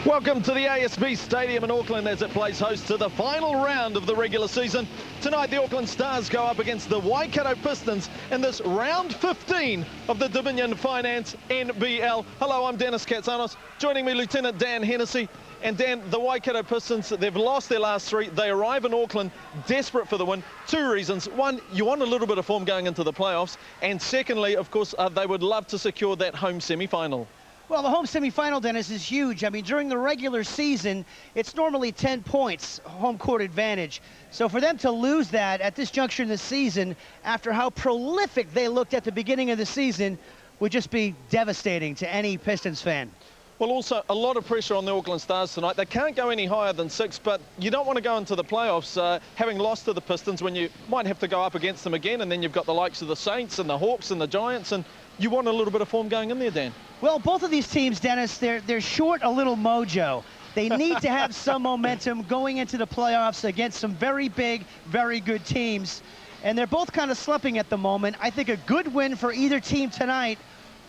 Welcome to the ASB Stadium in Auckland as it plays host to the final round of the regular season. Tonight, the Auckland Stars go up against the Waikato Pistons in this round 15 of the Dominion Finance NBL. Hello, I'm Dennis Katsanos. Joining me, Lieutenant Dan Hennessy. And Dan, the Waikato Pistons, they've lost their last three. They arrive in Auckland desperate for the win. Two reasons. One, you want a little bit of form going into the playoffs. And secondly, of course, they would love to secure that home semi-final. Well, the home semifinal, Dennis, is huge. I mean, during the regular season, it's normally 10 points home court advantage. So for them to lose that at this juncture in the season, after how prolific they looked at the beginning of the season, would just be devastating to any Pistons fan. Well, also, a lot of pressure on the Auckland Stars tonight. They can't go any higher than 6, but you don't want to go into the playoffs having lost to the Pistons when you might have to go up against them again, and then you've got the likes of the Saints and the Hawks and the Giants, and you want a little bit of form going in there, Dan. Well, both of these teams, Dennis, they're short a little mojo. They need to have some momentum going into the playoffs against some very big, very good teams, and they're both kind of slumping at the moment. I think a good win for either team tonight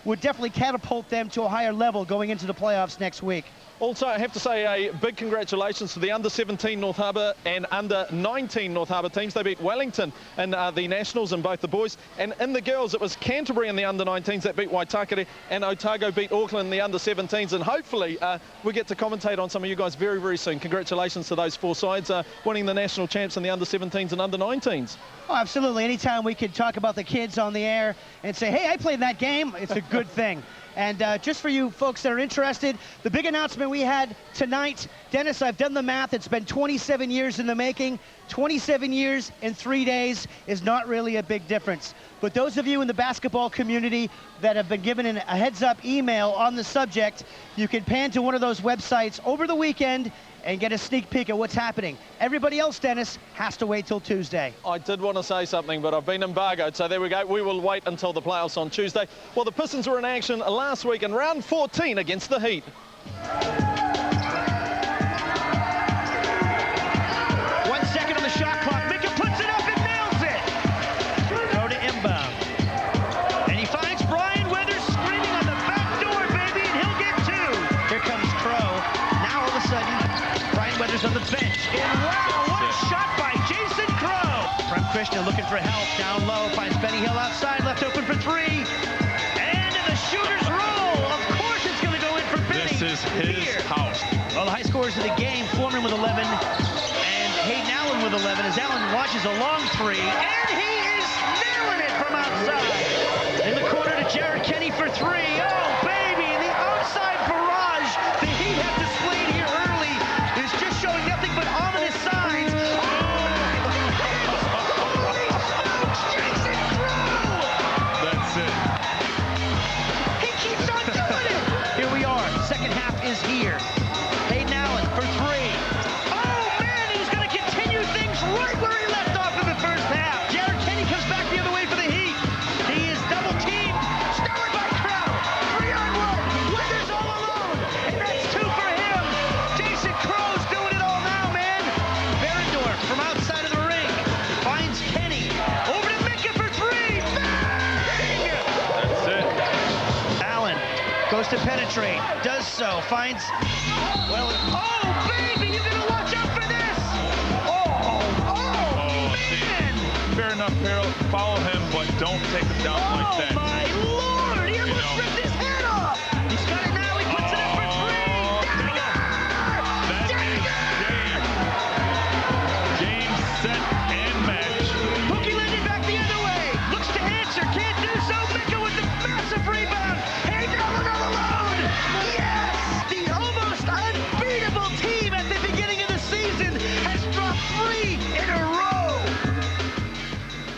would definitely catapult them to a higher level going into the playoffs next week. Also, I have to say a big congratulations to the under-17 North Harbour and under-19 North Harbour teams. They beat Wellington in the Nationals in both the boys. And in the girls, it was Canterbury in the under-19s that beat Waikato, and Otago beat Auckland in the under-17s. And hopefully we get to commentate on some of you guys very, very soon. Congratulations to those four sides winning the national champs in the under-17s and under-19s. Oh, absolutely. Anytime we can talk about the kids on the air and say, hey, I played that game, it's a good thing. And just for you folks that are interested, the big announcement we had tonight, Dennis, I've done the math. It's been 27 years in the making. 27 years in 3 days is not really a big difference. But those of you in the basketball community that have been given a heads-up email on the subject, you can pan to one of those websites over the weekend and get a sneak peek at what's happening. Everybody else, Dennis, has to wait till Tuesday. I did want to say something, but I've been embargoed, so there we go. We will wait until the playoffs on Tuesday. Well, the Pistons were in action last week in round 14 against the Heat. 1 second on the shot clock. Mika puts it up and nails it. Go to inbound. And he finds Brian Weathers screaming on the back door, baby, and he'll get two. Here comes Crow. Now all of a sudden, Brian Weathers on the bench. And wow, what a shot by Jason Crow. From Krishna looking for help. Down low, finds Benny Hill outside, left open for three. And the shooter's roll. Of course it's going to go in for Benny. This is his house. Well, the high scorers of the game, Foreman with 11, and Hayden Allen with 11, as Allen launches a long three, and he is nailing it from outside. In the corner to Jared Kenny for three. Oh, baby, and the outside barrage the Heat have displayed here early is just showing nothing but ominous signs. Holy smokes, Jason Crow! That's it. He keeps on doing it! Here we are, second half is here. Hayden Allen for three. Oh, man, he's going to continue things right where he left off in the first half. Jared Kenny comes back the other way for the Heat. He is double-teamed. Stolen by Crow. 3-on-1. Weathers all alone. And that's two for him. Jason Crow's doing it all now, man. Berendorf from outside of the ring finds Kenny. Over to Mika for three. Bang! That's it. Allen goes to penetrate, does so, finds, well, oh, baby, you gotta watch out for this! Oh, man! Fair enough, Harold. Follow him, but don't take him down like that. Oh, my Lord! He almost ripped his head off! He's got it now, he puts it up for three! Dagger! That is game, set, and match. Pookie landed back the other way, looks to answer, can't do so, Mika with the massive rebound! Hey, Allen all alone! Yes! The almost unbeatable team at the beginning of the season has dropped three in a row!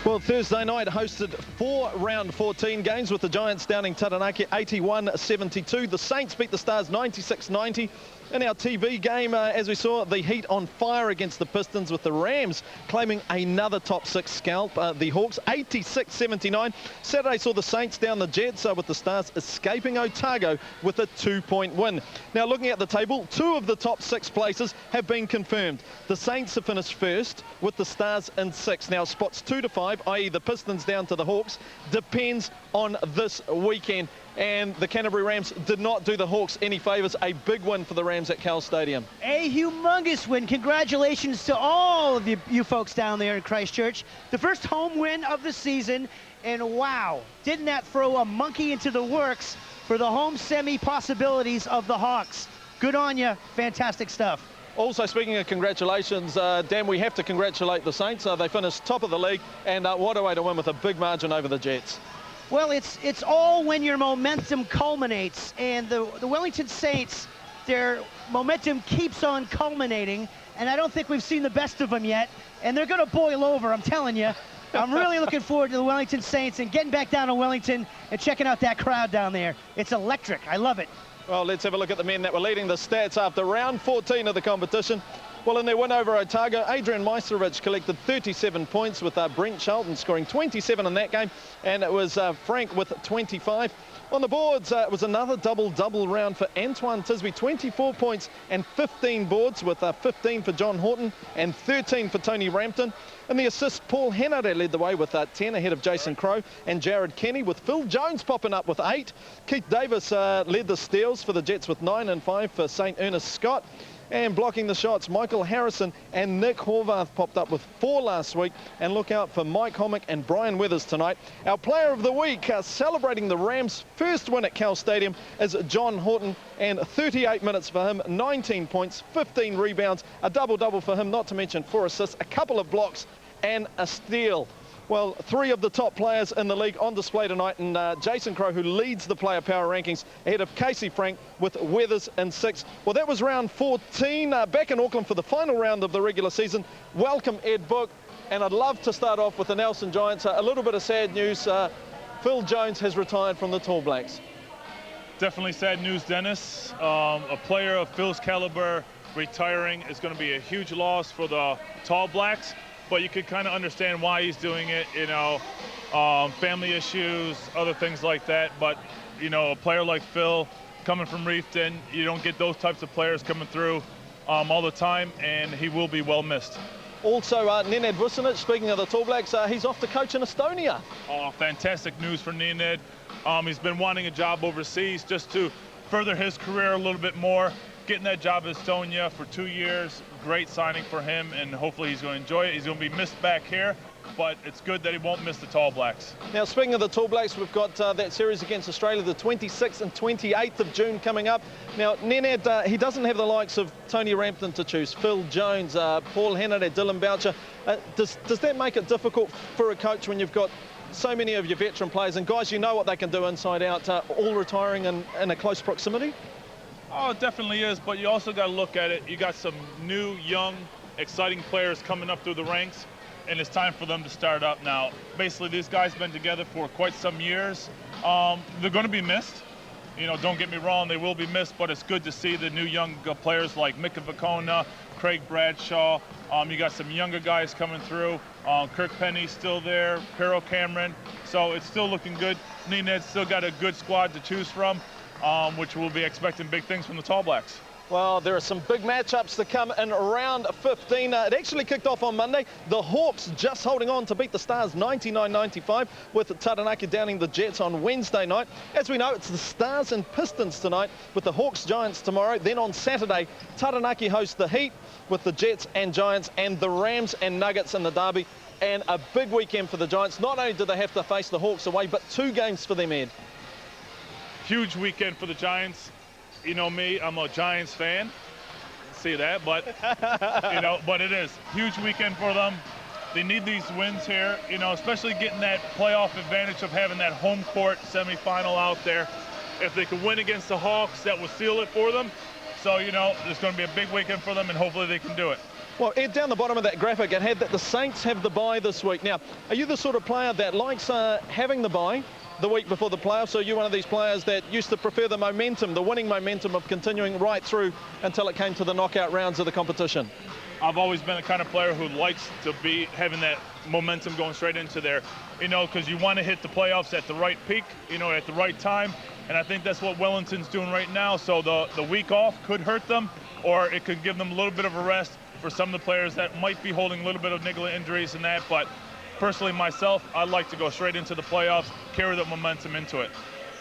Well, Thursday night hosted 4 round 14 games with the Giants downing Taranaki 81-72. The Saints beat the Stars 96-90. In our TV game, as we saw, the Heat on fire against the Pistons, with the Rams claiming another top 6 scalp. The Hawks 86-79. Saturday saw the Saints down the Jets, with the Stars escaping Otago with a 2-point win. Now, looking at the table, 2 of the top 6 places have been confirmed. The Saints have finished first, with the Stars in 6. Now, spots 2 to 5, i.e. the Pistons down to the Hawks, depends on this weekend. and the Canterbury Rams did not do the Hawks any favours. A big win for the Rams at Cal Stadium. A humongous win. Congratulations to all of you folks down there in Christchurch. The first home win of the season, and wow, didn't that throw a monkey into the works for the home semi possibilities of the Hawks. Good on you. Fantastic stuff. Also, speaking of congratulations, Dan, we have to congratulate the Saints. They finished top of the league, and what a way to win with a big margin over the Jets. Well, it's all when your momentum culminates, and the Wellington Saints, their momentum keeps on culminating, and I don't think we've seen the best of them yet, and they're going to boil over, I'm telling you. I'm really looking forward to the Wellington Saints and getting back down to Wellington and checking out that crowd down there. It's electric. I love it. Well, let's have a look at the men that were leading the stats after round 14 of the competition. Well, in their win over Otago, Adrian Majstorovic collected 37 points, with Brent Charlton scoring 27 in that game, and it was Frank with 25. On the boards, it was another double-double round for Antoine Tisby, 24 points and 15 boards, with 15 for John Horton and 13 for Tony Rampton. In the assists, Paul Henare led the way with 10 ahead of Jason Crowe and Jared Kenny, with Phil Jones popping up with 8. Keith Davis led the steals for the Jets with 9 and 5 for St. Ernest Scott. And blocking the shots, Michael Harrison and Nick Horvath popped up with 4 last week. And look out for Mike Homick and Brian Weathers tonight. Our player of the week, celebrating the Rams' first win at Cal Stadium, is John Horton, and 38 minutes for him, 19 points, 15 rebounds, a double-double for him, not to mention 4 assists, a couple of blocks and a steal. Well, 3 of the top players in the league on display tonight, and Jason Crowe, who leads the player power rankings, ahead of Casey Frank with Weathers in 6. Well, that was round 14. Back in Auckland for the final round of the regular season. Welcome, Ed Book, and I'd love to start off with the Nelson Giants. A little bit of sad news. Phil Jones has retired from the Tall Blacks. Definitely sad news, Dennis. A player of Phil's caliber retiring is going to be a huge loss for the Tall Blacks. But you could kind of understand why he's doing it, you know, family issues, other things like that. But, you know, a player like Phil coming from Reefton, you don't get those types of players coming through all the time, and he will be well missed. Also, Nenad Vucinic, speaking of the Tall Blacks, he's off to coach in Estonia. Oh, fantastic news for Nenad. He's been wanting a job overseas just to further his career a little bit more. Getting that job in Estonia for 2 years, great signing for him, and hopefully he's going to enjoy it. He's going to be missed back here, but it's good that he won't miss the Tall Blacks. Now, speaking of the Tall Blacks, we've got that series against Australia, the 26th and 28th of June coming up. Now, Nenad, he doesn't have the likes of Tony Rampton to choose, Phil Jones, Paul Henare, Dylan Boucher. Does that make it difficult for a coach when you've got so many of your veteran players and guys you know what they can do inside out, all retiring in a close proximity? Oh, it definitely is, but you also got to look at it. You got some new, young, exciting players coming up through the ranks, and it's time for them to start up now. Basically, these guys have been together for quite some years. They're going to be missed. You know, don't get me wrong, they will be missed, but it's good to see the new young players like Mika Vakona, Craig Bradshaw. You got some younger guys coming through. Kirk Penny's still there, Pero Cameron. So it's still looking good. Nenad's still got a good squad to choose from. Which we'll be expecting big things from the Tall Blacks. Well, there are some big matchups to come in round 15. It actually kicked off on Monday. The Hawks just holding on to beat the Stars 99-95, with Taranaki downing the Jets on Wednesday night. As we know, it's the Stars and Pistons tonight, with the Hawks Giants tomorrow. Then on Saturday, Taranaki hosts the Heat, with the Jets and Giants, and the Rams and Nuggets in the derby. And a big weekend for the Giants. Not only do they have to face the Hawks away, but 2 games for them, Ed. Huge weekend for the Giants. You know me, I'm a Giants fan. See that, but you know, but it is huge weekend for them. They need these wins here, you know, especially getting that playoff advantage of having that home court semifinal out there. If they can win against the Hawks, that will seal it for them. So, you know, it's going to be a big weekend for them, and hopefully they can do it. Well, Ed, down the bottom of that graphic, it had that the Saints have the bye this week. Now, are you the sort of player that likes having the bye the week before the playoffs? Or are you one of these players that used to prefer the momentum, the winning momentum of continuing right through until it came to the knockout rounds of the competition? I've always been the kind of player who likes to be having that momentum going straight into there, you know, because you want to hit the playoffs at the right peak, you know, at the right time. And I think that's what Wellington's doing right now. So the week off could hurt them, or it could give them a little bit of a rest for some of the players that might be holding a little bit of niggling injuries and that. But personally, myself, I'd like to go straight into the playoffs, carry the momentum into it.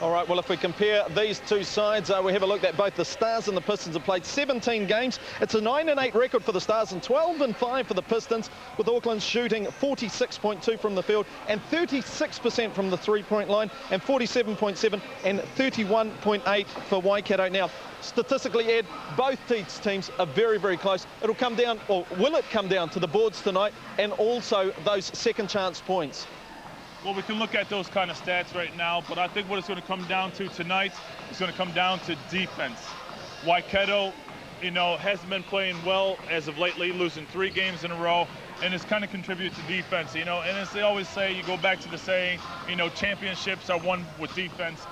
All right, well, if we compare these two sides, we have a look at both the Stars and the Pistons have played 17 games. It's a 9-8 record for the Stars and 12-5 for the Pistons, with Auckland shooting 46.2 from the field and 36% from the three-point line, and 47.7 and 31.8 for Waikato. Now, statistically, Ed, both these teams are very, very close. It'll come down, or will it come down, to the boards tonight and also those second chance points? Well, we can look at those kind of stats right now, but I think what it's going to come down to tonight is going to come down to defense. Waikato, hasn't been playing well as of lately, losing 3 games in a row, and it's kind of contributed to defense, And as they always say, you go back to the saying, championships are won with defense,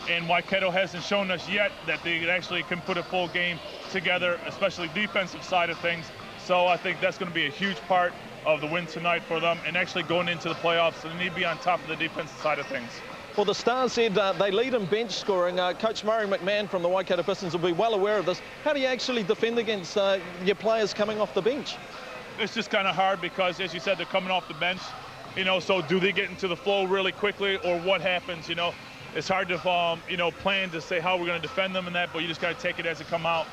and Waikato hasn't shown us yet that they actually can put a full game together, especially defensive side of things. So I think that's going to be a huge part of the win tonight for them, and actually going into the playoffs, so they need to be on top of the defensive side of things. Well, the Stars said they lead in bench scoring. Coach Murray McMahon from the Waikato Pistons will be well aware of this. How do you actually defend against your players coming off the bench? It's just kind of hard because, as you said, they're coming off the bench. So do they get into the flow really quickly, or what happens? It's hard to plan to say how we're going to defend them and that, but you just got to take it as it come out.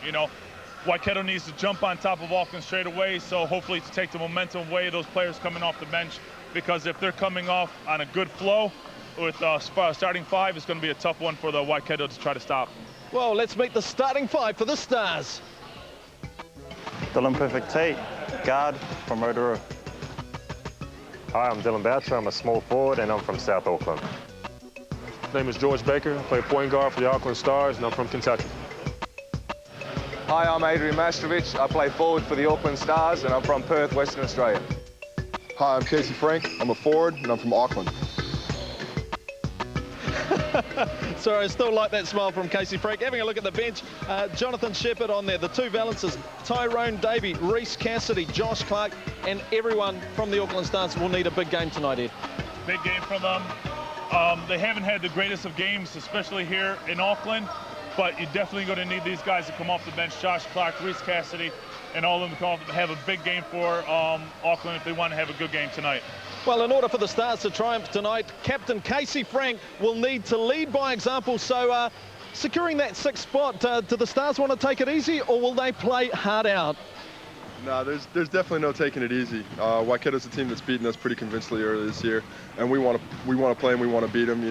Waikato needs to jump on top of Auckland straight away, so hopefully to take the momentum away of those players coming off the bench, because if they're coming off on a good flow with starting 5, it's going to be a tough one for the Waikato to try to stop. Well, let's meet the starting 5 for the Stars. Dylan Perfect T, guard from Rotorua. Hi, I'm Dylan Boucher. I'm a small forward and I'm from South Auckland. My name is George Baker. I play point guard for the Auckland Stars and I'm from Kentucky. Hi, I'm Adrian Mastrovich. I play forward for the Auckland Stars and I'm from Perth, Western Australia. Hi, I'm Casey Frank. I'm a forward and I'm from Auckland. Sorry, I still like that smile from Casey Frank. Having a look at the bench, Jonathan Shepherd on there, the 2 Valances, Tyrone Davey, Reece Cassidy, Josh Clark, and everyone from the Auckland Stars will need a big game tonight, Ed. Big game for them. They haven't had the greatest of games, especially here in Auckland, but you're definitely going to need these guys to come off the bench. Josh Clark, Reece Cassidy, and all of them to come off, have a big game for Auckland if they want to have a good game tonight. Well, in order for the Stars to triumph tonight, Captain Casey Frank will need to lead by example. So securing that 6th spot, do the Stars want to take it easy, or will they play hard out? No, there's definitely no taking it easy. Waikato's a team that's beaten us pretty convincingly earlier this year, and we want to play and we want to beat them.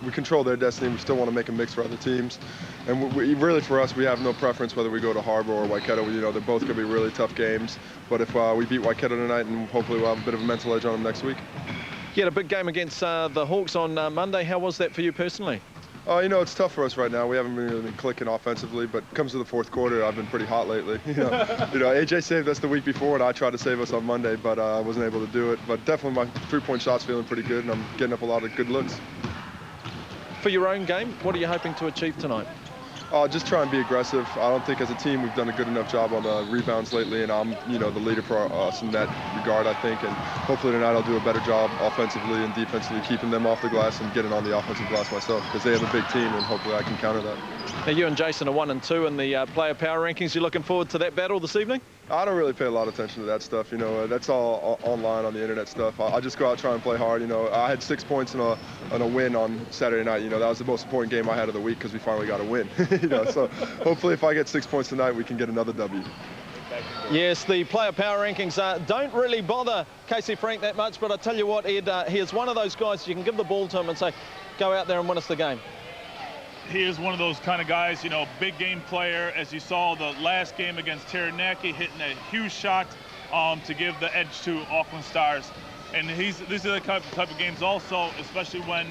We control their destiny. We still want to make a mix for other teams, and really for us, we have no preference whether we go to Harbour or Waikato. They're both going to be really tough games. But if we beat Waikato tonight, and hopefully we'll have a bit of a mental edge on them next week. You had a big game against the Hawks on Monday. How was that for you personally? It's tough for us right now. We haven't really been clicking offensively, but comes to the 4th quarter, I've been pretty hot lately. AJ saved us the week before, and I tried to save us on Monday, but I wasn't able to do it. But definitely my 3-point shot's feeling pretty good, and I'm getting up a lot of good looks. For your own game, what are you hoping to achieve tonight? Just try and be aggressive. I don't think as a team we've done a good enough job on the rebounds lately, and I'm, the leader for us in that regard, I think. And hopefully tonight I'll do a better job offensively and defensively, keeping them off the glass and getting on the offensive glass myself, because they have a big team, and hopefully I can counter that. Now, you and Jason are 1 and 2 in the player power rankings. You looking forward to that battle this evening? I don't really pay a lot of attention to that stuff. That's all online on the internet stuff. I just go out try and play hard. I had 6 points and a win on Saturday night. That was the most important game I had of the week because we finally got a win. So hopefully if I get 6 points tonight, we can get another W. Yes, the player power rankings don't really bother Casey Frank that much, but I tell you what, Ed, he is one of those guys you can give the ball to him and say, go out there and win us the game. He is one of those kind of guys, big game player. As you saw the last game against Taranaki, hitting a huge shot to give the edge to Auckland Stars. And these are the type of games also, especially when,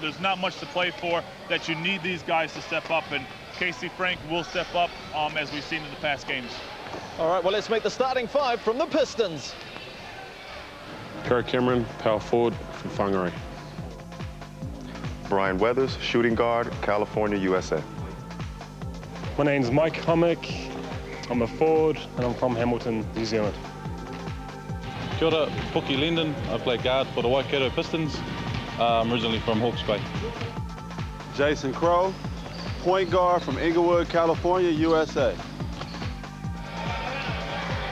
there's not much to play for, that you need these guys to step up. And Casey Frank will step up as we've seen in the past games. All right, well, let's meet the starting 5 from the Pistons. Kirk Cameron, power forward from Whangarei. Brian Weathers, shooting guard, California, USA. My name's Mike Hummock. I'm a forward and I'm from Hamilton, New Zealand. Kia ora, Puki Linden. I play guard for the Waikato Pistons. I'm originally from Hawke's Bay. Jason Crow, point guard from Inglewood, California, USA.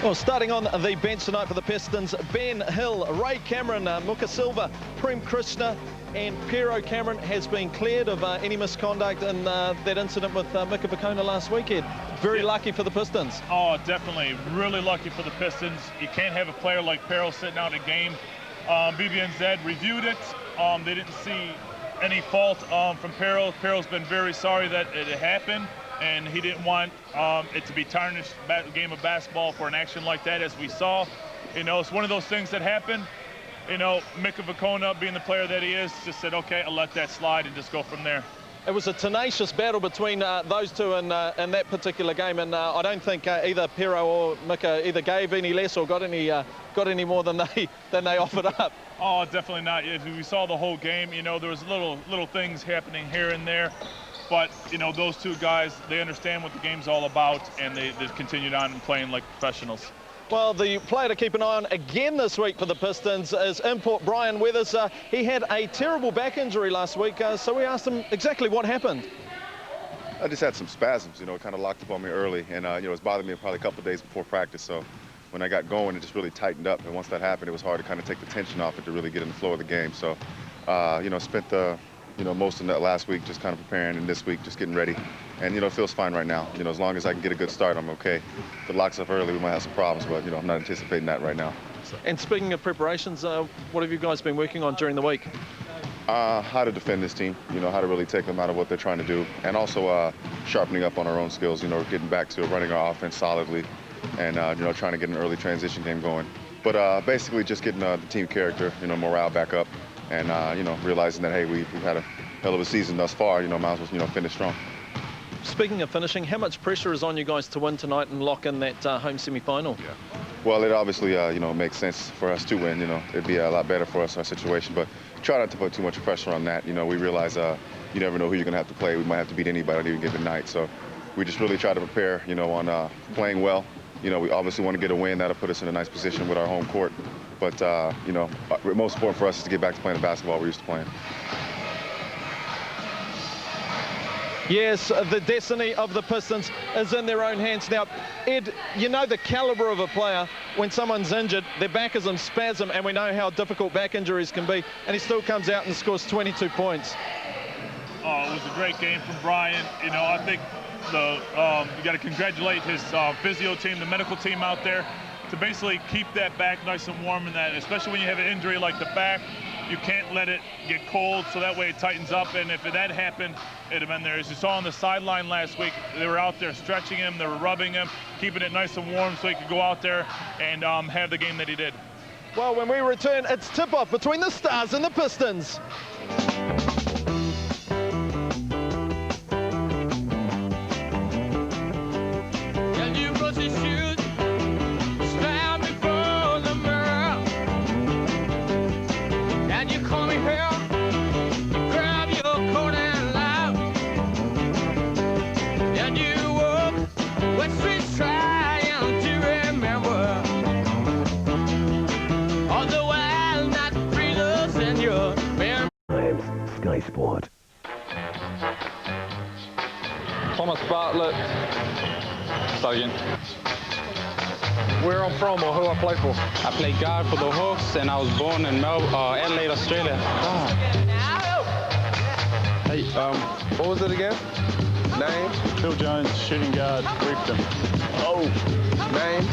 Well, starting on the bench tonight for the Pistons, Ben Hill, Ray Cameron, Muka Silva, Prem Krishna, and Pero Cameron has been cleared of any misconduct in that incident with Mika Vukona last weekend. Very lucky for the Pistons. Oh, definitely. Really lucky for the Pistons. You can't have a player like Pero sitting out a game. BBNZ reviewed it. They didn't see any fault from Pero. Pero's been very sorry that it happened, and he didn't want it to be tarnished game of basketball for an action like that, as we saw. You know, it's one of those things that happen. You know, Mika Vukona, being the player that he is, just said, okay, I'll let that slide and just go from there. It was a tenacious battle between those two in that particular game, and I don't think either Pero or Mika either gave any less or got any more than they offered up. Oh, definitely not. If we saw the whole game, you know, there was little things happening here and there, but you know, those two guys, they understand what the game's all about, and they continued on and playing like professionals. Well, the player to keep an eye on again this week for the Pistons is import Brian Weathers. He had a terrible back injury last week, so we asked him exactly what happened. I just had some spasms, you know, it kind of locked up on me early, and you know, it was bothering me probably a couple of days before practice. So when I got going, it just really tightened up, and once that happened, it was hard to kind of take the tension off it to really get in the flow of the game. So, you know, spent the most of that last week just kind of preparing, and this week just getting ready. And, you know, it feels fine right now. You know, as long as I can get a good start, I'm okay. If it locks up early, we might have some problems, but, you know, I'm not anticipating that right now. And speaking of preparations, what have you guys been working on during the week? How to defend this team, you know, how to really take them out of what they're trying to do, and also sharpening up on our own skills, you know, getting back to running our offense solidly and, you know, trying to get an early transition game going. But basically just getting the team character, you know, morale back up and, you know, realizing that, hey, we've had a hell of a season thus far, you know, might as well, you know, finish strong. Speaking of finishing, how much pressure is on you guys to win tonight and lock in that home semi-final? Yeah. Well, it obviously, you know, makes sense for us to win. You know, it'd be a lot better for us, our situation. But try not to put too much pressure on that. You know, we realize you never know who you're going to have to play. We might have to beat anybody on any given night. So we just really try to prepare, you know, on playing well. You know, we obviously want to get a win. That'll put us in a nice position with our home court. But, you know, most important for us is to get back to playing the basketball we're used to playing. Yes, the destiny of the Pistons is in their own hands. Now, Ed, you know the calibre of a player. When someone's injured, their back is in spasm, and we know how difficult back injuries can be, and he still comes out and scores 22 points. Oh, it was a great game from Brian. You know, I think you got to congratulate his physio team, the medical team out there, to basically keep that back nice and warm, and that, especially when you have an injury like the back, you can't let it get cold, so that way it tightens up. And if that happened, it'd have been there. As you saw on the sideline last week, they were out there stretching him, they were rubbing him, keeping it nice and warm so he could go out there and have the game that he did. Well, when we return, it's tip-off between the Stars and the Pistons. Sport. Thomas Bartlett. Start again. Where I'm from or who I play for? I play guard for the Hawks, and I was born in Adelaide, Australia. Hey, what was it again? Name? Phil Jones, shooting guard, Reefton. Oh, name?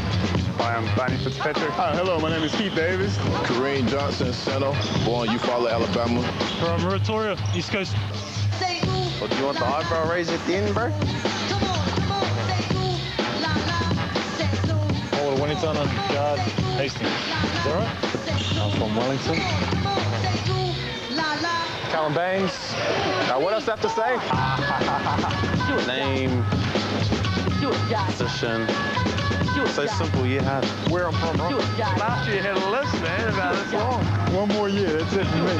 Hi, I'm Barney Fitzpatrick. Hi, hello, my name is Keith Davis. Kareem Johnson, center, born Eufaula, Alabama. From Muratoria, East Coast. Well, do you want the eyebrow raise at the end, bro? Paul Winnington, guard, Hastings. Is that right? I'm from Wellington. Callum Baines. Now, what else do I have to say? Name, position. So simple, you have where I'm from, right? Last year you had a list, man, about this long. One more year, that's it for me.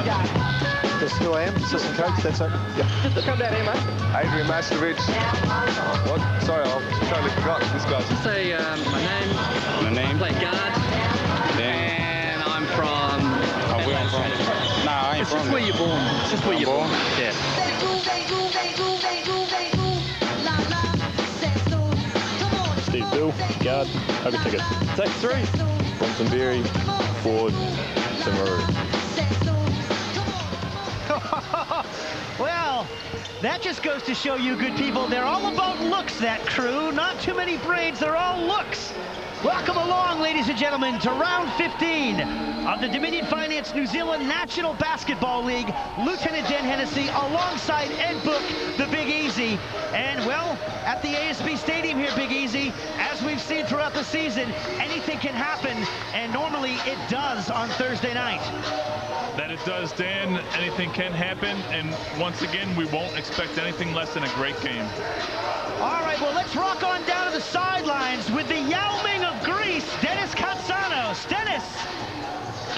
That's who I am, assistant coach, that's it. Yeah. Come down here, mate. Adrian Masterovich. What? Sorry, I totally forgot this guy's. Say my name. I play guard. And I'm from... Where I'm from? Nah, I ain't from. It's just where you're born. It's just where you're born. Yeah. Steve Bill, guard, Hogan Ticket. Take three. Bronson Berry, forward, Timaru. That just goes to show you, good people, they're all about looks, that crew. Not too many brains, they're all looks. Welcome along, ladies and gentlemen, to round 15 of the Dominion Finance New Zealand National Basketball League. Lieutenant Dan Hennessy alongside Ed Book, the Big Easy. And, well, at the ASB Stadium here, Big Easy, as we've seen throughout the season, anything can happen, and normally it does on Thursday night. That it does, Dan. Anything can happen, and once again, we won't expect anything less than a great game. All right, well, let's rock on down to the sidelines with the Yao Ming of Greece, Dennis Katsanos. Dennis!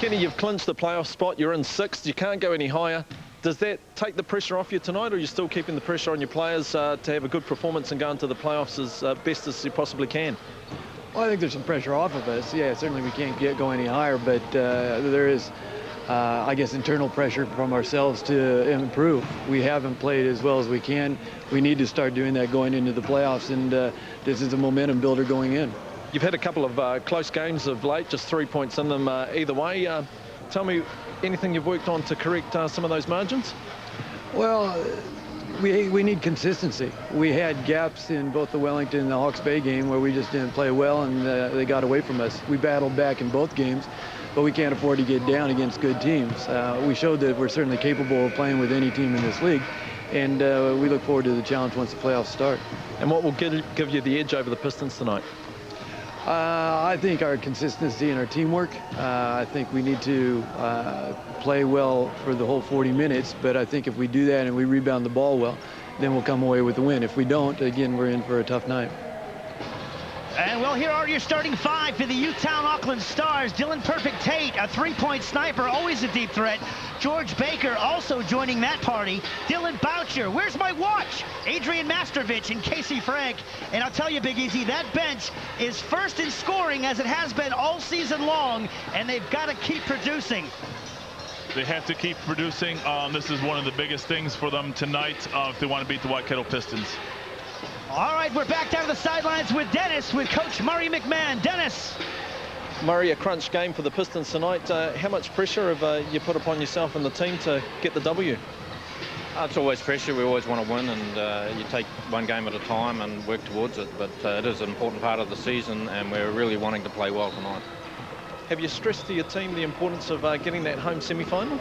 Kenny, you've clinched the playoff spot. You're in 6th. You can't go any higher. Does that take the pressure off you tonight, or are you still keeping the pressure on your players to have a good performance and go into the playoffs as best as you possibly can? Well, I think there's some pressure off of us. Yeah, certainly we can't go any higher, but there is, I guess, internal pressure from ourselves to improve. We haven't played as well as we can. We need to start doing that going into the playoffs, and this is a momentum builder going in. You've had a couple of close games of late, just 3 points in them either way. Tell me anything you've worked on to correct some of those margins? Well, we need consistency. We had gaps in both the Wellington and the Hawke's Bay game where we just didn't play well, and they got away from us. We battled back in both games, but we can't afford to get down against good teams. We showed that we're certainly capable of playing with any team in this league, and we look forward to the challenge once the playoffs start. And what will give you the edge over the Pistons tonight? I think our consistency and our teamwork. I think we need to play well for the whole 40 minutes, but I think if we do that and we rebound the ball well, then we'll come away with the win. If we don't, again, we're in for a tough night. And, well, here are your starting 5 for the Youthtown Auckland Stars. Dylan Perfect Tate, a three-point sniper, always a deep threat. George Baker also joining that party. Dylan Boucher, where's my watch? Adrian Mastrovich and Casey Frank. And I'll tell you, Big Easy, that bench is first in scoring as it has been all season long, and they've got to keep producing. They have to keep producing. This is one of the biggest things for them tonight if they want to beat the Waikato Pistons. All right, we're back down to the sidelines with Dennis, with Coach Murray McMahon. Dennis. Murray, a crunch game for the Pistons tonight. How much pressure have you put upon yourself and the team to get the W? It's always pressure. We always want to win, and you take one game at a time and work towards it. But it is an important part of the season, and we're really wanting to play well tonight. Have you stressed to your team the importance of getting that home semi-final?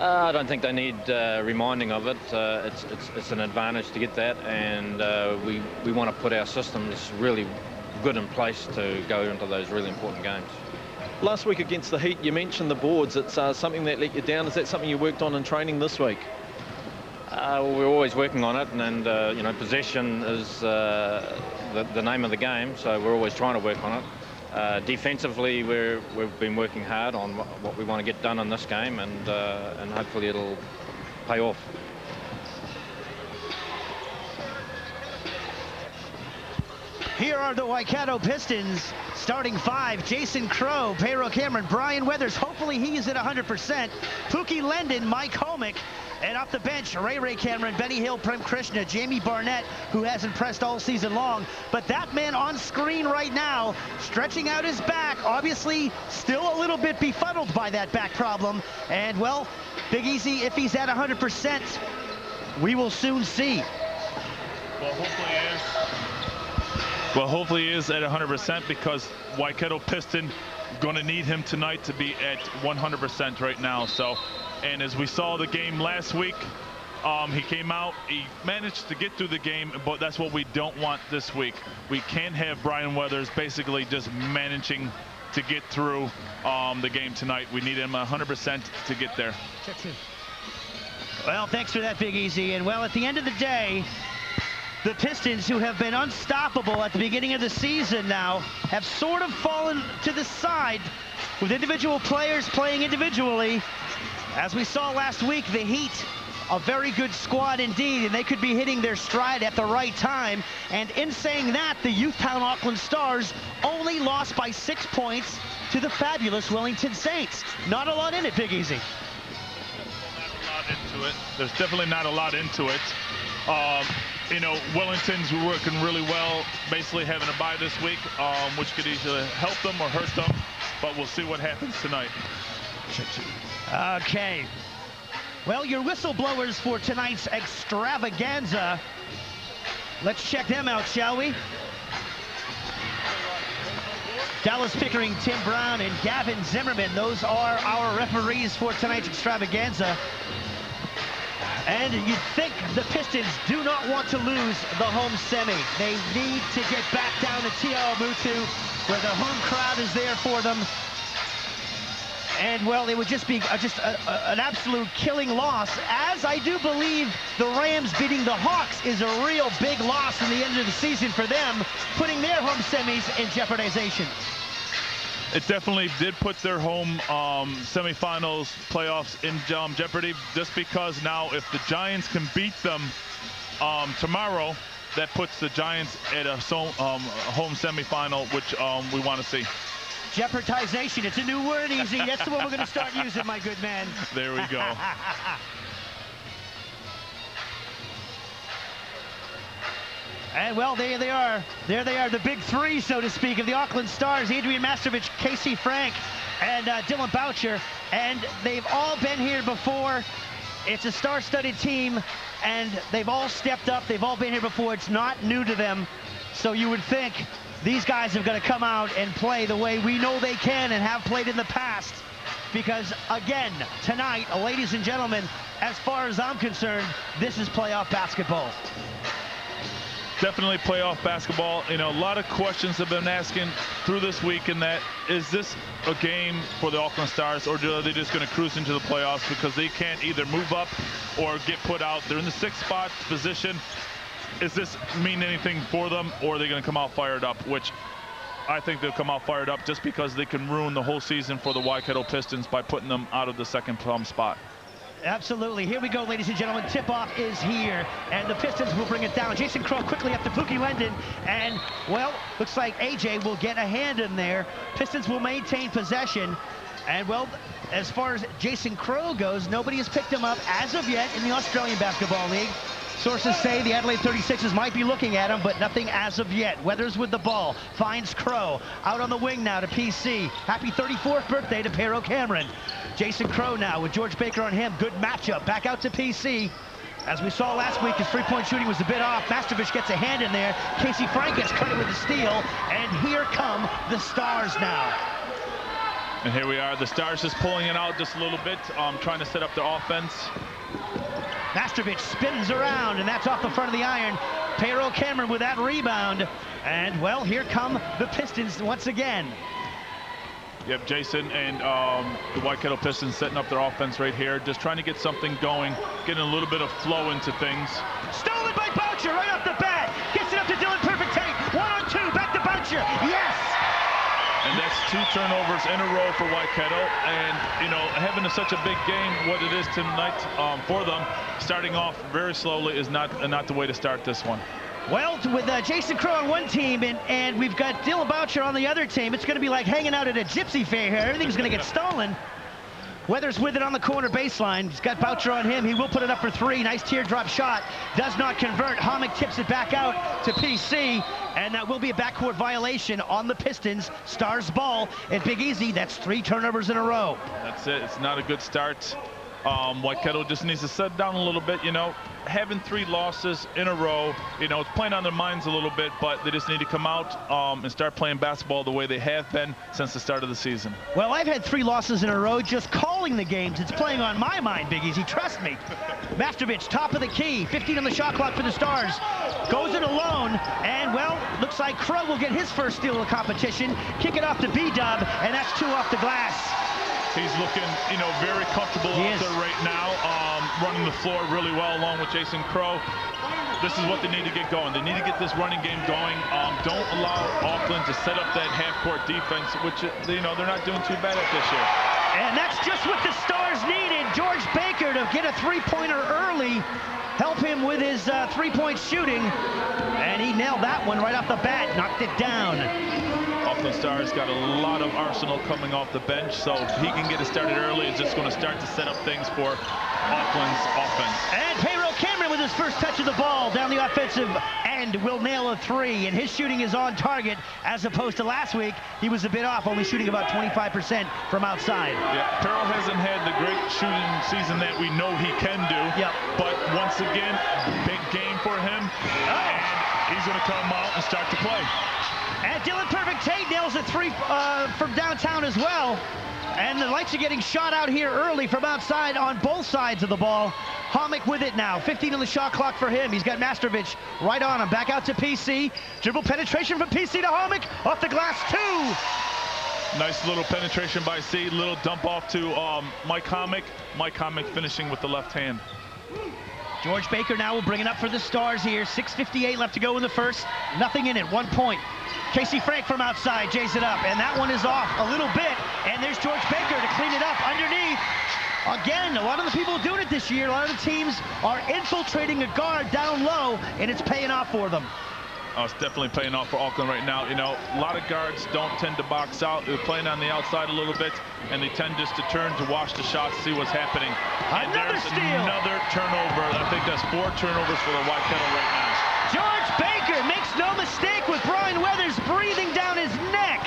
I don't think they need reminding of it. It's an advantage to get that, and we want to put our systems really good in place to go into those really important games. Last week against the Heat, you mentioned the boards. It's something that let you down. Is that something you worked on in training this week? We're always working on it, and you know, possession is the name of the game, so we're always trying to work on it. Defensively, we've been working hard on what we want to get done in this game, and hopefully it'll pay off. Here are the Waikato Pistons starting 5. Jason Crow, Pedro Cameron, Brian Weathers. Hopefully he's at 100%. Pookie Lendon, Mike Homick. And off the bench, Ray Cameron, Benny Hill, Prem Krishna, Jamie Barnett, who has impressed all season long. But that man on screen right now, stretching out his back, obviously still a little bit befuddled by that back problem. And, well, Big Easy, if he's at 100%, we will soon see. Well, hopefully he is at 100%, because Waikato Piston going to need him tonight to be at 100% right now. So, and as we saw the game last week, he came out, he managed to get through the game, but that's what we don't want this week. We can't have Brian Weathers basically just managing to get through the game tonight. We need him 100% to get there. Well, thanks for that, Big Easy. And, well, at the end of the day, the Pistons, who have been unstoppable at the beginning of the season now, have sort of fallen to the side with individual players playing individually. As we saw last week, the Heat, a very good squad indeed, and they could be hitting their stride at the right time. And in saying that, the Youthtown Auckland Stars only lost by 6 points to the fabulous Wellington Saints. Not a lot in it, Big Easy. There's definitely not a lot into it. You know, Wellington's working really well, basically having a bye this week, which could either help them or hurt them, but we'll see what happens tonight. Okay. Well, your whistleblowers for tonight's extravaganza. Let's check them out, shall we? Dallas Pickering, Tim Brown, and Gavin Zimmerman. Those are our referees for tonight's extravaganza. And you'd think the Pistons do not want to lose the home semi. They need to get back down to Tiaomutu, where the home crowd is there for them. And, well, it would just be an absolute killing loss, as I do believe the Rams beating the Hawks is a real big loss in the end of the season for them, putting their home semis in jeopardization. It definitely did put their home semifinals playoffs in jeopardy, just because now if the Giants can beat them tomorrow, that puts the Giants at a home semifinal, which we want to see. Jeopardization, it's a new word, Easy. That's the one we're going to start using, my good man. There we go. And, well, there they are. There they are, the big three, so to speak, of the Auckland Stars. Adrian Mastrovich, Casey Frank, and Dylan Boucher. And they've all been here before. It's a star-studded team, and they've all stepped up. They've all been here before. It's not new to them. So you would think these guys have got to come out and play the way we know they can and have played in the past. Because, again, tonight, ladies and gentlemen, as far as I'm concerned, this is playoff basketball. Definitely playoff basketball. You know, a lot of questions have been asking through this week, and that is this a game for the Auckland Stars, or are they just going to cruise into the playoffs because they can't either move up or get put out? They're in the 6th spot position. Does this mean anything for them, or are they going to come out fired up? Which I think they'll come out fired up, just because they can ruin the whole season for the Waikato Pistons by putting them out of the 2nd spot. Absolutely. Here we go, ladies and gentlemen. Tip-off is here, and the Pistons will bring it down. Jason Crow quickly up to Pookie Linden, and, well, looks like AJ will get a hand in there. Pistons will maintain possession, and, well, as far as Jason Crow goes, nobody has picked him up as of yet in the Australian Basketball League. Sources say the Adelaide 36ers might be looking at him, but nothing as of yet. Weathers with the ball, finds Crow. Out on the wing now to PC. Happy 34th birthday to Pero Cameron. Jason Crow now with George Baker on him. Good matchup. Back out to PC. As we saw last week, his three-point shooting was a bit off. Mastrovich gets a hand in there. Casey Frank gets credit with the steal. And here come the Stars now. And here we are. The Stars just pulling it out just a little bit, trying to set up their offense. Mastrovich spins around, and that's off the front of the iron. Pero Cameron with that rebound. And, well, here come the Pistons once again. Yep, Jason and the Waikato Pistons setting up their offense right here, just trying to get something going, getting a little bit of flow into things. Stolen by Boucher right off the bat. Gets it up to Dylan Perfect Tate. 1-on-2, back to Boucher. Yes! And that's 2 turnovers in a row for Waikato. And, you know, having such a big game, what it is tonight for them, starting off very slowly is not the way to start this one. Well, with Jason Crow on one team and we've got Dylan Boucher on the other team, it's going to be like hanging out at a gypsy fair here. Everything's going to get stolen. Weathers with it on the corner baseline. He's got Boucher on him. He will put it up for 3. Nice teardrop shot. Does not convert. Hommick tips it back out to PC. And that will be a backcourt violation on the Pistons. Stars ball at Big Easy. That's 3 turnovers in a row. That's it. It's not a good start. Waikato just needs to set down a little bit, you know. Having 3 losses in a row, you know, it's playing on their minds a little bit, but they just need to come out and start playing basketball the way they have been since the start of the season. Well, I've had 3 losses in a row just calling the games. It's playing on my mind, Big Easy, trust me. Mastrovich, top of the key, 15 on the shot clock for the Stars. Goes it alone, and, well, looks like Crow will get his first steal of the competition. Kick it off to B-Dub, and that's 2 off the glass. He's looking, you know, very comfortable out there right now, running the floor really well along with Jason Crow. This is what they need to get going. They need to get this running game going. Don't allow Auckland to set up that half-court defense, which, you know, they're not doing too bad at this year. And that's just what the Stars needed. George Baker to get a 3-pointer early, help him with his 3-point shooting. And he nailed that one right off the bat, knocked it down. Auckland Stars got a lot of arsenal coming off the bench, so if he can get it started early, it's just going to start to set up things for Auckland's offense. And Pero Cameron with his first touch of the ball down the offensive end will nail a 3, and his shooting is on target as opposed to last week. He was a bit off, only shooting about 25% from outside. Yeah, Pearl hasn't had the great shooting season that we know he can do. Yep. But once again, big game for him, and he's going to come out and start to play. And Dylan Perfect Tate nails a 3 from downtown as well. And the lights are getting shot out here early from outside on both sides of the ball. Homick with it now. 15 on the shot clock for him. He's got Mastrovic right on him. Back out to PC. Dribble penetration from PC to Homick. Off the glass, 2. Nice little penetration by C. Little dump off to Mike Homick. Mike Homick finishing with the left hand. George Baker now will bring it up for the Stars here. 6:58 left to go in the first. Nothing in it. 1 point. Casey Frank from outside jays it up, and that one is off a little bit. And there's George Baker to clean it up underneath. Again, a lot of the people doing it this year, a lot of the teams are infiltrating a guard down low, and it's paying off for them. Oh, it's definitely paying off for Auckland right now. You know, a lot of guards don't tend to box out. They're playing on the outside a little bit, and they tend just to turn to watch the shots, see what's happening. And Another there's steal. Another turnover. I think that's 4 turnovers for the Waikato right now. George Baker makes no mistake with Brian Weathers breathing down his neck.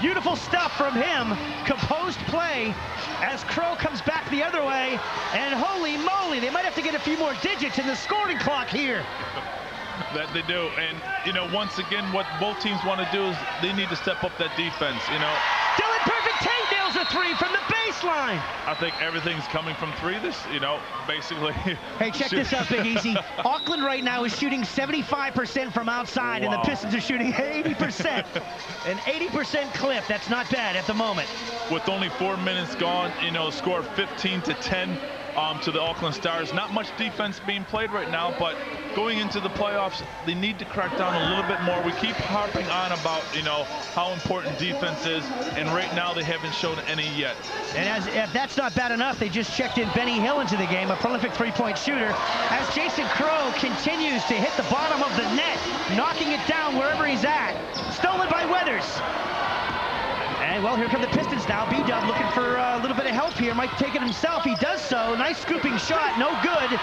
Beautiful stuff from him. Composed play as Crow comes back the other way. And holy moly, they might have to get a few more digits in the scoring clock here. That they do. And, you know, once again, what both teams want to do is they need to step up that defense, you know. Dylan Perfect Tate nails a 3 from the baseline. I think everything's coming from 3 this, you know, basically. Hey, check this out, Big Easy. Auckland right now is shooting 75% from outside, and the Pistons are shooting 80%. An 80% clip. That's not bad at the moment. With only 4 minutes gone, you know, score 15-10 to the Auckland Stars. Not much defense being played right now, but going into the playoffs, they need to crack down a little bit more. We keep harping on about, you know, how important defense is, and right now they haven't shown any yet. And if that's not bad enough, they just checked in Benny Hill into the game, a prolific 3-point shooter, as Jason Crow continues to hit the bottom of the net, knocking it down wherever he's at. Stolen by Weathers. And, well, here come the Pistons now. B-Dub looking for a little bit of help here. Might take it himself. He does so. Nice scooping shot. No good.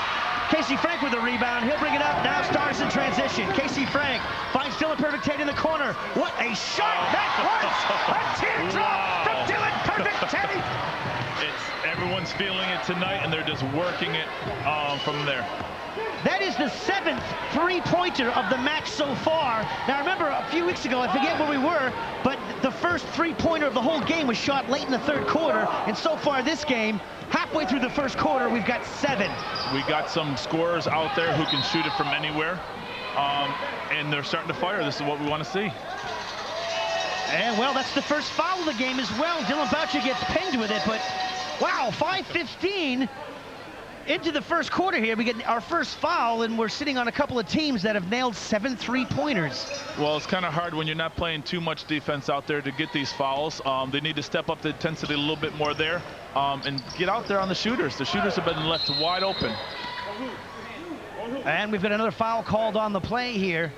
Casey Frank with a rebound. He'll bring it up. Now Stars in transition. Casey Frank finds Dylan Perfect Tate in the corner. What a shot that was! A teardrop from Dylan Perfect Tate. Everyone's feeling it tonight, and they're just working it from there. That is the 7th three-pointer of the match so far. Now, remember, a few weeks ago, I forget where we were, but the first three-pointer of the whole game was shot late in the third quarter. And so far this game, halfway through the first quarter, we've got 7. We got some scorers out there who can shoot it from anywhere. And they're starting to fire. This is what we want to see. And, well, that's the first foul of the game as well. Dylan Boucher gets pinged with it, but, wow, 5:15 into the first quarter here. We get our first foul, and we're sitting on a couple of teams that have nailed 7 three-pointers. Well, it's kind of hard when you're not playing too much defense out there to get these fouls. They need to step up the intensity a little bit more there and get out there on the shooters. The shooters have been left wide open. And we've got another foul called on the play here.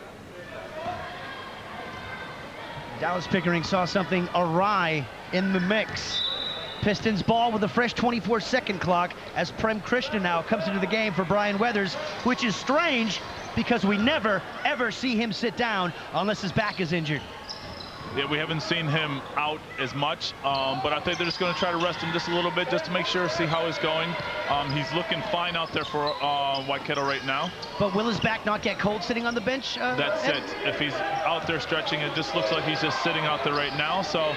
Dallas Pickering saw something awry in the mix. Pistons ball with a fresh 24-second clock as Prem Krishna now comes into the game for Brian Weathers, which is strange because we never, ever see him sit down unless his back is injured. Yeah, we haven't seen him out as much, but I think they're just going to try to rest him just a little bit just to make sure, see how he's going. He's looking fine out there for Waikato right now. But will his back not get cold sitting on the bench? That's it. If he's out there stretching, it just looks like he's just sitting out there right now. So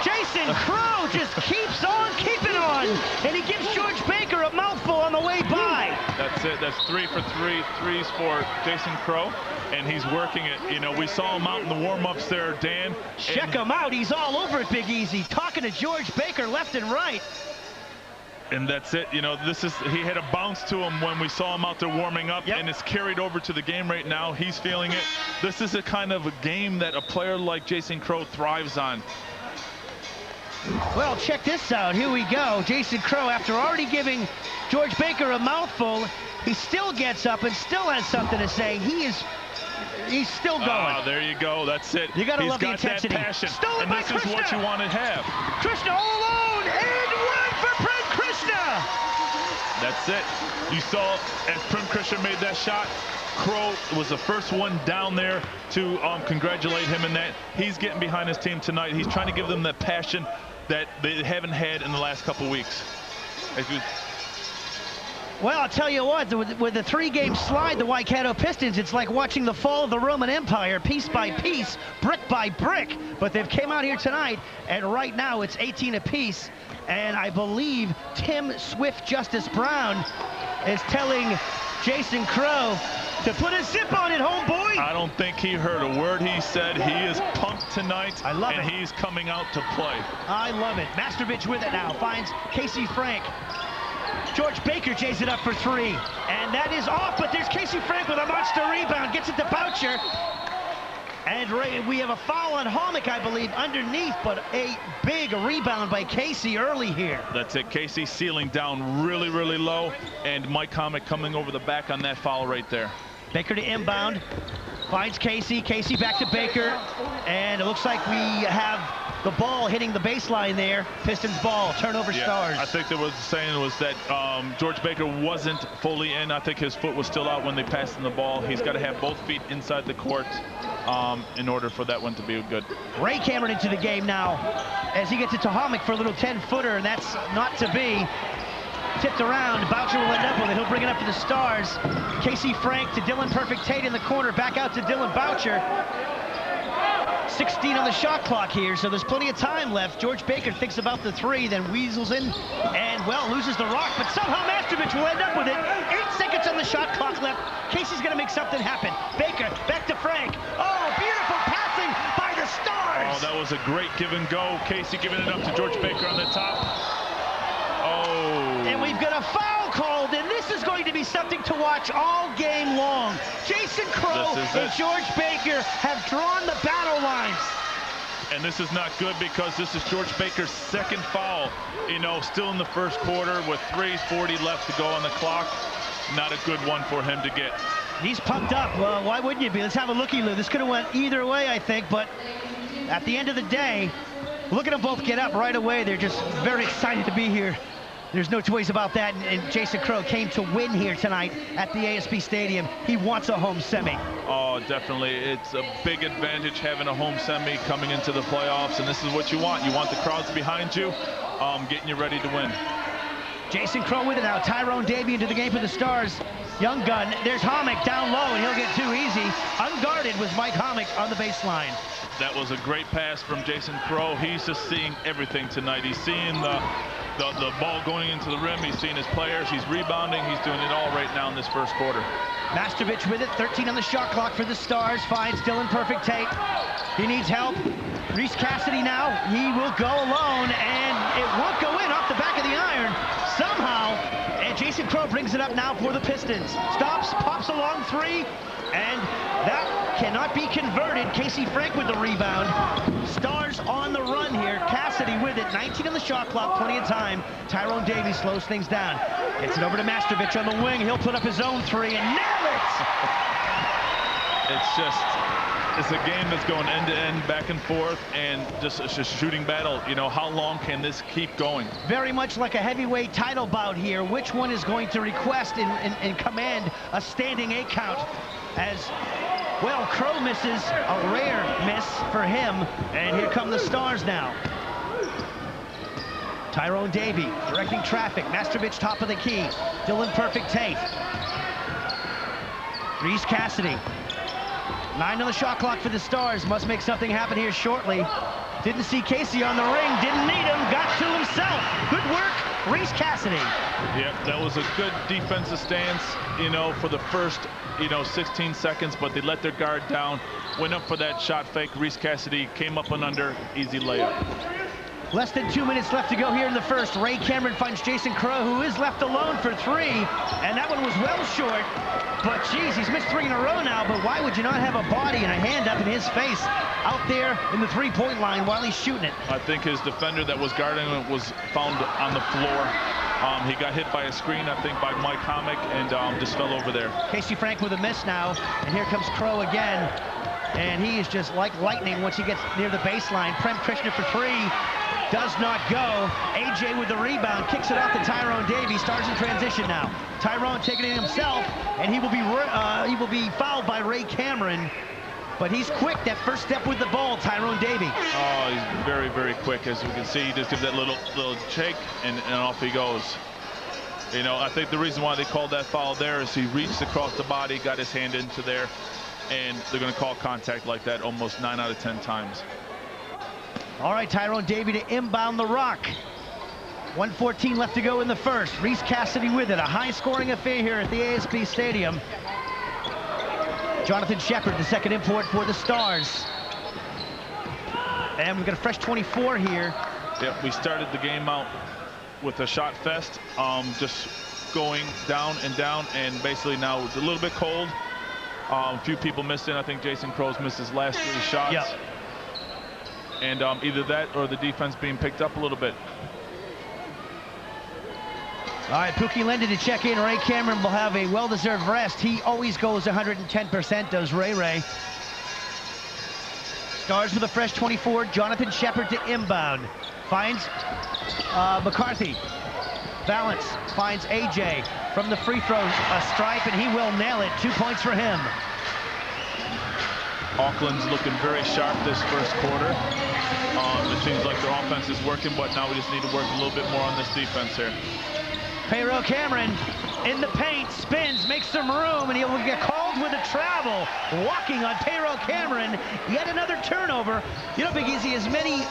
Jason Crow just keeps on keeping on, and he gives George Baker a mouthful on the way by. That's it. That's 3 for 3 threes for Jason Crow, and he's working it. You know, we saw him out in the warm-ups there, Dan. Check him out. He's all over it, Big Easy, talking to George Baker left and right. And that's it. You know, he had a bounce to him when we saw him out there warming up, and it's carried over to the game right now. He's feeling it. This is a kind of a game that a player like Jason Crow thrives on. Well, check this out. Here we go. Jason Crow, after already giving George Baker a mouthful, he still gets up and still has something to say. He's still going. There you go. That's it. You gotta love the intensity. That passion. Stolen by Krishna. This is what you want to have. Krishna all alone, and one for Brent Krishna. That's it. You saw as Prem Krishna made that shot, Crow was the first one down there to congratulate him in that. He's getting behind his team tonight. He's trying to give them that passion that they haven't had in the last couple weeks. Well, I'll tell you what, with the 3-game slide, the Waikato Pistons, it's like watching the fall of the Roman Empire, piece by piece, brick by brick. But they've came out here tonight, and right now it's 18 apiece. And I believe Tim Swift Justice Brown is telling Jason Crow to put a zip on it, homeboy. I don't think he heard a word he said. He is pumped tonight. I love and it. He's coming out to play. I love it. Mastrovich with it now, finds Casey Frank. George Baker jays it up for 3, and that is off, but there's Casey Frank with a monster rebound, gets it to Boucher. And we have a foul on Homick, I believe, underneath, but a big rebound by Casey early here. That's it. Casey sealing down really, really low, and Mike Homick coming over the back on that foul right there. Baker to inbound, finds Casey. Casey back to Baker, and it looks like we have the ball hitting the baseline there. Pistons ball, turnover Stars. I think there was saying was that George Baker wasn't fully in. I think his foot was still out when they passed him the ball. He's got to have both feet inside the court in order for that one to be good. Ray Cameron into the game now as he gets it to Homick for a little 10-footer, and that's not to be. Tipped around, Boucher will end up with it. He'll bring it up to the Stars. Casey Frank to Dylan Perfect Tate in the corner, back out to Dylan Boucher. 16 on the shot clock here, so there's plenty of time left. George Baker thinks about the 3, then weasels in, and, well, loses the rock, but somehow Mastrovich will end up with it. 8 seconds on the shot clock left. Casey's going to make something happen. Baker, back to Frank. Oh, beautiful passing by the Stars. Oh, that was a great give and go. Casey giving it up to George Baker on the top. Oh. And we've got a foul called, and this is going to be something to watch all game long. Jason Crow and George Baker have drawn the battle lines. And this is not good because this is George Baker's second foul, you know, still in the first quarter with 3:40 left to go on the clock. Not a good one for him to get. He's pumped up. Well, why wouldn't you be? Let's have a looky, Lou. This could have went either way, I think, but at the end of the day, look at them both get up right away. They're just very excited to be here. There's no two ways about that, and Jason Crow came to win here tonight at the ASB Stadium. He wants a home semi. Oh, definitely. It's a big advantage having a home semi coming into the playoffs, and this is what you want. You want the crowds behind you, getting you ready to win. Jason Crow with it now. Tyrone Davey into the game for the Stars. Young gun. There's Homick down low, and he'll get too easy. Unguarded was Mike Homick on the baseline. That was a great pass from Jason Crow. He's just seeing everything tonight. He's seeing the ball going into the rim. He's seeing his players. He's rebounding. He's doing it all right now in this first quarter. Mastrovich with it. 13 on the shot clock for the Stars. Finds Dylan Perfect Tate. He needs help. Reese Cassidy now. He will go alone, and it won't go in off the back of the iron somehow. And Jason Crow brings it up now for the Pistons. Stops, pops a long 3, and that cannot be converted. Casey Frank with the rebound. Stars on the run here. Cassidy with it. 19 on the shot clock. Plenty of time. Tyrone Davies slows things down. Gets it over to Mastrovich on the wing. He'll put up his own 3 and nail it! It's a game that's going end to end, back and forth, and just a shooting battle. You know, how long can this keep going? Very much like a heavyweight title bout here. Which one is going to request and command a standing 8 count? As, well, Crow misses, a rare miss for him, and here come the Stars now. Tyrone Davey directing traffic. Mastrovich top of the key. Dylan Perfect Tate. Reese Cassidy. 9 on the shot clock for the Stars. Must make something happen here shortly. Didn't see Casey on the ring. Didn't need him. Got to himself. Good work, Reese Cassidy. Yep, that was a good defensive stance, you know, for the first, 16 seconds, but they let their guard down. Went up for that shot fake. Reese Cassidy came up and under. Easy layup. Less than 2 minutes left to go here in the first. Ray Cameron finds Jason Crow, who is left alone for 3, and that one was well short. But geez, he's missed 3 in a row now, but why would you not have a body and a hand up in his face out there in the 3-point line while he's shooting it? I think his defender that was guarding him was found on the floor. He got hit by a screen, I think, by Mike Homick, and just fell over there. Casey Frank with a miss now, and here comes Crow again. And he is just like lightning once he gets near the baseline. Prem Krishna for 3. Does not go. AJ with the rebound, kicks it off to Tyrone Davey. Stars in transition now. Tyrone taking it himself, and he will be fouled by Ray Cameron. But he's quick, that first step with the ball, Tyrone Davey. Oh, he's very, very quick. As we can see, he just gives that little shake, and off he goes. You know, I think the reason why they called that foul there is he reached across the body, got his hand into there, and they're going to call contact like that almost 9 out of 10 times. All right, Tyrone Davey to inbound the rock. 1:14 left to go in the first. Reese Cassidy with it. A high-scoring affair here at the ASB Stadium. Jonathan Shepard, the second import for the Stars. And we've got a fresh 24 here. Yep, we started the game out with a shot fest, just going down and down, and basically now it's a little bit cold. A few people missed it. I think Jason Crow's missed his last 3 shots. Yep. And either that or the defense being picked up a little bit. All right, Pookie Linden to check in. Ray Cameron will have a well-deserved rest. He always goes 110%, does Ray. Stars with a fresh 24. Jonathan Shepard to inbound. Finds McCarthy. Balance. Finds AJ from the free throw stripe, and he will nail it. 2 points for him. Auckland's looking very sharp this first quarter. It seems like their offense is working, but now we just need to work a little bit more on this defense here. Payro Cameron in the paint, spins, makes some room, and he will get called with a travel. Walking on Payro Cameron, yet another turnover. You know, Big Easy, as many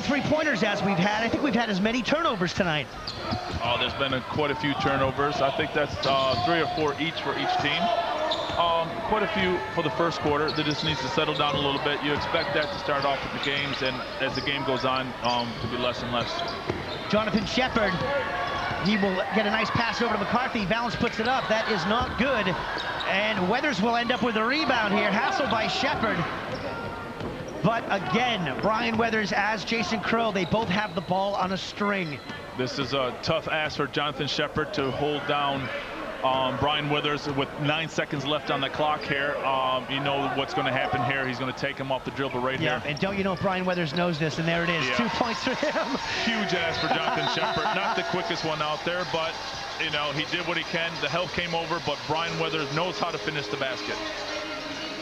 three-pointers as we've had, I think we've had as many turnovers tonight. Oh, there's been quite a few turnovers. I think that's 3 or 4 each for each team. Quite a few for the first quarter. That just needs to settle down a little bit. You expect that to start off with the games, and as the game goes on, to be less and less. Jonathan Shepard, he will get a nice pass over to McCarthy. Valance puts it up. That is not good. And Weathers will end up with a rebound here. Hassled by Shepard. But again, Brian Weathers as Jason Crow, they both have the ball on a string. This is a tough ask for Jonathan Shepard to hold down Brian Weathers with 9 seconds left on the clock here. You know what's going to happen here. He's going to take him off the dribble right here. And don't you know Brian Weathers knows this, and there it is. Yeah. 2 points for him. Huge ask for Jonathan Shepard. Not the quickest one out there, but you know, he did what he can. The help came over, but Brian Weathers knows how to finish the basket.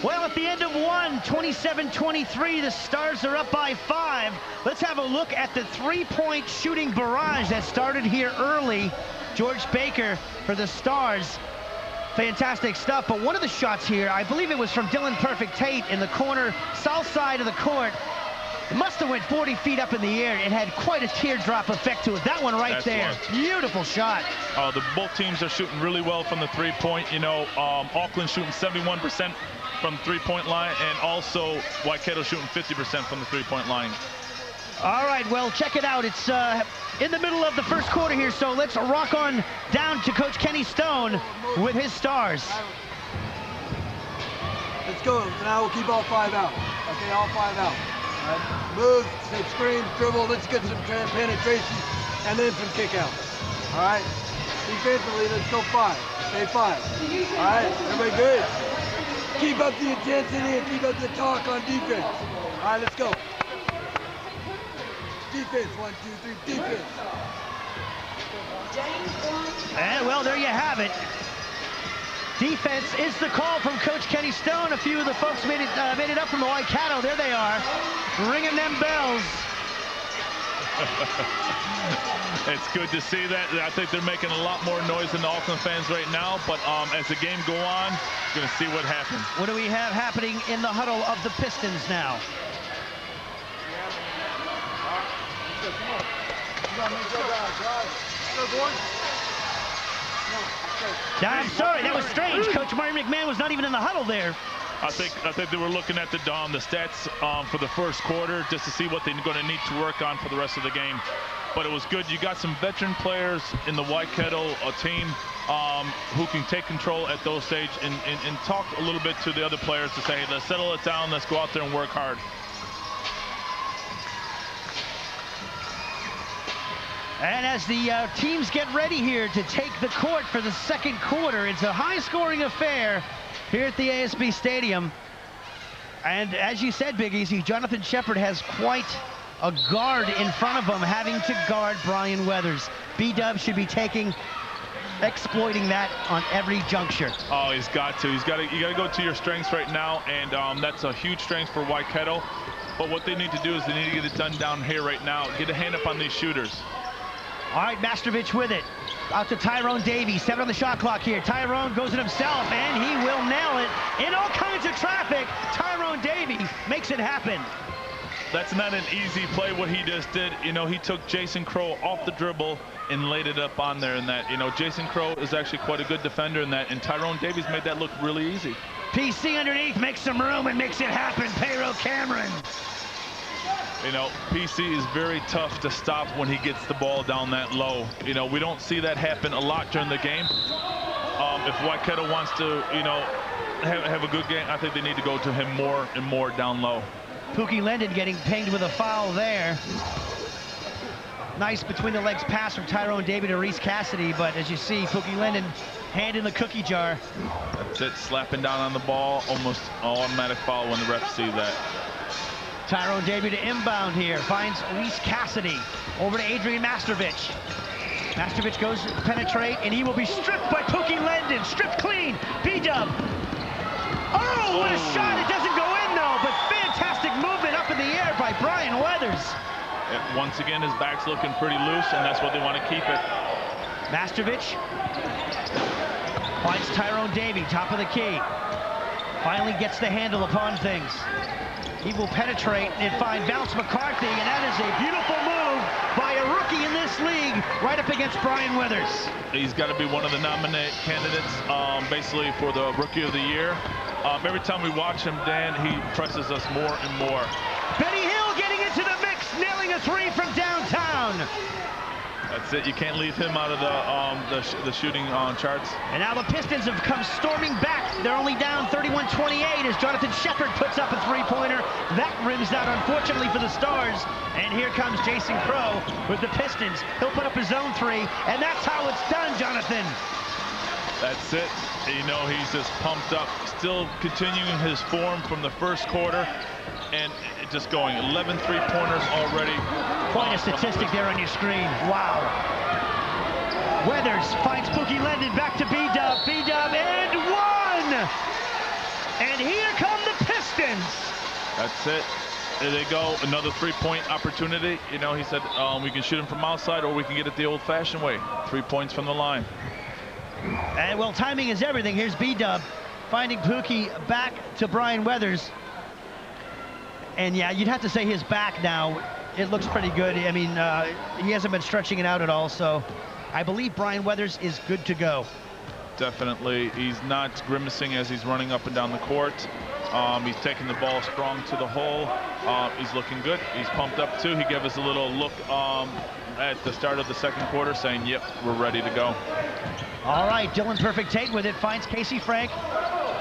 Well, at the end of one, 27-23, the Stars are up by 5. Let's have a look at the three-point shooting barrage that started here early. George Baker for the Stars. Fantastic stuff. But one of the shots here, I believe it was from Dylan Perfect Tate in the corner, south side of the court. It must have went 40 feet up in the air. It had quite a teardrop effect to it. That one right there. Beautiful shot. Both teams are shooting really well from the three-point. You know, Auckland shooting 71% from the three-point line, and also Waikato shooting 50% from the three-point line. All right, well, check it out. It's in the middle of the first quarter here, so let's rock on down to Coach Kenny Stone with his Stars. Let's go. Now we'll keep all 5 out. Okay, all 5 out. All right. Move, take screen, dribble. Let's get some penetration and then some kick out. All right. Defensively, let's go 5. Stay 5. All right. Everybody good? Keep up the intensity and keep up the talk on defense. All right, let's go. Defense, 1, 2, 3, defense. And well, there you have it. Defense is the call from Coach Kenny Stone. A few of the folks made it up from the Waikato. There they are, ringing them bells. It's good to see that. I think they're making a lot more noise than the Auckland fans right now, but as the game go on, we're going to see what happens. What do we have happening in the huddle of the Pistons now? I'm sorry, that was strange. Coach Marty McMahon was not even in the huddle there. I think they were looking at the stats for the first quarter just to see what they're going to need to work on for the rest of the game. But it was good. You got some veteran players in the Waikato team who can take control at those stages and talk a little bit to the other players to say, hey, let's settle it down, let's go out there and work hard. And as the teams get ready here to take the court for the second quarter, it's a high-scoring affair here at the ASB Stadium. And as you said, Big Easy, Jonathan Shepard has quite a guard in front of him having to guard Brian Weathers. B-Dub should be exploiting that on every juncture. Oh, he's got to. You got to go to your strengths right now, and that's a huge strength for Waikato. But what they need to do is they need to get it done down here right now. Get a hand up on these shooters. All right, Mastrovic with it. Out to Tyrone Davies. 7 on the shot clock here. Tyrone goes it himself, and he will nail it. In all kinds of traffic, Tyrone Davies makes it happen. That's not an easy play, what he just did. You know, he took Jason Crow off the dribble and laid it up on there. And that, you know, Jason Crow is actually quite a good defender in that. And Tyrone Davies made that look really easy. PC underneath makes some room and makes it happen. Pero Cameron. You know, PC is very tough to stop when he gets the ball down that low. You know, we don't see that happen a lot during the game. If Waikato wants to, you know, have a good game, I think they need to go to him more and more down low. Pookie Linden getting pinged with a foul there. Nice between the legs pass from Tyrone Davies to Reese Cassidy, but as you see, Pookie Linden hand in the cookie jar. That's it, slapping down on the ball, almost automatic foul when the refs see that. Tyrone Davies to inbound here, finds Reese Cassidy. Over to Adrian Mastrovic. Mastrovic goes to penetrate, and he will be stripped by Pookie Linden. Stripped clean, B-Dub. Oh, what a shot, it doesn't go in though, but fantastic movement up in the air by Brian Weathers. Once again, his back's looking pretty loose, and that's what they want to keep it. Mastrovic finds Tyrone Davies, top of the key. Finally gets the handle upon things. He will penetrate and find Bounce McCarthy, and that is a beautiful move by a rookie in this league, right up against Brian Weathers. He's got to be one of the nominate candidates, basically, for the Rookie of the Year. Every time we watch him, Dan, he impresses us more and more. Benny Hill getting into the mix, nailing a 3 from downtown. That's it. You can't leave him out of the shooting charts. And now the Pistons have come storming back. They're only down 31-28 as Jonathan Shepard puts up a 3-pointer. That rims out, unfortunately, for the Stars. And here comes Jason Crow with the Pistons. He'll put up his own 3, and that's how it's done, Jonathan. That's it. You know, he's just pumped up, still continuing his form from the first quarter, and just going 11 3-pointers already. Quite a statistic there on your screen. Wow. Weathers finds Pookie Linden back to B-Dub. B-Dub and 1! And here come the Pistons. That's it. There they go. Another 3-point opportunity. You know, he said we can shoot him from outside, or we can get it the old-fashioned way. 3 points from the line. And well, timing is everything. Here's B-Dub finding Pookie back to Brian Weathers. And yeah, you'd have to say his back now, it looks pretty good. I mean, he hasn't been stretching it out at all, so I believe Brian Weathers is good to go. Definitely. He's not grimacing as he's running up and down the court. He's taking the ball strong to the hole. He's looking good. He's pumped up too. He gave us a little look at the start of the second quarter saying, yep, we're ready to go. All right, Dylan Perfect Tate with it, finds Casey Frank.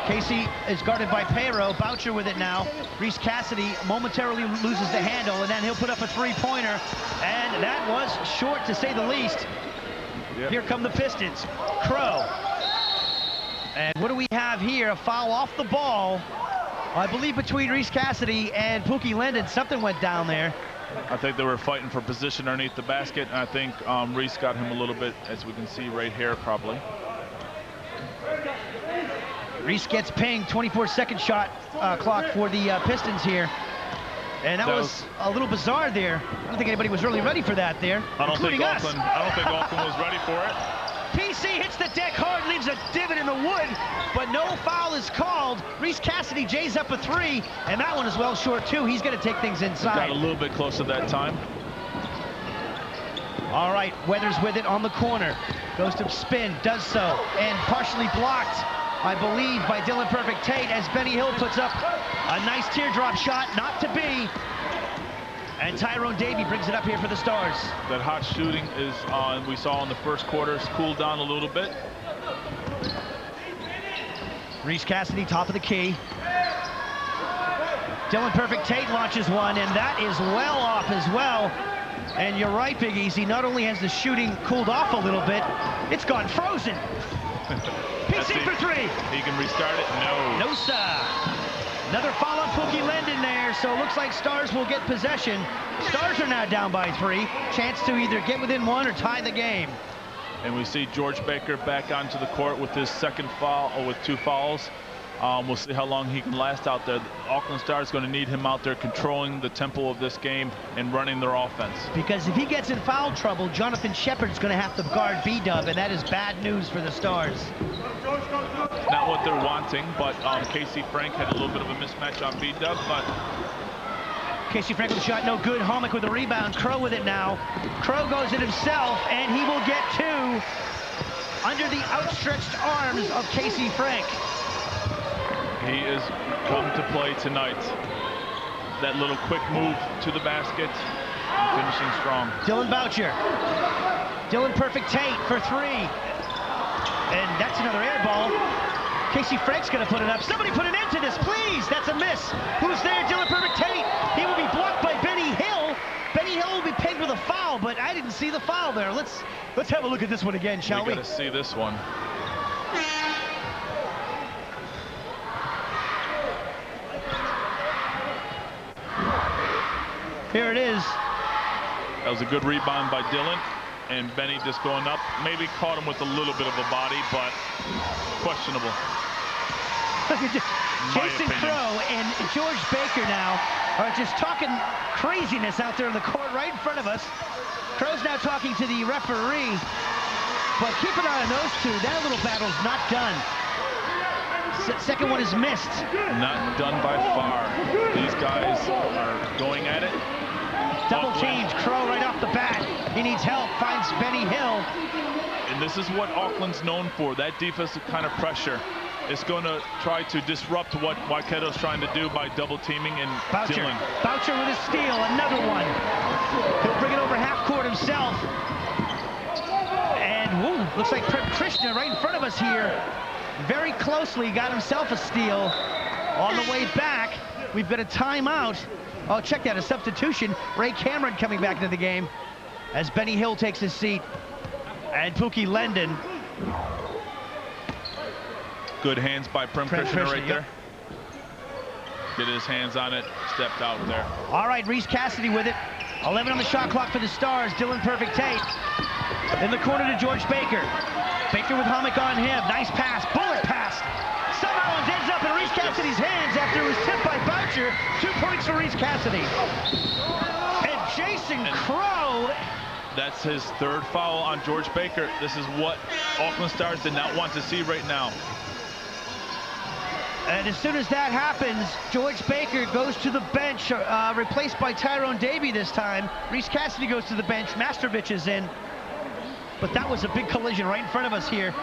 Casey is guarded by Pero. Boucher with it now. Reese Cassidy momentarily loses the handle, and then he'll put up a 3-pointer. And that was short, to say the least. Yep. Here come the Pistons. Crow. And what do we have here? A foul off the ball. I believe between Reese Cassidy and Pookie Linden. Something went down there. I think they were fighting for position underneath the basket, and I think Reese got him a little bit, as we can see right here, probably. Reese gets pinged, 24-second shot clock for the Pistons here. And that was a little bizarre there. I don't think anybody was really ready for that there, including us. I don't think Auckland was ready for it. PC hits the deck hard, leaves a divot in the wood, but no foul is called. Reese Cassidy jays up a 3, and that one is well short too. He's going to take things inside. Got a little bit closer that time. All right, Weathers with it on the corner. Goes to spin, does so, and partially blocked, I believe, by Dylan Perfect Tate as Benny Hill puts up a nice teardrop shot, not to be. And Tyrone Davies brings it up here for the Stars. That hot shooting is we saw in the first quarter, cooled down a little bit. Reese Cassidy, top of the key. Dylan Perfect Tate launches one, and that is well off as well. And you're right, Big Easy, not only has the shooting cooled off a little bit, it's gone frozen. PC for 3. He can restart it. No. No, sir. Another foul on Pookie Linden there, so it looks like Stars will get possession. Stars are now down by 3. Chance to either get within 1 or tie the game. And we see George Baker back onto the court with his second foul, or with 2 fouls. We'll see how long he can last out there. The Auckland Stars going to need him out there controlling the tempo of this game and running their offense. Because if he gets in foul trouble, Jonathan Shepard's going to have to guard B-Dub, and that is bad news for the Stars. Not what they're wanting, but Casey Frank had a little bit of a mismatch on B-Dub, but Casey Frank with a shot, no good. Homick with a rebound. Crow with it now. Crow goes it himself, and he will get 2 under the outstretched arms of Casey Frank. He is come to play tonight. That little quick move to the basket, finishing strong. Dylan Boucher. Dylan Perfect Tate for 3. And that's another air ball. Casey Frank's going to put it up. Somebody put an end to this, please. That's a miss. Who's there? Dylan Perfect Tate. He will be blocked by Benny Hill. Benny Hill will be pegged with a foul, but I didn't see the foul there. Let's have a look at this one again, shall we? We got to see this one. Here it is. That was a good rebound by Dylan, and Benny just going up. Maybe caught him with a little bit of a body, but questionable. Look at Jason Crow and George Baker now are just talking craziness out there in the court right in front of us. Crow's now talking to the referee, but keep an eye on those 2. That little battle's not done. Second one is missed. Not done by far. These guys are going at it. Double teamed. Crow right off the bat. He needs help. Finds Benny Hill. And this is what Auckland's known for, that defensive kind of pressure. It's going to try to disrupt what Waikato's trying to do by double teaming and Boucher. Dylan. Boucher with a steal. Another one. He'll bring it over half court himself. And woo, looks like Krishna right in front of us here. Very closely got himself a steal. On the way back, we've got a timeout. Oh, check that, a substitution. Ray Cameron coming back into the game as Benny Hill takes his seat. And Pookie Linden. Good hands by Prem Krishna right there. Get his hands on it, stepped out there. All right, Reese Cassidy with it. 11 on the shot clock for the Stars. Dylan Perfect Tate. In the corner to George Baker. Baker with Homick on him. Nice pass, bullet pass. Somehow it ends up in Reese Cassidy's hands after it was tipped by Boucher. 2 points for Reese Cassidy. And Jason Crow. That's his 3rd foul on George Baker. This is what Auckland Stars did not want to see right now. And as soon as that happens, George Baker goes to the bench, replaced by Tyrone Davey this time. Reese Cassidy goes to the bench. Mastrovich is in. But that was a big collision right in front of us here.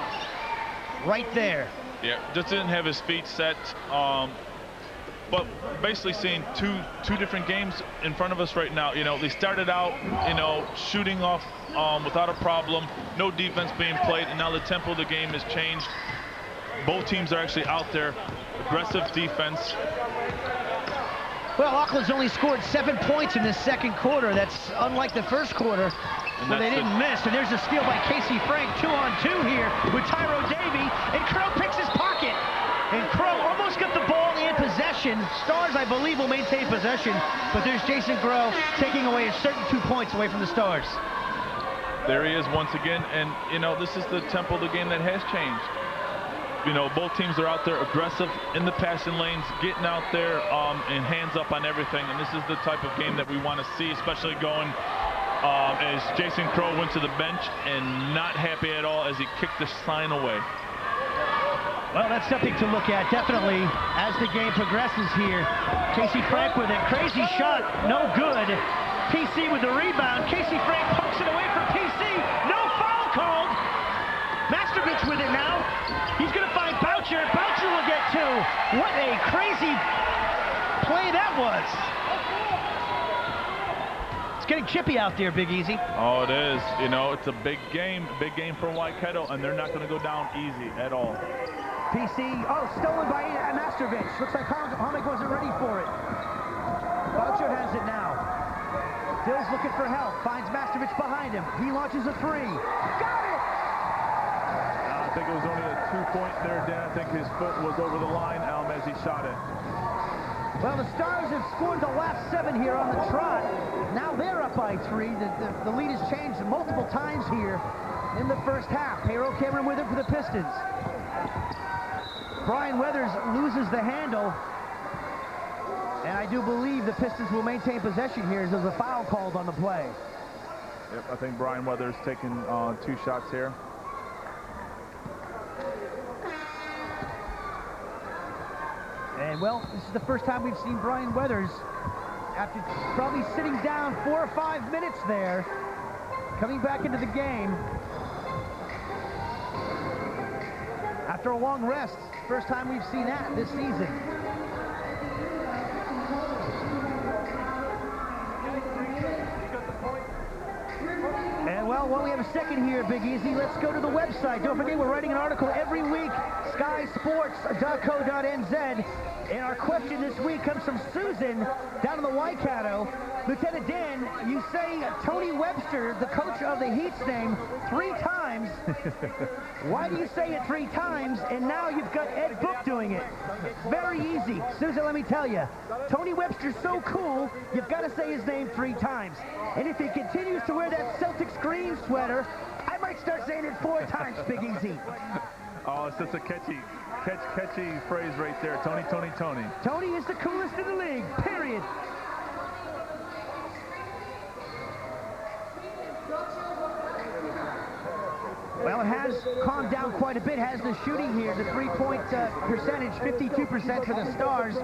Right there. Yeah, just didn't have his feet set. But basically seeing two different games in front of us right now. You know, they started out, you know, shooting off without a problem. No defense being played. And now the tempo of the game has changed. Both teams are actually out there. Aggressive defense. Well, Auckland's only scored 7 points in this second quarter. That's unlike the first quarter, where they didn't miss. And there's a steal by Casey Frank, 2-on-2 here with Tyro Davey. And Crow picks his pocket. And Crow almost got the ball in possession. Stars, I believe, will maintain possession. But there's Jason Crow taking away a certain 2 points away from the Stars. There he is once again. And, you know, this is the tempo of the game that has changed. You know, both teams are out there aggressive in the passing lanes, getting out there and hands up on everything. And this is the type of game that we want to see, especially going as Jason Crow went to the bench and not happy at all as he kicked the sign away. Well, that's something to look at, definitely, as the game progresses here. Casey Frank with a crazy shot, no good. PC with the rebound. Casey Frank pokes it away from PC. No foul called. Mastrovich with it now. He's going to find Boucher. Boucher will get 2. What a crazy play that was. It's getting chippy out there, Big Easy. Oh, it is. You know, it's a big game for Waikato, and they're not going to go down easy at all. PC, oh, stolen by Mastrovich. Looks like Homick wasn't ready for it. Boucher has it now. Dill's looking for help. Finds Mastrovich behind him. He launches a 3. Got it! I think it was only a 2-point there, Dan. I think his foot was over the line, as he shot it. Well, the Stars have scored the last 7 here on the trot. Now they're up by 3. The lead has changed multiple times here in the first half. Payroll Cameron with it for the Pistons. Brian Weathers loses the handle. And I do believe the Pistons will maintain possession here as there's a foul called on the play. Yep, I think Brian Weathers taking 2 shots here. And, well, this is the first time we've seen Brian Weathers, after probably sitting down 4 or 5 minutes there, coming back into the game. After a long rest, first time we've seen that this season. And, well, while we have a second here, Big Easy, let's go to the website. Don't forget, we're writing an article every week, skysports.co.nz. And our question this week comes from Susan down in the Waikato. Lieutenant Dan, you say Tony Webster, the coach of the Heat's name, 3 times. Why do you say it 3 times, and now you've got Ed Book doing it? Very easy. Susan, let me tell you, Tony Webster's so cool, you've got to say his name 3 times. And if he continues to wear that Celtics green sweater, I might start saying it 4 times, Big Easy. Oh, it's just a catchy phrase right there. Tony, Tony, Tony. Tony is the coolest in the league, period. Well, it has calmed down quite a bit, has the shooting here. The three-point percentage, 52% for the Stars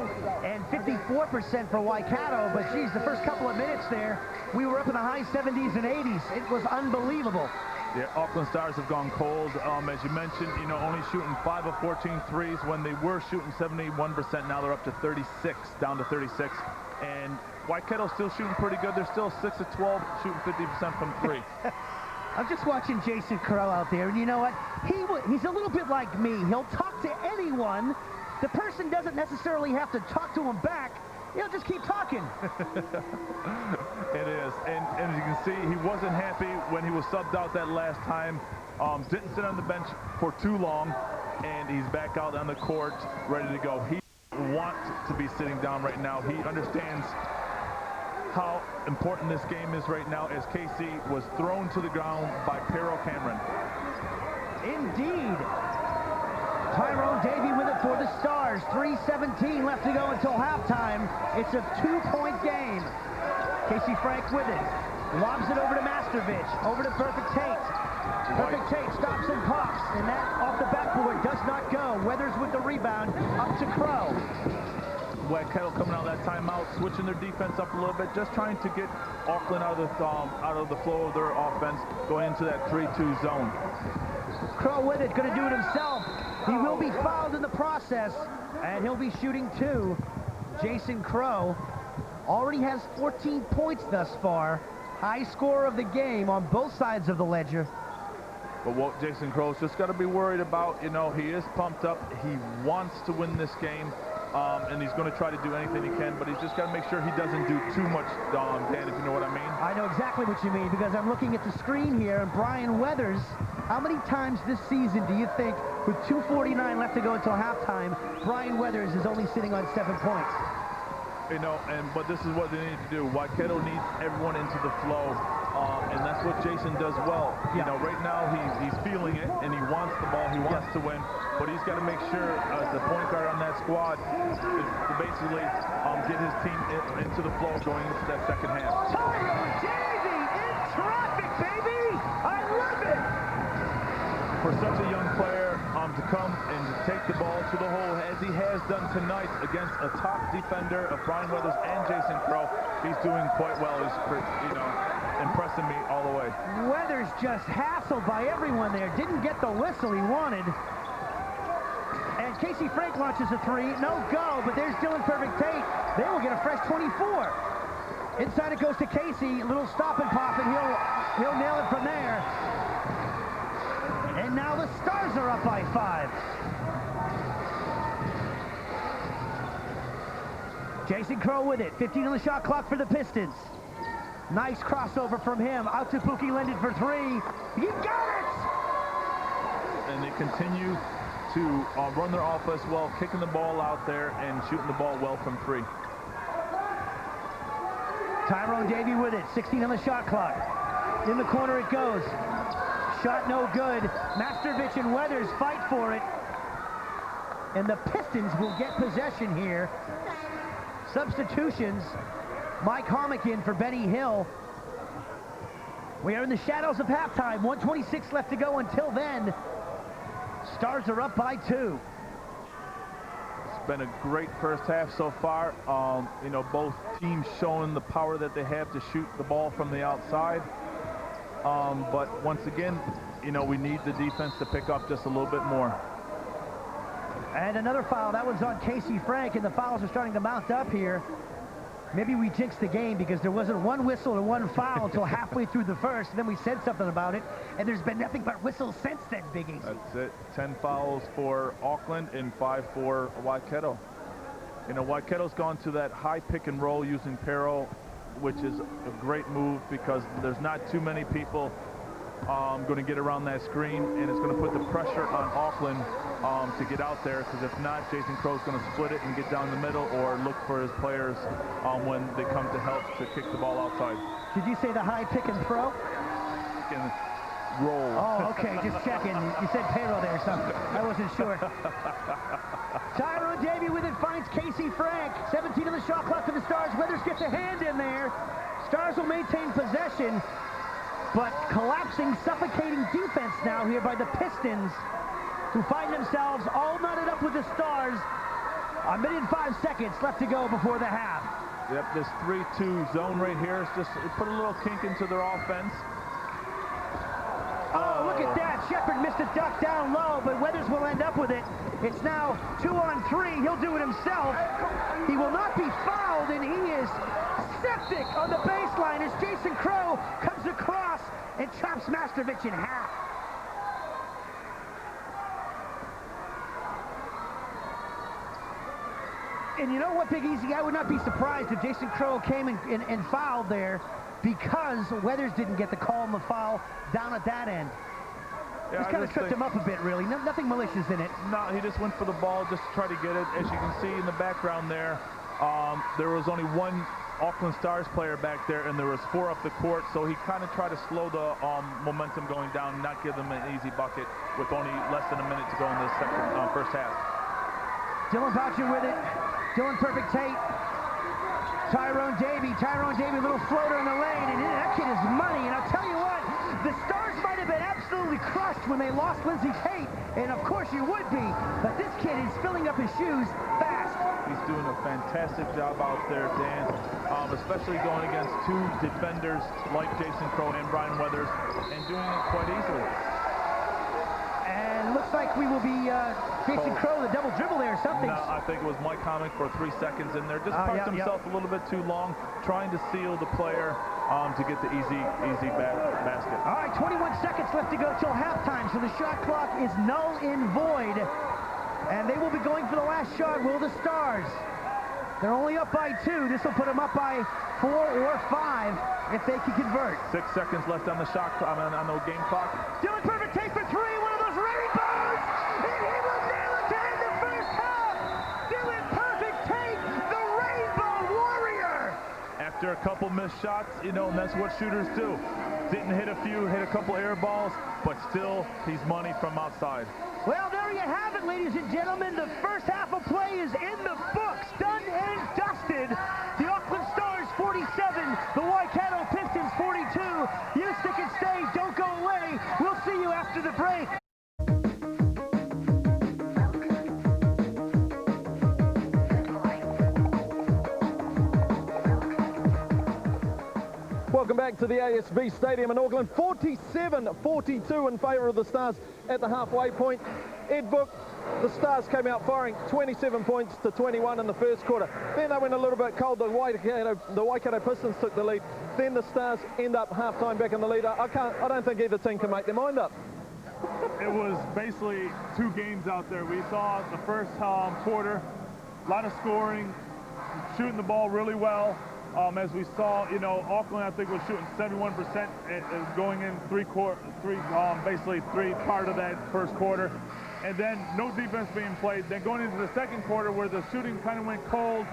and 54% for Waikato. But, geez, the first couple of minutes there, we were up in the high 70s and 80s. It was unbelievable. Yeah, Auckland Stars have gone cold. As you mentioned, only shooting 5 of 14 threes when they were shooting 71%. Now they're up to 36, down to 36. And Waikato's still shooting pretty good. They're still 6 of 12, shooting 50% from 3. I'm just watching Jason Crow out there, and you know what? He's a little bit like me. He'll talk to anyone. The person doesn't necessarily have to talk to him back. He'll just keep talking. It is. And as you can see, he wasn't happy when he was subbed out that last time. Didn't sit on the bench for too long, and he's back out on the court, ready to go. He wants to be sitting down right now. He understands how important this game is right now, as Casey was thrown to the ground by Payroll Cameron. Indeed. Tyrone Davey with it for the Stars. 3:17 left to go until halftime. It's a 2-point game. Casey Frank with it. Lobs it over to Mastervich. Over to Perfect Tate. Perfect Tate stops and pops. And that off the backboard does not go. Weathers with the rebound. Up to Crow. Waikato coming out of that timeout, switching their defense up a little bit, just trying to get Auckland out of the flow of their offense, going into that 3-2 zone. Crow with it, going to do it himself. He will be fouled in the process, and he'll be shooting 2. Jason Crow already has 14 points thus far. High scorer of the game on both sides of the ledger. But what Jason Crow's just got to be worried about, he is pumped up. He wants to win this game. And he's going to try to do anything he can, but he's just got to make sure he doesn't do too much, Dan, if you know what I mean. I know exactly what you mean, because I'm looking at the screen here, and Brian Weathers, how many times this season do you think, with 2:49 left to go until halftime, Brian Weathers is only sitting on 7 points? But this is what they need to do. Waikato needs everyone into the flow, and that's what Jason does well. Right now he's feeling it, and he wants the ball. He wants to win, but he's got to make sure as the point guard on that squad to basically get his team into the flow going into that second half. Tyrone Davey in traffic, baby! I love it! For such a young player to come and take the ball to the hole, as he has done tonight against a top defender of Brian Weathers and Jason Crow, he's doing quite well. He's, impressing me all the way. Weathers just hassled by everyone there. Didn't get the whistle he wanted. And Casey Frank launches a 3. No go, but there's Dylan Perfect Tate. They will get a fresh 24. Inside it goes to Casey. A little stop and pop, and he'll nail it from there. And now the Stars are up by 5. Jason Crow with it. 15 on the shot clock for the Pistons. Nice crossover from him. Out to Pookie Linden for 3. You got it! And they continue to run their offense well, kicking the ball out there and shooting the ball well from three. Tyrone Davey with it, 16 on the shot clock. In the corner it goes. Shot no good. Masterovich and Weathers fight for it. And the Pistons will get possession here. Substitutions. Mike Homick in for Benny Hill. We are in the shadows of halftime. 1:26 left to go until then. Stars are up by 2. It's been a great first half so far. You know, both teams showing the power that they have to shoot the ball from the outside. But once again, you know, we need the defense to pick up just a little bit more. And another foul. That one's on Casey Frank, and the fouls are starting to mount up here. Maybe we jinxed the game because there wasn't one whistle and one foul until halfway through the first, and then we said something about it, and there's been nothing but whistles since then, Big Easy. That's it. 10 fouls for Auckland and 5 for Waikato. You know, Waikato's gone to that high pick and roll using Pero, which is a great move because there's not too many people going to get around that screen, and it's going to put the pressure on Auckland to get out there, because if not, Jason Crow's going to split it and get down the middle or look for his players when they come to help to kick the ball outside. Did you say the high pick and throw? Pick and roll. Oh, okay, just checking. You said payroll there or something. I wasn't sure. Tyrone Davey with it finds Casey Frank. 17 on the shot clock for the Stars. Weathers gets a hand in there. Stars will maintain possession, but collapsing, suffocating defense now here by the Pistons, who find themselves all knotted up with the Stars. A minute and 5 seconds left to go before the half. Yep, this 3-2 zone right here is just put a little kink into their offense. Oh, look at that. Shepard missed a duck down low, but Weathers will end up with it. It's now 2-on-3. He'll do it himself. He will not be fouled, and he is septic on the baseline as Jason Crow comes across and chops Masterovich in half. And you know what, Big Easy? I would not be surprised if Jason Crow came and fouled there, because Weathers didn't get the call on the foul down at that end. Yeah, just kind of tripped him up a bit, really. Nothing malicious in it. No, he just went for the ball just to try to get it. As you can see in the background there, there was only one Auckland Stars player back there, and there was 4 up the court, so he kind of tried to slow the momentum going down and not give them an easy bucket with only less than a minute to go in the first half. Dylan Boucher with it. Dylan Perfect Tate. Tyrone Davey, a little floater in the lane, and that kid is money. And I'll tell you what, the Stars might have been absolutely crushed when they lost Lindsey Tate, and of course you would be, but this kid is filling up his shoes fast. He's doing a fantastic job out there, Dan, especially going against 2 defenders like Jason Crow and Brian Weathers, and doing it quite easily. And looks like we will be Jason Crow, the double dribble there or something. No, I think it was Mike Homick for 3 seconds in there. Just parked himself a little bit too long, trying to seal the player to get the easy basket. All right, 21 seconds left to go till halftime, so the shot clock is null and void. And they will be going for the last shot, will the Stars? They're only up by 2. This will put them up by 4 or 5 if they can convert. 6 seconds left on the shot clock, on the game clock. Dylan Perfect takes for 3, one of those rainbows, and he will nail it to end the first half. Dylan Perfect Tate, the Rainbow Warrior. After a couple missed shots, you know, and that's what shooters do. Didn't hit a few, hit a couple air balls, but still, he's money from outside. Well, there you have it, ladies and gentlemen. The first half of play is in the books, done and dusted. The Auckland Stars 47, the Waikato Pistons 42. You stick and stay, don't go away. We'll see you after the break. Welcome back to the ASB Stadium in Auckland. 47-42 in favour of the Stars at the halfway point. Ed Book, the Stars came out firing 27 points to 21 in the first quarter. Then they went a little bit cold. The Waikato Pistons took the lead. Then the Stars end up half-time back in the lead. I don't think either team can make their mind up. It was basically 2 games out there. We saw the first quarter, a lot of scoring, shooting the ball really well. As we saw, you know, Auckland, I think, was shooting 71% going in basically 3 part of that first quarter. and then no defense being played. Then going into the second quarter where the shooting kind of went cold,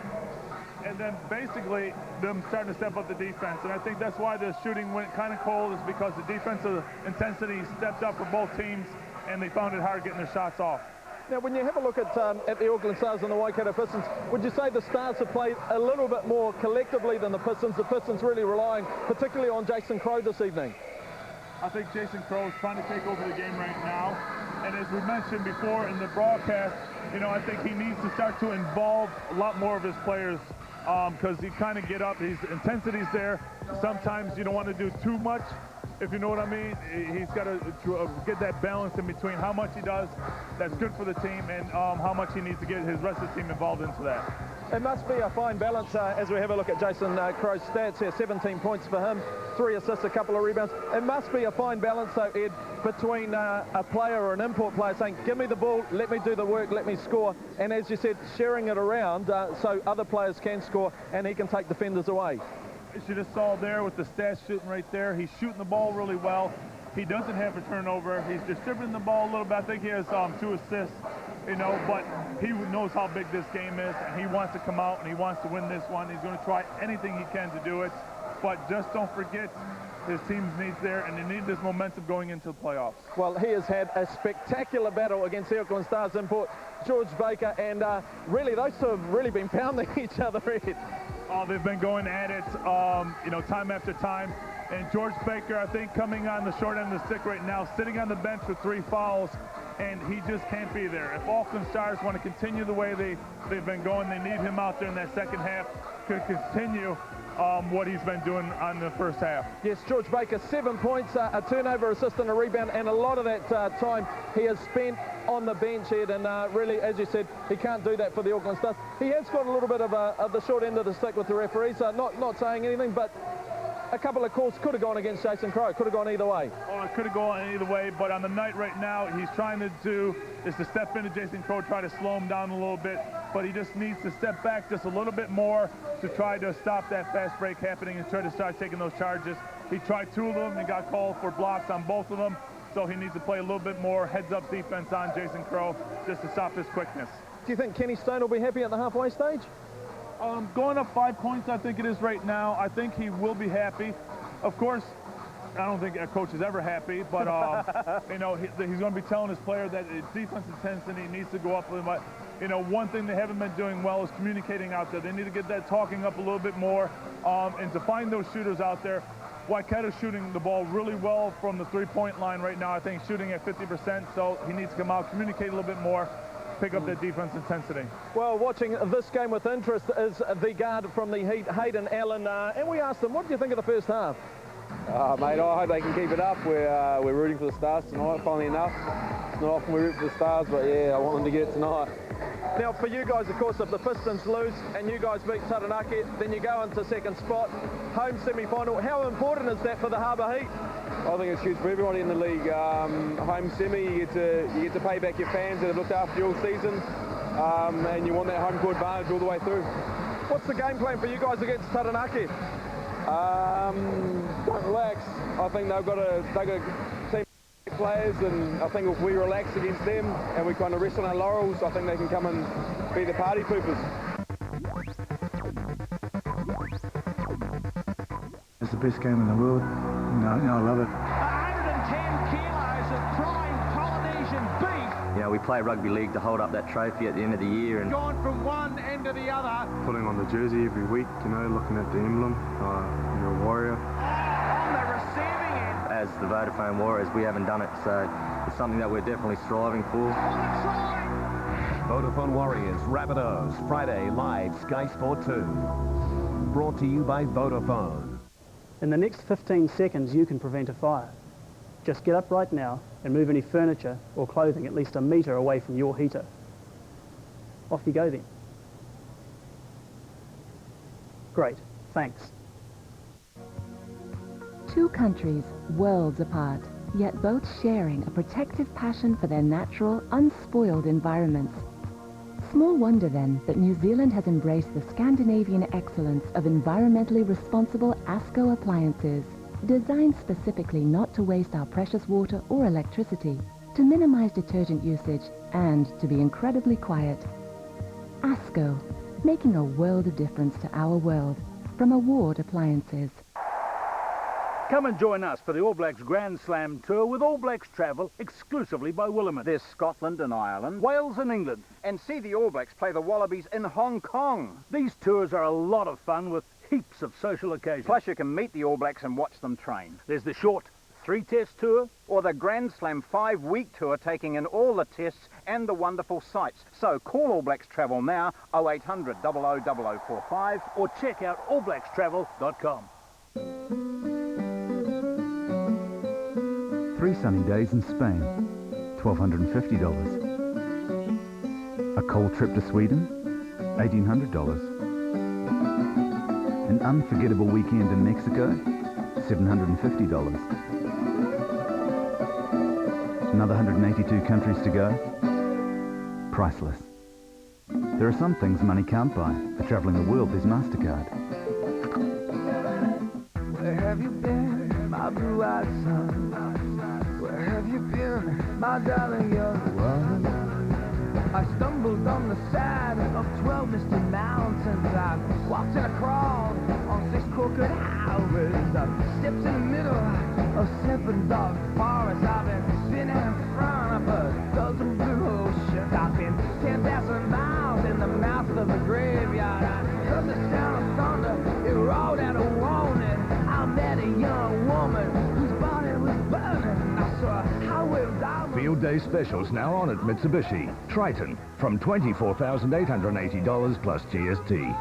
and then basically them starting to step up the defense. And I think that's why the shooting went kind of cold, is because the defensive intensity stepped up for both teams, and they found it hard getting their shots off. Now, when you have a look at the Auckland Stars and the Waikato Pistons, would you say the Stars have played a little bit more collectively than the Pistons? The Pistons really relying particularly on Jason Crow this evening. I think Jason Crow is trying to take over the game right now. And as we mentioned before in the broadcast, you know, I think he needs to start to involve a lot more of his players, because he kind of get up, his intensity's there. Sometimes you don't want to do too much, if you know what I mean. He's got to get that balance in between how much he does that's good for the team and how much he needs to get his rest of the team involved into that. It must be a fine balance as we have a look at Jason Crow's stats here. 17 points for him, 3 assists, a couple of rebounds. It must be a fine balance, though, Ed, between a player or an import player saying, give me the ball, let me do the work, let me score, and as you said, sharing it around so other players can score and he can take defenders away. As you just saw there with the stats shooting right there, he's shooting the ball really well. He doesn't have a turnover. He's distributing the ball a little bit. I think he has 2 assists, you know, but he knows how big this game is, and he wants to come out and he wants to win this one. He's going to try anything he can to do it, but just don't forget his team's needs there, and they need this momentum going into the playoffs. Well, he has had a spectacular battle against the Auckland Stars import, George Baker, and really those two have really been pounding each other, Ed. Oh, they've been going at it, you know, time after time. And George Baker, I think, coming on the short end of the stick right now, sitting on the bench with 3 fouls, and he just can't be there. If Auckland Stars want to continue the way they've been going, they need him out there in that second half to continue what he's been doing on the first half. Yes, George Baker, 7 points, a turnover, assist and a rebound, and a lot of that time he has spent on the bench, Ed, and really, as you said, he can't do that for the Auckland Stars. He has got a little bit of the short end of the stick with the referees, not saying anything, but a couple of calls could have gone against Jason Crow, could have gone either way. Oh, it could have gone either way, but on the night right now, he's trying to do is to step into Jason Crow, try to slow him down a little bit, but he just needs to step back just a little bit more to try to stop that fast break happening and try to start taking those charges. He tried 2 of them and got called for blocks on both of them, so he needs to play a little bit more heads-up defense on Jason Crow just to stop his quickness. Do you think Kenny Stone will be happy at the halfway stage? Going up 5 points, I think it is right now. I think he will be happy. Of course, I don't think a coach is ever happy, but you know, he's going to be telling his player that defense intensity needs to go up a little bit. You know, one thing they haven't been doing well is communicating out there. They need to get that talking up a little bit more, and to find those shooters out there. Waikato's shooting the ball really well from the 3-point line right now. I think shooting at 50%, so he needs to come out, communicate a little bit more, pick up that defense intensity. Well, watching this game with interest is the guard from the Heat, Hayden Allen, and we asked him, what do you think of the first half? Mate, I hope they can keep it up. We're rooting for the Stars tonight, funnily enough. It's not often we root for the Stars, but yeah, I want them to get it tonight. Now, for you guys, of course, if the Pistons lose and you guys beat Taranaki, then you go into second spot, home semi-final. How important is that for the Harbour Heat? I think it's huge for everybody in the league. Home semi, you get to pay back your fans that have looked after you all season, and you want that home court advantage all the way through. What's the game plan for you guys against Taranaki? Don't relax. I think they've got a team of players, and I think if we relax against them and we kind of rest on our laurels, I think they can come and be the party poopers. It's the best game in the world. I love it. 110 kilos of prime Polynesian beef. You know, we play rugby league to hold up that trophy at the end of the year. And gone from one end to the other. Putting on the jersey every week, you know, looking at the emblem, you're a warrior. On the receiving end. As the Vodafone Warriors, we haven't done it, so it's something that we're definitely striving for. Vodafone Warriors, Rabbitohs, Friday, live, Sky Sport 2. Brought to you by Vodafone. In the next 15 seconds, you can prevent a fire. Just get up right now and move any furniture or clothing at least a metre away from your heater. Off you go then. Great, thanks. Two countries, worlds apart, yet both sharing a protective passion for their natural, unspoiled environments. Small wonder then that New Zealand has embraced the Scandinavian excellence of environmentally responsible ASCO appliances, designed specifically not to waste our precious water or electricity. to minimize detergent usage, and to be incredibly quiet. ASCO, making a world of difference to our world, from Award Appliances. Come and join us for the All Blacks Grand Slam Tour with All Blacks Travel, exclusively by Willamette. There's Scotland and Ireland, Wales and England. And see the All Blacks play the Wallabies in Hong Kong. These tours are a lot of fun with heaps of social occasions. Plus you can meet the All Blacks and watch them train. There's the short 3-test tour, or the Grand Slam 5-week tour taking in all the tests and the wonderful sights. So call All Blacks Travel now, 0800 00 0045, or check out allblackstravel.com. 3 sunny days in Spain, $1,250. A cold trip to Sweden, $1,800. An unforgettable weekend in Mexico, $750. Another 182 countries to go, priceless. There are some things money can't buy. For travelling the world, there's MasterCard. Where have you been, my blue-eyed son? Where have you been, my darling, you're the one? I stumbled on the side of 12 misty mountains. I walked and I crawled on 6 crooked highways. I stepped in the middle of 7 dark forests. I've been spinning in front of a dozen blue oceans. I've been 10,000 miles in the mouth of a graveyard. I heard the sound of thunder, it rolled out a warning. I met a young woman whose body was burning. I saw a highway of diamonds. Field Day specials now on at Mitsubishi. Triton from $24,880 plus GST.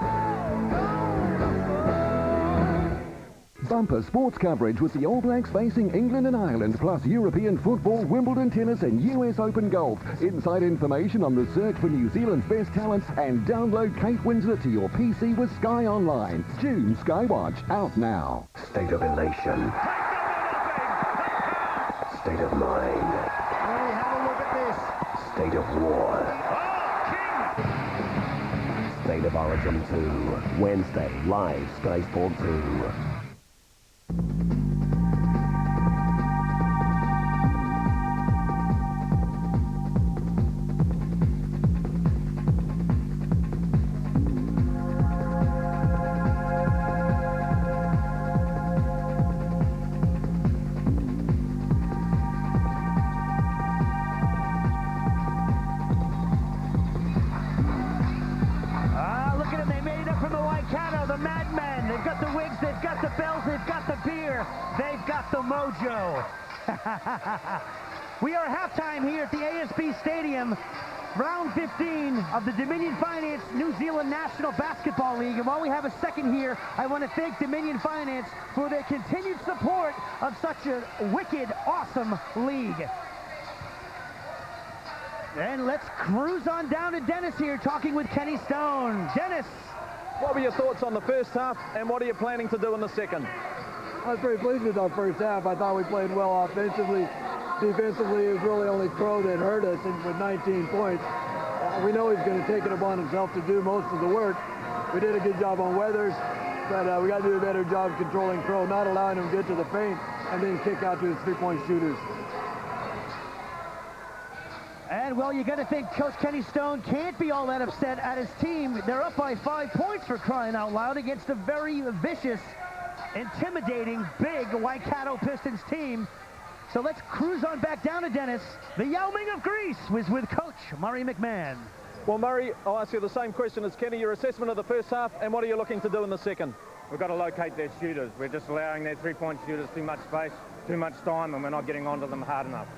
Bumper sports coverage with the All Blacks facing England and Ireland, plus European football, Wimbledon tennis and US Open golf. Inside information on the search for New Zealand's best talent, and download Kate Winslet to your PC with Sky Online. June Skywatch, out now. State of elation. State of mind. Hey, have a look at this. State of war. State of Origin 2. Wednesday, live Sky Sport 2. Look at them, they made it up from the Waikato, the madmen. They've got the wigs, they've got the bells, they've got the beer, they've got the mojo. We are halftime here at the ASB Stadium, round 15 of the Dominion Finance New Zealand National Basketball League. And while we have a second here, I want to thank Dominion Finance for their continued support of such a wicked, awesome league. And let's cruise on down to Dennis here, talking with Kenny Stone. Dennis. What were your thoughts on the first half, and what are you planning to do in the second? I was pretty pleased with our first half. I thought we played well offensively. Defensively, it was really only Crow that hurt us with 19 points. We know he's going to take it upon himself to do most of the work. We did a good job on Weathers, but we got to do a better job controlling Crow, not allowing him to get to the paint and then kick out to his three-point shooters. And, well, you got to think Coach Kenny Stone can't be all that upset at his team. They're up by 5 points, for crying out loud, against a very vicious, intimidating, big Waikato Pistons team. So let's cruise on back down to Dennis. The Yao Ming of Greece was with Coach Murray McMahon. Well, Murray, I'll ask you the same question as Kenny. Your assessment of the first half, and what are you looking to do in the second? We've got to locate their shooters. We're just allowing their three-point shooters too much space, too much time, and we're not getting onto them hard enough.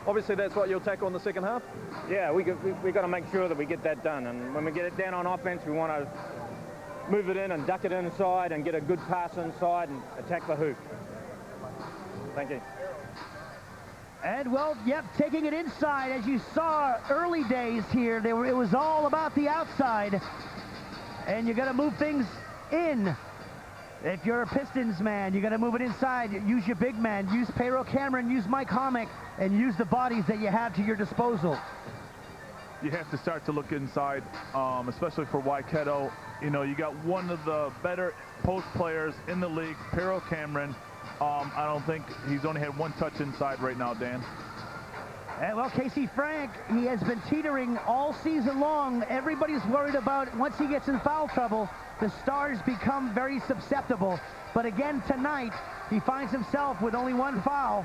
Obviously, that's what you'll tackle in the second half? Yeah, we got to make sure that we get that done. And when we get it down on offense, we want to move it in and duck it inside and get a good pass inside and attack the hoop. Thank you. And, well, yep, taking it inside. As you saw early days here, it was all about the outside. And you got to move things in. If you're a Pistons man, you got to move it inside. Use your big man. Use Pero Cameron. Use Mike Hommick. And use the bodies that you have to your disposal. You have to start to look inside, especially for Waikato. You know, you got one of the better post players in the league, Pero Cameron. I don't think he's only had one touch inside right now, Dan. And well, Casey Frank, he has been teetering all season long. Everybody's worried about once he gets in foul trouble, the Stars become very susceptible. But again tonight, he finds himself with only one foul.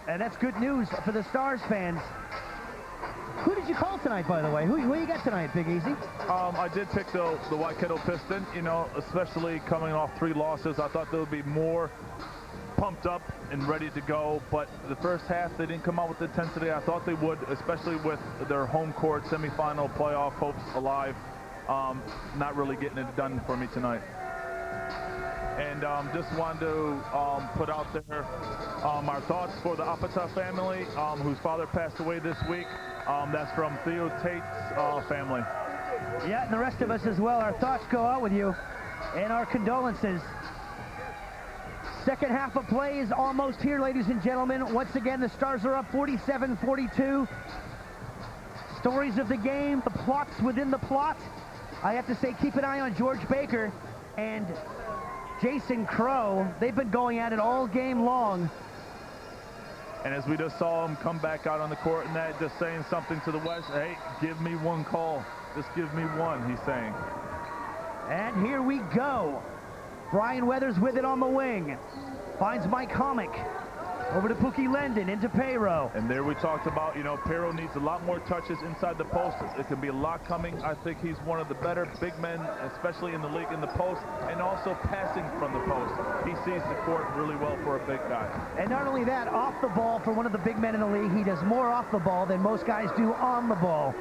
And that's good news for the Stars fans. Who did you call tonight, by the way? Who you got tonight, Big Easy? I did pick the Waikato Pistons, you know, especially coming off 3 losses. I thought they would be more pumped up and ready to go, but the first half they didn't come out with the intensity I thought they would, especially with their home court semifinal playoff hopes alive. Not really getting it done for me tonight. And just wanted to put out there our thoughts for the Apata family, whose father passed away this week. That's from Theo Tate's family. Yeah, and the rest of us as well. Our thoughts go out with you and our condolences. Second half of play is almost here, ladies and gentlemen. Once again, the Stars are up 47-42. Stories of the game, the plots within the plot. I have to say, keep an eye on George Baker and Jason Crow. They've been going at it all game long. And as we just saw him come back out on the court and that, just saying something to the West, hey, give me one call. Just give me one, he's saying. And here we go. Brian Weathers with it on the wing. Finds Mike Hommick. Over to Pookie Lendon, into Payro. And there we talked about, you know, Payro needs a lot more touches inside the post. It can be a lot coming. I think he's one of the better big men, especially in the league, in the post, and also passing from the post. He sees the court really well for a big guy. And not only that, off the ball for one of the big men in the league, he does more off the ball than most guys do on the ball.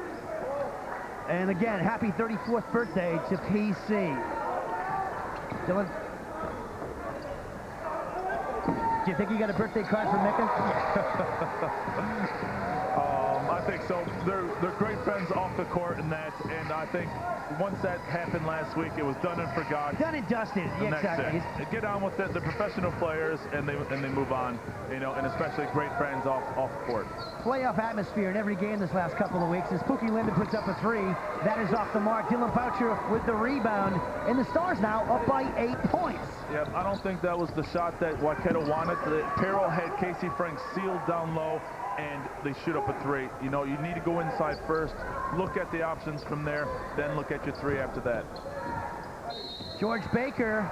And again, happy 34th birthday to PC. Dylan. Do you think you got a birthday card for Micah? I think so. They're great friends off the court and that, and I think once that happened last week, it was done and forgot. Done and dusted. And yeah, exactly. It. Get on with it. The professional players, and they move on, you know, and especially great friends off the court. Playoff atmosphere in every game this last couple of weeks as Pookie Lendon puts up a 3. That is off the mark. Dylan Boucher with the rebound, and the Stars now up by 8 points. Yeah, I don't think that was the shot that Waikato wanted. Perro had Casey Frank sealed down low, and they shoot up a 3. You know, you need to go inside first, look at the options from there, then look at your 3 after that. George Baker.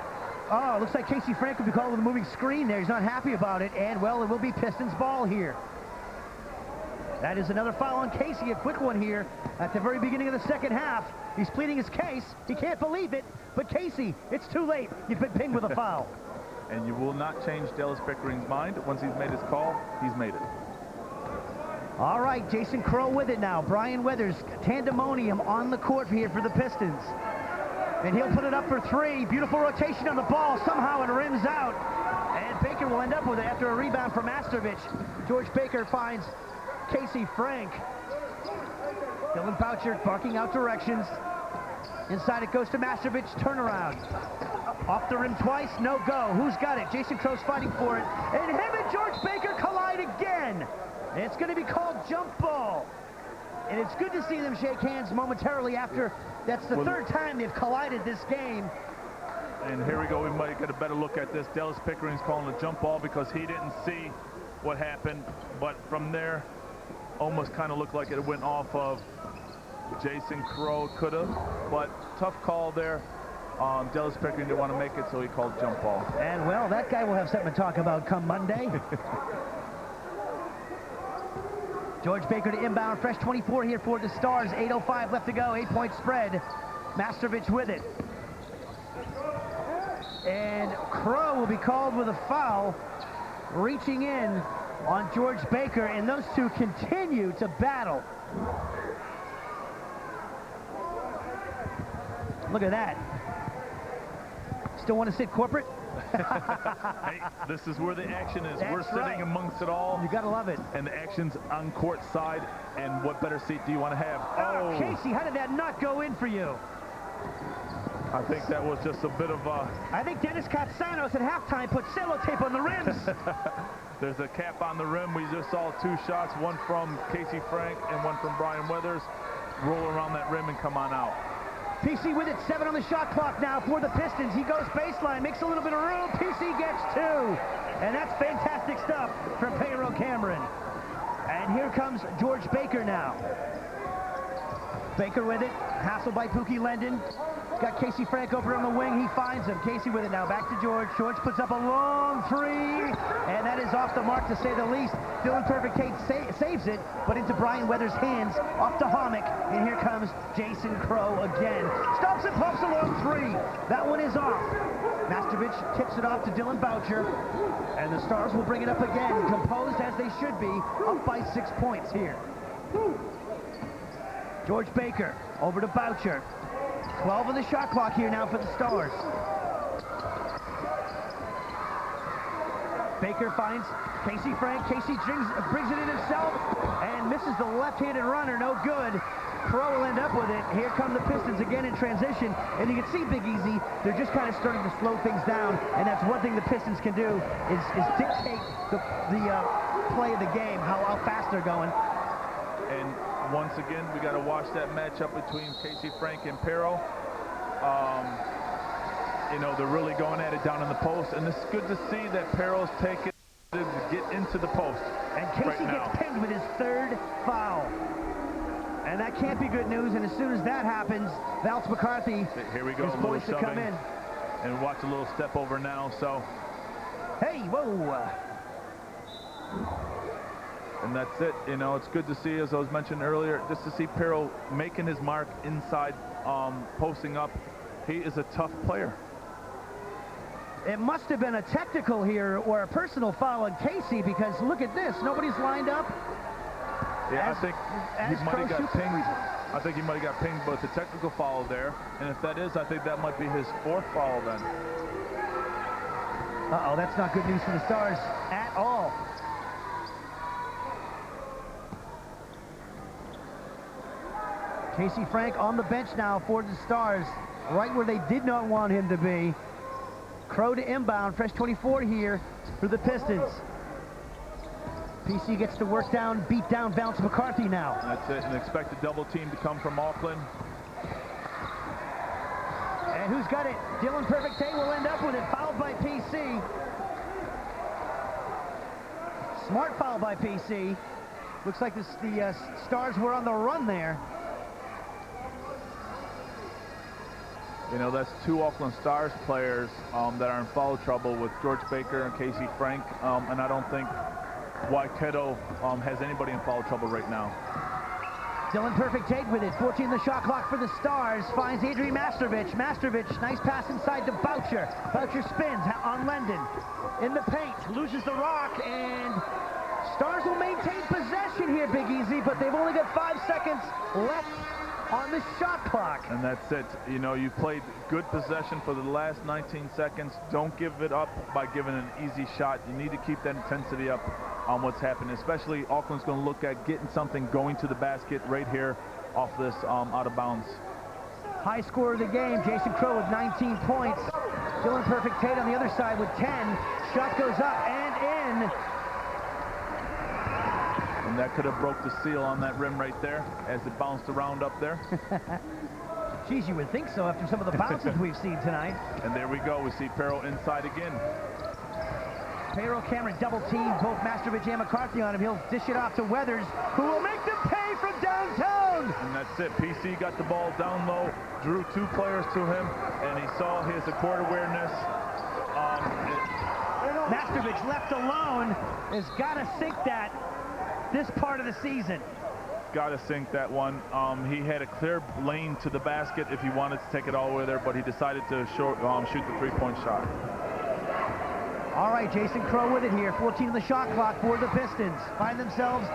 Oh, looks like Casey Frank will be called with a moving screen there. He's not happy about it, and, well, it will be Pistons ball here. That is another foul on Casey, a quick one here at the very beginning of the second half. He's pleading his case. He can't believe it, but Casey, it's too late. You've been pinged with a foul. And you will not change Dallas Pickering's mind. Once he's made his call, he's made it. All right, Jason Crow with it now. Brian Weathers, tandemonium on the court here for the Pistons. And he'll put it up for 3. Beautiful rotation on the ball. Somehow it rims out. And Baker will end up with it after a rebound from Masterovich. George Baker finds Casey Frank. Dylan Boucher barking out directions. Inside it goes to Masterovich. Turnaround. Off the rim twice. No go. Who's got it? Jason Crow's fighting for it. And him and George Baker collide again. It's going to be called jump ball. And it's good to see them shake hands momentarily after that's the third time they've collided this game. And here we go. We might get a better look at this. Dallas Pickering's calling a jump ball because he didn't see what happened. But from there, almost kind of looked like it went off of Jason Crow. Could have, but tough call there. Dallas Pickering didn't want to make it, so he called jump ball. And, well, that guy will have something to talk about come Monday. George Baker to inbound, fresh 24 here for the Stars. 8:05 left to go, 8-point spread. Masterovich with it. And Crow will be called with a foul, reaching in on George Baker, and those two continue to battle. Look at that. Still want to sit corporate? Hey, this is where the action is. That's We're sitting right. amongst it all. You gotta love it. And the action's on court side. And what better seat do you want to have? Oh, Casey, how did that not go in for you? I think that was just a bit of a... I think Dennis Katsanos at halftime put sellotape on the rims. There's a cap on the rim. We just saw 2 shots, one from Casey Frank and one from Brian Weathers. Roll around that rim and come on out. PC with it, 7 on the shot clock now for the Pistons. He goes baseline, makes a little bit of room. PC gets 2. And that's fantastic stuff from Payro Cameron. And And here comes George Baker now. Baker with it, hassled by Pookie Lendon. Got Casey Frank over on the wing, he finds him. Casey with it now, back to George. George puts up a long three, and that is off the mark to say the least. Dylan Perfect Tate saves it, but into Brian Weathers' hands, off to Homick, and here comes Jason Crow again. Stops and pumps a long three. That one is off. Mastrovich tips it off to Dylan Boucher, and the Stars will bring it up again, composed as they should be, up by 6 points here. George Baker over to Boucher. 12 on the shot clock here now for the Stars. Baker finds Casey Frank. Casey brings it in himself and misses the left-handed runner. No good. Crow will end up with it. Here come the Pistons again in transition. And you can see Big Easy, they're just kind of starting to slow things down. And that's one thing the Pistons can do is dictate the play of the game, how fast they're going. And once again, we got to watch that matchup between Casey Frank and Pero. You know, they're really going at it down in the post, and it's good to see that Pero's taking to get into the post. And Casey gets pinned with his third foul. And that can't be good news, and as soon as that happens, Valce McCarthy here we go, is poised to come in. And watch a little step over now, so. Hey, whoa. And that's it. You know, it's good to see, as I was mentioning earlier, just to see Pero making his mark inside, posting up. He is a tough player. It must have been a technical here or a personal foul on Casey, because look at this. Nobody's lined up. Yeah, I think he might have got pinged. I think he might have got pinged, but it's a technical foul there. And if that is, I think that might be his 4th foul then. Uh-oh, that's not good news for the Stars at all. Casey Frank on the bench now for the Stars, right where they did not want him to be. Crow to inbound, fresh 24 here for the Pistons. PC gets to work down, beat down Valce McCarthy now. That's it, and expect a double team to come from Auckland. And who's got it? Dylan Perfect Tate will end up with it, fouled by PC. Smart foul by PC. Looks like the Stars were on the run there. You know, that's 2 Auckland Stars players that are in foul trouble with George Baker and Casey Frank, and I don't think Waikato has anybody in foul trouble right now. Dylan Perfect Tate with it, 14 the shot clock for the Stars, finds Adrian Mastrovich. Mastrovich, nice pass inside to Boucher. Boucher spins on Lendon. In the paint, loses the rock, and Stars will maintain possession here, Big Easy, but they've only got 5 seconds left on the shot clock. And that's it. You know, you played good possession for the last 19 seconds. Don't give it up by giving an easy shot. You need to keep that intensity up on what's happening, especially Auckland's going to look at getting something going to the basket right here off this out of bounds. High score of the game, Jason Crow with 19 points. Dylan Perfect Tate on the other side with 10. Shot goes up and in. And that could have broke the seal on that rim right there as it bounced around up there. Geez, you would think so after some of the bounces we've seen tonight. And there we go. We see Pero inside again. Pero Cameron double team both Mastrovich and McCarthy on him. He'll dish it off to Weathers, who will make them pay from downtown. And that's it. PC got the ball down low, drew 2 players to him, and he saw his court awareness. Mastrovich left alone has got to sink that this part of the season. Got to sink that one. He had a clear lane to the basket if he wanted to take it all the way there, but he decided to shoot the 3-point shot. All right, Jason Crow with it here. 14 on the shot clock for the Pistons. Find themselves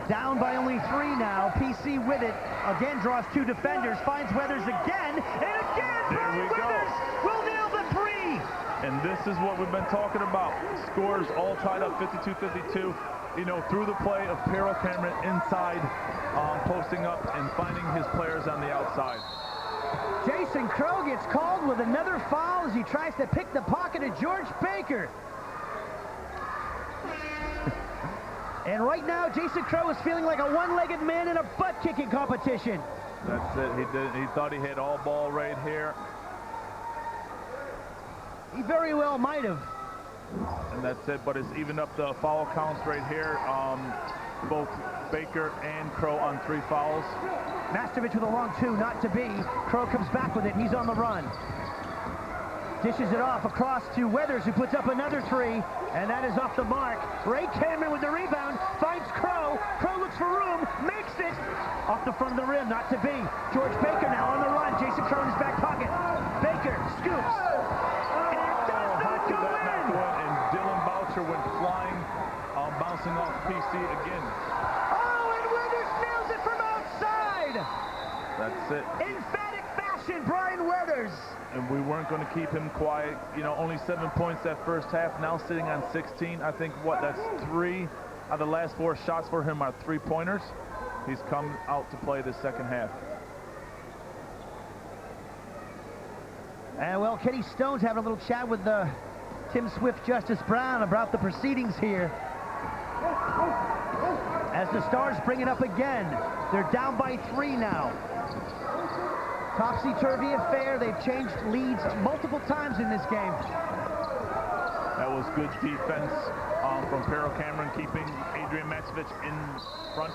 down by only 3 now. PC with it. Again draws 2 defenders. Finds Weathers again. And again, there we Weathers will nail the 3. And this is what we've been talking about. Scores all tied up 52-52. You know, through the play of Pero Cameron inside, posting up and finding his players on the outside. Jason Crow gets called with another foul as he tries to pick the pocket of George Baker. And right now, Jason Crow is feeling like a one-legged man in a butt-kicking competition. That's it. He thought he had all ball right here. He very well might have. And that's it, but it's even up the foul counts right here. both Baker and Crow on 3 fouls. Mastovic with a long 2, not to be. Crow comes back with it. He's on the run. Dishes it off across to Weathers, who puts up another 3, and that is off the mark. Ray Cameron with the rebound, finds Crow. Crow looks for room, makes it. Off the front of the rim, not to be. George Baker now on the run. Jason Crow in his back pocket. Baker scoops. And it does not go in. And Dylan Boucher went flying, bouncing off PC again. Oh, and Weathers nails it from outside. That's it. Emphatic fashion, Brian Weathers. And we weren't going to keep him quiet. You know, only 7 points that first half, now sitting on 16. I think, that's 3 out of the last 4 shots for him are 3-pointers. He's come out to play the second half. And, well, Kenny Stone's having a little chat with Tim Swift, Justice Brown about the proceedings here. As the Stars bring it up again. They're down by 3 now. Topsy-turvy affair. They've changed leads multiple times in this game. That was good defense from Pero Cameron, keeping Adrian Mastovic in front.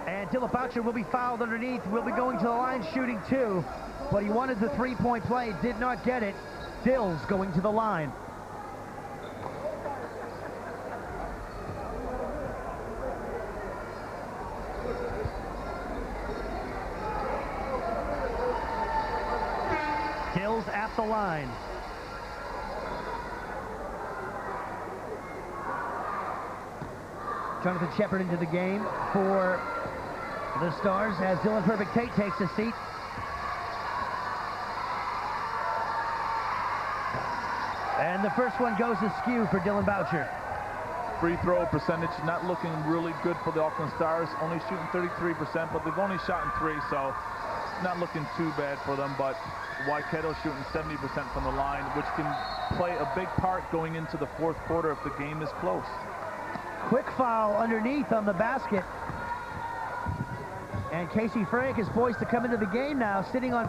And Dylan Boucher will be fouled underneath. Will be going to the line shooting 2. But he wanted the 3-point play. Did not get it. Dill's going to the line. Dill's at the line. Jonathan Shepard into the game for the Stars as Dylan Perfect Tate takes a seat. And the first one goes askew for Dylan Boucher. Free throw percentage not looking really good for the Auckland Stars, only shooting 33%, but they've only shot in 3, so not looking too bad for them. But Waikato shooting 70% from the line, which can play a big part going into the 4th quarter if the game is close. Quick foul underneath on the basket. And Casey Frank is poised to come into the game now, sitting on,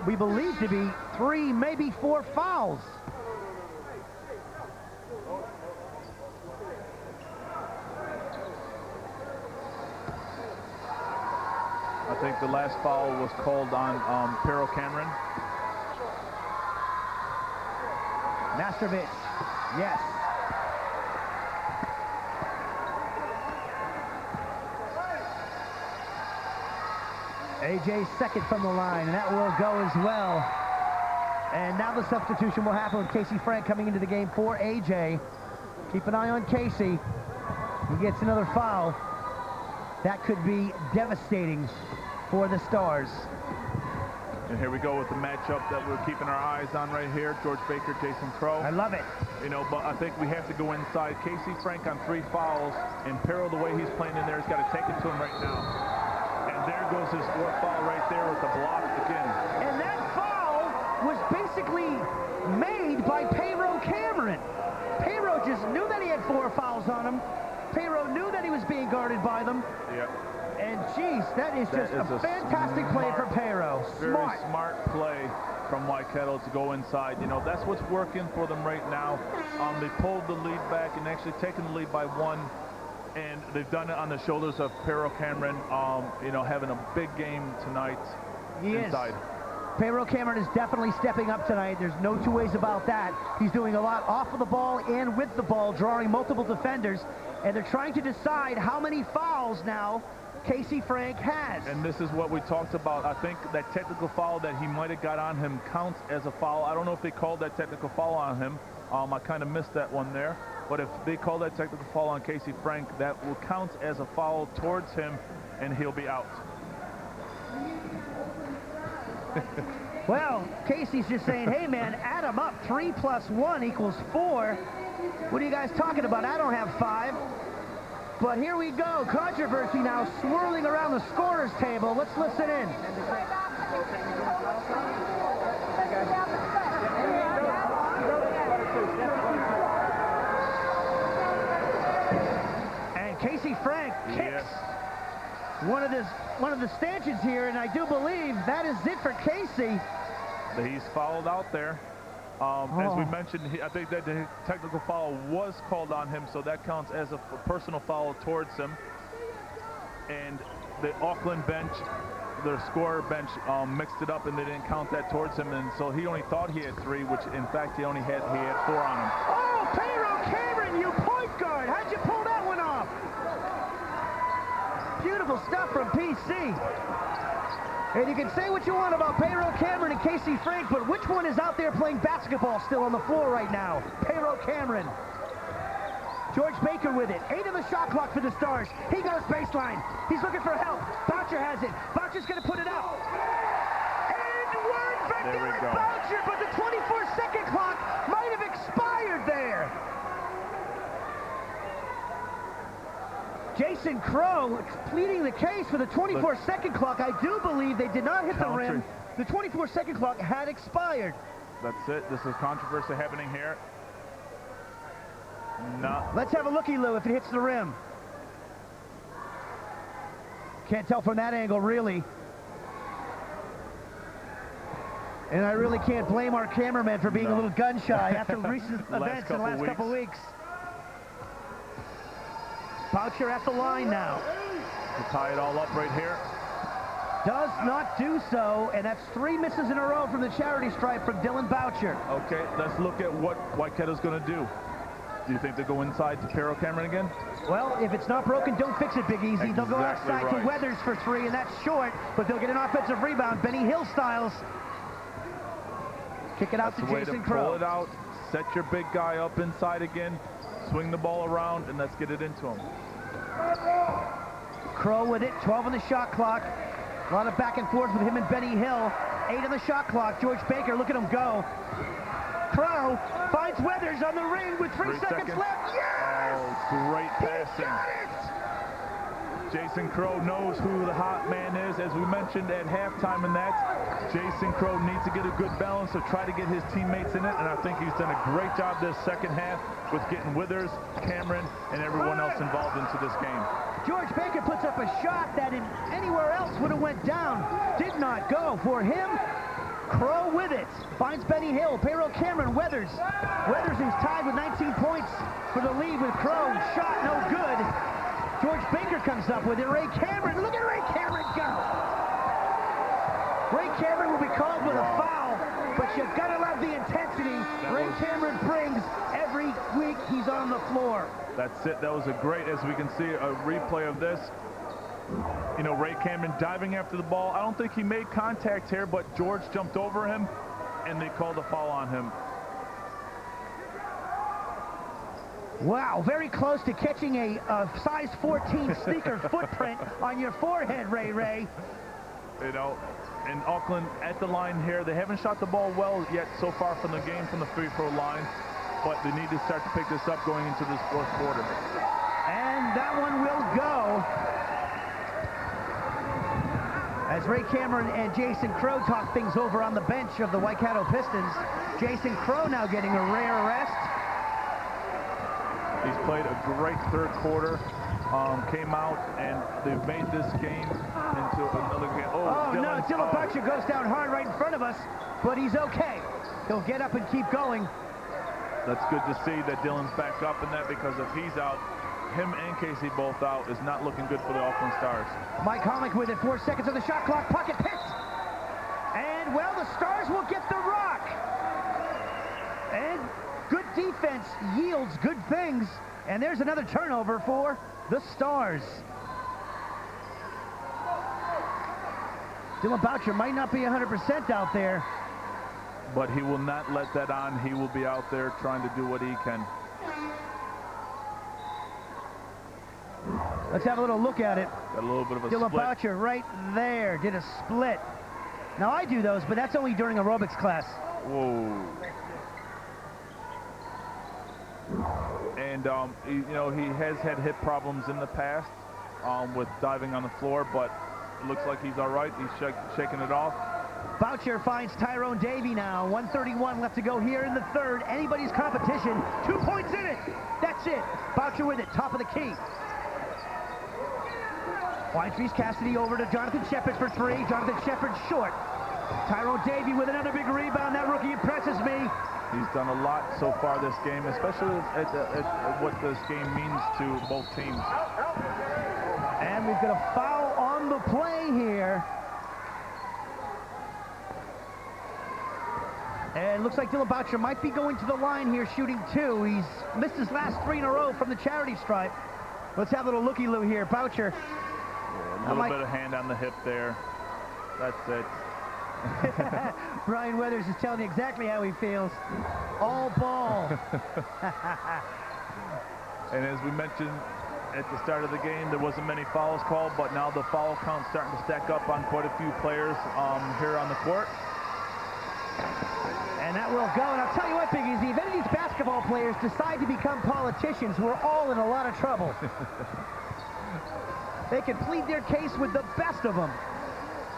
we believe to be 3, maybe 4 fouls. I think the last foul was called on Pero Cameron. Mastovic, yes. AJ's second from the line, and that will go as well. And now the substitution will happen with Casey Frank coming into the game for AJ. Keep an eye on Casey. He gets another foul. That could be devastating for the Stars. And here we go with the matchup that we're keeping our eyes on right here. George Baker, Jason Crow. I love it. You know, but I think we have to go inside. Casey Frank on 3 fouls, and Pero, the way he's playing in there, he's got to take it to him right now. And there goes his 4th foul right there with the block again. And that foul was basically made by Pero Cameron. Pero just knew that he had 4 fouls on him. Pero knew that he was being guarded by them. Yep. And geez, that is just a fantastic play for Pero. Very smart play from Waikato to go inside. You know, that's what's working for them right now. They pulled the lead back and actually taken the lead by 1. And they've done it on the shoulders of Pero Cameron, you know, having a big game tonight inside. Pero Cameron is definitely stepping up tonight. There's no 2 ways about that. He's doing a lot off of the ball and with the ball, drawing multiple defenders. And they're trying to decide how many fouls now Casey Frank has. And this is what we talked about. I think that technical foul that he might have got on him counts as a foul. I don't know if they called that technical foul on him. I kind of missed that one there. But if they call that technical foul on Casey Frank, that will count as a foul towards him, and he'll be out. Well, Casey's just saying, hey, man, add them up. 3 plus 1 equals 4. What are you guys talking about? I don't have 5. But here we go. Controversy now swirling around the scorer's table. Let's listen in. And Casey Frank kicks one of the stanchions here, and I do believe that is it for Casey. He's fouled out there. As we mentioned, I think that the technical foul was called on him, so that counts as a personal foul towards him. and the Auckland bench, their scorer bench, mixed it up, and they didn't count that towards him, and so he only thought he had 3, which in fact he had 4 on him. Oh, Pedro Cameron, you point guard! How'd you pull that one off? Beautiful stuff from PC. And you can say what you want about Pedro Cameron and Casey Frank, but which one is out there playing basketball still on the floor right now? Pedro Cameron. George Baker with it. 8 on the shot clock for the Stars. He goes baseline. He's looking for help. Boucher has it. Boucher's going to put it up. And word for Dylan Boucher, but the 24-second clock might have expired there. Jason Crow pleading the case for the 24-second clock. I do believe they did not hit the rim. The 24-second clock had expired. That's it. This is controversy happening here. No. Let's have a looky-loo if it hits the rim. Can't tell from that angle, really. And I really can't blame our cameraman for being a little gun-shy after recent events in the last couple weeks. Boucher at the line now. To tie it all up right here. Does not do so, and that's 3 misses in a row from the charity stripe from Dylan Boucher. Okay, let's look at what Waikato's going to do. Do you think they'll go inside to Pedro Cameron again? Well, if it's not broken, don't fix it, Big Easy. Exactly, they'll go outside right. to Weathers for 3, and that's short, but they'll get an offensive rebound. Benny Hill styles. Kick it out to Jason Crow. Pull it out, set your big guy up inside again, swing the ball around, and let's get it into him. Crow with it, 12 on the shot clock. A lot of back and forth with him and Benny Hill. 8 on the shot clock. George Baker, look at him go. Crow finds Weathers on the ring with 3 seconds left. Yes! Oh, great passing. Jason Crow knows who the hot man is. As we mentioned at halftime in that, Jason Crow needs to get a good balance to try to get his teammates in it, and I think he's done a great job this second half with getting Withers, Cameron, and everyone else involved into this game. George Baker puts up a shot that in anywhere else would have went down. Did not go for him. Crow with it. Finds Benny Hill. Pedro Cameron. Weathers. Weathers is tied with 19 points for the lead with Crow. Shot no good. George Baker comes up with it. Ray Cameron. Look at Ray Cameron go. Ray Cameron will be called with a foul, but you gotta love the intensity Ray Cameron brings every week he's on the floor. That's it. That was a great, as we can see, a replay of this. You know, Ray Cameron diving after the ball. I don't think he made contact here, but George jumped over him, and they called a foul on him. Wow, very close to catching a size 14 sneaker footprint on your forehead, Ray. You know, and Auckland at the line here. They haven't shot the ball well yet so far from the game from the free throw line, but they need to start to pick this up going into this fourth quarter. And that one will go. As Ray Cameron and Jason Crow talk things over on the bench of the Waikato Pistons. Jason Crow now getting a rare rest. He's played a great third quarter. Came out and they've made this game into another game. Oh no, Dylan Boucher goes down hard right in front of us, but he's okay. He'll get up and keep going. That's good to see that Dylan's back up in that, because if he's out, him and Casey both out, is not looking good for the Auckland Stars. Mike Homick with it, 4 seconds on the shot clock, pocket picked. And well, the Stars will get the rock. And good defense yields good things. And there's another turnover for the Stars. Dylan Boucher might not be 100% out there. But he will not let that on. He will be out there trying to do what he can. Let's have a little look at it. Got a little bit of a Dylan split. Boucher right there did a split. Now I do those, but that's only during aerobics class. Whoa. And, you know, he has had hip problems in the past with diving on the floor, but it looks like he's all right. He's shaking it off. Boucher finds Tyrone Davey now. 1:31 left to go here in the third. Anybody's competition. 2 points in it. That's it. Boucher with it. Top of the key. Weinfries Cassidy over to Jonathan Shepard for 3. Jonathan Shepard short. Tyrone Davey with another big rebound. That rookie impresses me. He's done a lot so far this game, especially at what this game means to both teams. And And we've got a foul on the play here. And it looks like Dylan Boucher might be going to the line here, shooting 2. He's missed his last 3 in a row from the charity stripe. Let's have a little looky-loo here. Boucher. Yeah, a little bit of hand on the hip there. That's it. Brian Weathers is telling you exactly how he feels. All ball. And as we mentioned at the start of the game, there wasn't many fouls called, but now the foul count's starting to stack up on quite a few players here on the court. And that will go. And I'll tell you what, Big Easy, if any of these basketball players decide to become politicians, we're all in a lot of trouble. They can plead their case with the best of them.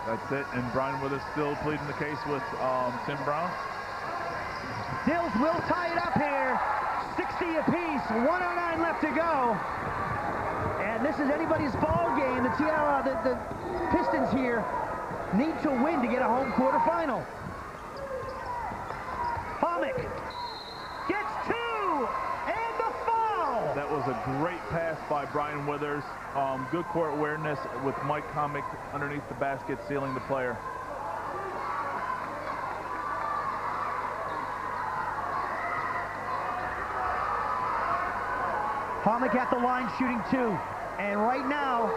That's it. And Brian Withers still pleading the case with Tim Brown. Dills will tie it up here. 60 apiece. 109 left to go. And this is anybody's ball game. The Pistons here need to win to get a home quarterfinal. Homick gets 2, and the foul! That was a great pass by Brian Withers. Good court awareness with Mike Homick underneath the basket, sealing the player. Homick at the line shooting 2. And right now,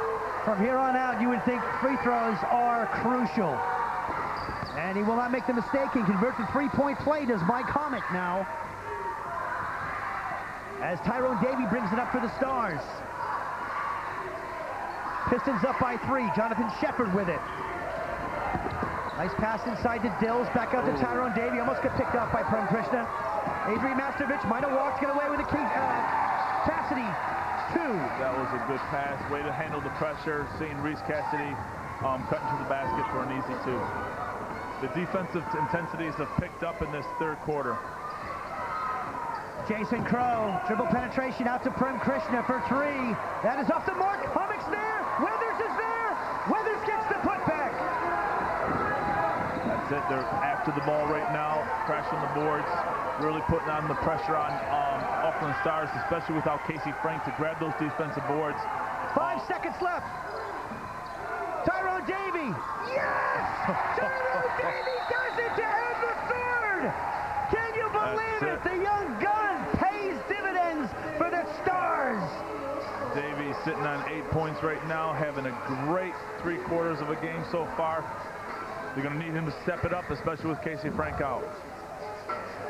from here on out, you would think free throws are crucial. And he will not make the mistake. He converts a three-point play, does Mike Homick now. As Tyrone Davey brings it up for the Stars. Pistons up by 3. Jonathan Shepard with it. Nice pass inside to Dills. Back out to Tyrone Davey. Almost got picked off by Prem Krishna. Adrian Mastovic might have walked, get away with a Cassidy. 2. That was a good pass. Way to handle the pressure. Seeing Reese Cassidy cut into the basket for an easy 2. The defensive intensities have picked up in this third quarter. Jason Crow, dribble penetration out to Prem Krishna for 3. That is off the mark. Homick's there. Weathers is there. Weathers gets the putback. That's it. They're after the ball right now, crashing the boards, really putting on the pressure on Auckland Stars, especially without Casey Frank to grab those defensive boards. 5 seconds left. Tyrone Davey. Yes! Tyrone Davey does it to end the third. Can you believe it? The young gun pays dividends for the Stars. Davey sitting on 8 points right now, having a great 3 quarters of a game so far. They're going to need him to step it up, especially with Casey Frank out.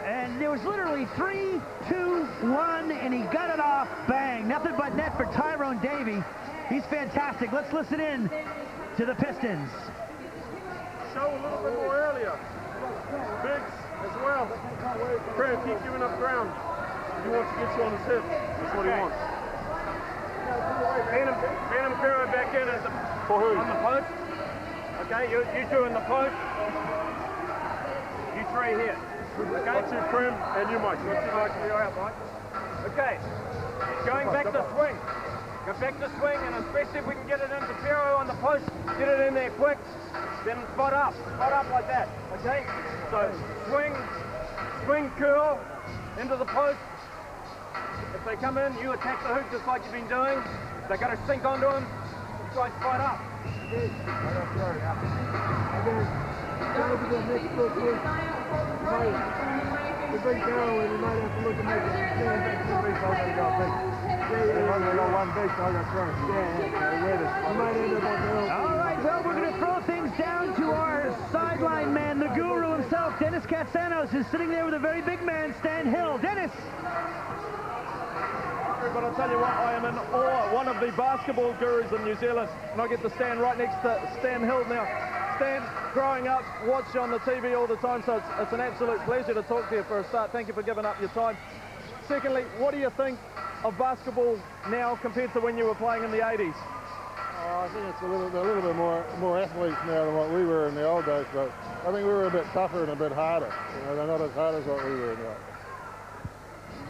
And there was literally 3, 2, 1, and he got it off. Bang. Nothing but net for Tyrone Davey. He's fantastic. Let's listen in to the Pistons. Show a little bit more earlier. Biggs as well. Prem, keep giving up ground. He wants to get you on his hip. That's what he wants. Phantom Curry back in at on the post. Okay, you 2 in the post. You 3 here. Okay, 2 Prem and you, Mike. Let's see Mike for you out, Mike. Okay, going back to swing. Go back to swing, and especially if we can get it into Pero on the post, get it in there quick, then spot up like that, okay? So swing curl into the post. If they come in, you attack the hoop just like you've been doing. They got to sink onto them, try and spot up. The big girl, and you might have to look at All right, well, we're going to throw things down to our sideline man, the guru himself, Dennis Katsanos, is sitting there with a very big man, Stan Hill. Dennis! But I'll tell you what, I am in awe, one of the basketball gurus in New Zealand, and I get to stand right next to Stan Hill now. Stan, growing up, watch you on the TV all the time, so it's an absolute pleasure to talk to you for a start. Thank you for giving up your time. Secondly, what do you think of basketball now compared to when you were playing in the 80s? I think it's a little bit more athletes now than what we were in the old days, but I think we were a bit tougher and a bit harder. You know, they're not as hard as what we were now.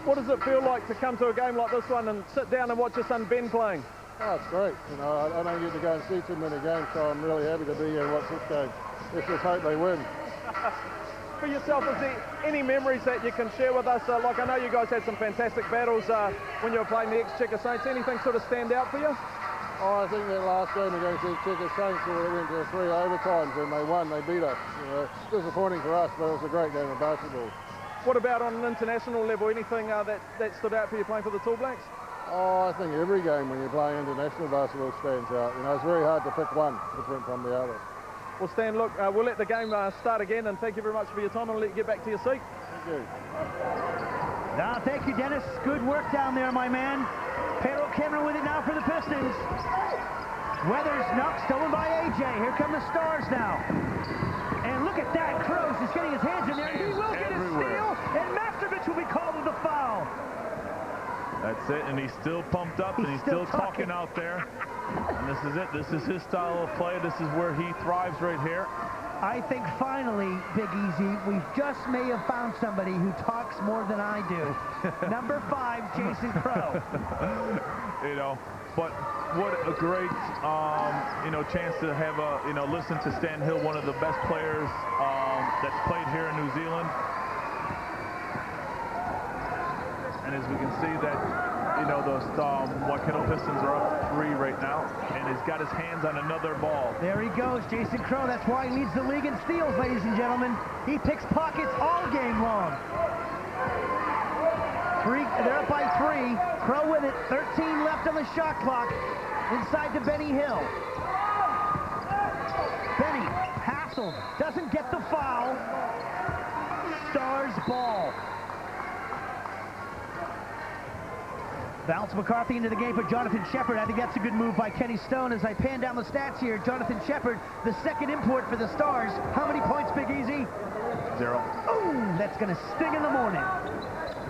What does it feel like to come to a game like this one and sit down and watch your son Ben playing? Oh, it's great. You know, I don't get to go and see too many games, so I'm really happy to be here and watch this game. Let's just hope they win. For yourself, is there any memories that you can share with us? Like, I know you guys had some fantastic battles when you were playing the ex-Checker Saints. Anything sort of stand out for you? Oh, I think that last game against the Checker Saints, where it went to 3 overtimes and they won, they beat us. You know, it's disappointing for us, but it was a great game of basketball. What about on an international level? Anything that stood out for you playing for the Tall Blacks? Oh, I think every game when you're playing international basketball stands out. You know, it's very hard to pick one different from the other. Well, Stan, look, we'll let the game start again, and thank you very much for your time. I'll let you get back to your seat. Thank you. No, thank you, Dennis. Good work down there, my man. Pero Cameron with it now for the Pistons. Weathers, no, stolen by AJ. Here come the Stars now. And look at that. Kroos is getting his hands in there, and he will get a steal, and Masterovich will be called with the foul. That's it, and he's still pumped up, and he's still talking out there. And this is it. This is his style of play. This is where he thrives right here. I think finally, Big Easy, we just may have found somebody who talks more than I do. Number 5, Jason Crow. You know, but what a great, you know, chance to have a, you know, listen to Stan Hill, one of the best players that's played here in New Zealand. And as we can see that, you know, those Waikato Pistons are up 3 right now, and he's got his hands on another ball. There he goes, Jason Crow. That's why he leads the league in steals, ladies and gentlemen. He picks pockets all game long. They're up by 3. Crow with it. 13 left on the shot clock. Inside to Benny Hill. Benny hassled. Doesn't get the foul. Stars ball. Bounce McCarthy into the game for Jonathan Shepard. I think that's a good move by Kenny Stone. As I pan down the stats here, Jonathan Shepard, the second import for the Stars. How many points, Big Easy? 0. Ooh, that's going to sting in the morning.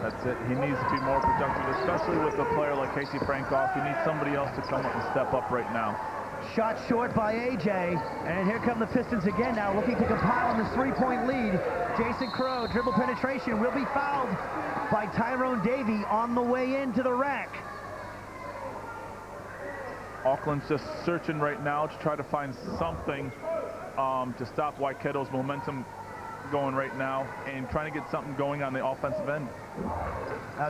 That's it. He needs to be more productive, especially with a player like Casey Frankoff. He needs somebody else to come up and step up right now. Shot short by AJ, and here come the Pistons again now, looking to compile on this 3-point lead. Jason Crow, dribble penetration, will be fouled by Tyrone Davey on the way into the rack. Auckland's just searching right now to try to find something to stop Waikato's momentum going right now, and trying to get something going on the offensive end.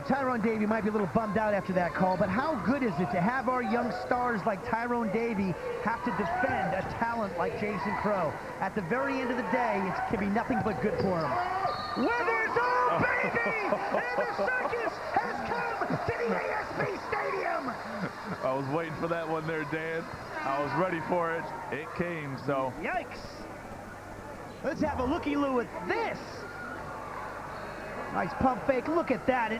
Tyrone Davey might be a little bummed out after that call, but how good is it to have our young stars like Tyrone Davey have to defend a talent like Jason Crow? At the very end of the day, it can be nothing but good for him. Weathers, oh baby! And the circus has come to the ASB Stadium! I was waiting for that one there, Dan. I was ready for it. It came, so. Yikes! Let's have a looky-loo at this. Nice pump fake. Look at that.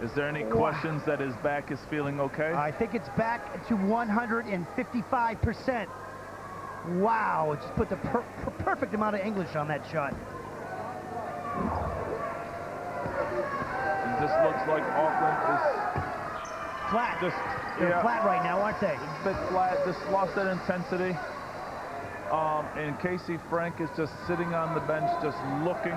Is there any questions that his back is feeling okay? I think it's back to 155%. Wow, it just put the perfect amount of English on that shot. And this looks like Auckland is flat. They're flat right now, aren't they? A bit flat. Just lost that intensity. And Casey Frank is just sitting on the bench, just looking.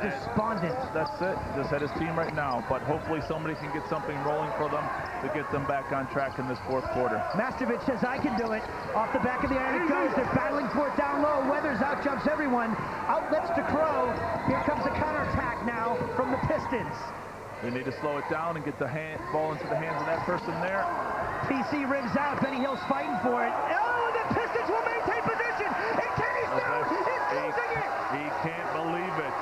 Despondent. That's it. Just had his team right now. But hopefully somebody can get something rolling for them to get them back on track in this 4th quarter. Masterovich says, I can do it. Off the back of the iron it goes. They're battling for it down low. Weathers outjumps everyone. Outlets to Crow. Here comes a counterattack now from the Pistons. We need to slow it down and get the ball into the hands of that person there. PC rims out. Benny Hill's fighting for it. Oh, the Pistons will maintain position. And Kenny Stone is losing it. He can't believe it.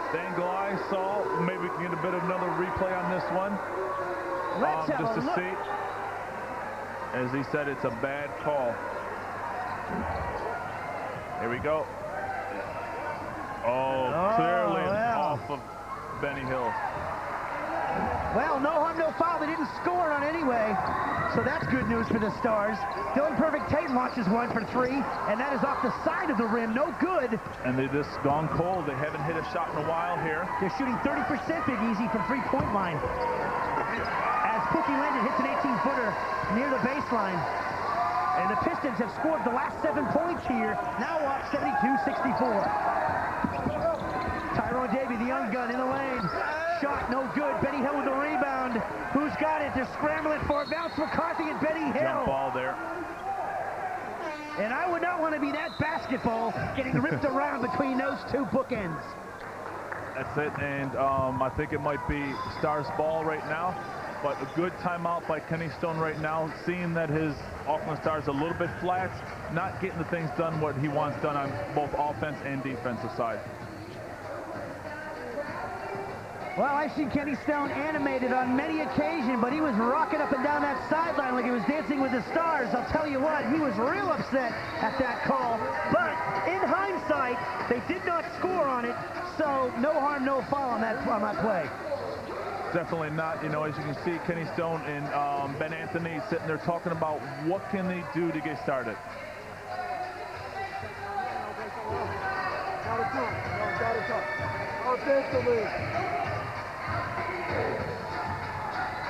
Dan Glye saw, maybe we can get a bit of another replay on this one. Let's have just a to look. see. As he said, it's a bad call. Here we go. Clearly off of Benny Hill. Well, no harm, no foul. They didn't score on anyway. So that's good news for the Stars. Dylan Perfect Tate launches one for 3, and that is off the side of the rim. No good. And they just gone cold. They haven't hit a shot in a while here. They're shooting 30% Big Easy from 3-point line. As Pookie Landon hits an 18-footer near the baseline. And the Pistons have scored the last 7 points here. Now up 72-64. Tyrone Davey, the young gun, in the lane. Shot no good. Benny Hill with the rebound. Who's got it? They're scrambling for it. Bounce McCarthy and Benny Hill. Jump ball there. And I would not want to be that basketball getting ripped around between those 2 bookends. That's it. And I think it might be Stars ball right now. But a good timeout by Kenny Stone right now, seeing that his Auckland Stars are a little bit flat, not getting the things done what he wants done on both offense and defensive side. Well, I've seen Kenny Stone animated on many occasions, but he was rocking up and down that sideline like he was dancing with the stars. I'll tell you what, he was real upset at that call. But in hindsight, they did not score on it, so no harm, no foul on that play. Definitely not. You know, as you can see, Kenny Stone and Ben Anthony sitting there talking about what can they do to get started. Offensively.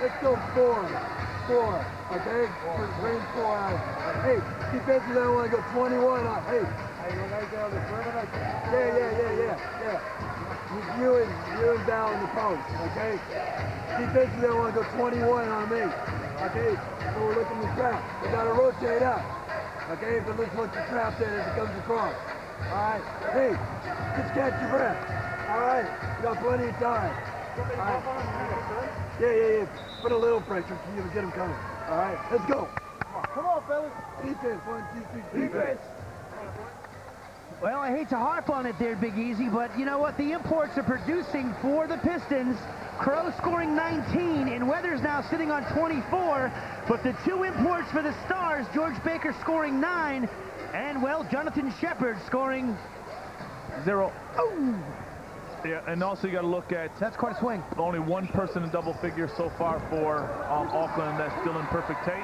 Let's go four, okay? Range 4 out. Hey, defensively, I want to go 21 out. Hey, yeah. You and Val in the post, okay? Defensively, I want to go 21 on me, okay? So we're looking to trap. We got to rotate up, okay? But let's look the trap there as it comes across. All right? Hey, just catch your breath. All right? We got plenty of time. All right. Yeah. Put a little pressure so you can get them coming. All right, let's go. Come on, fellas. Defense, 1, 2, 3, defense. Well, I hate to harp on it there, Big Easy, but you know what? The imports are producing for the Pistons. Crow scoring 19, and Weathers now sitting on 24. But the two imports for the Stars, George Baker scoring 9, and, well, Jonathan Shepard scoring 0. Oh! Yeah, and also you got to look at... That's quite a swing. Only one person in double figures so far for Auckland. That's Dylan Perfect Tate.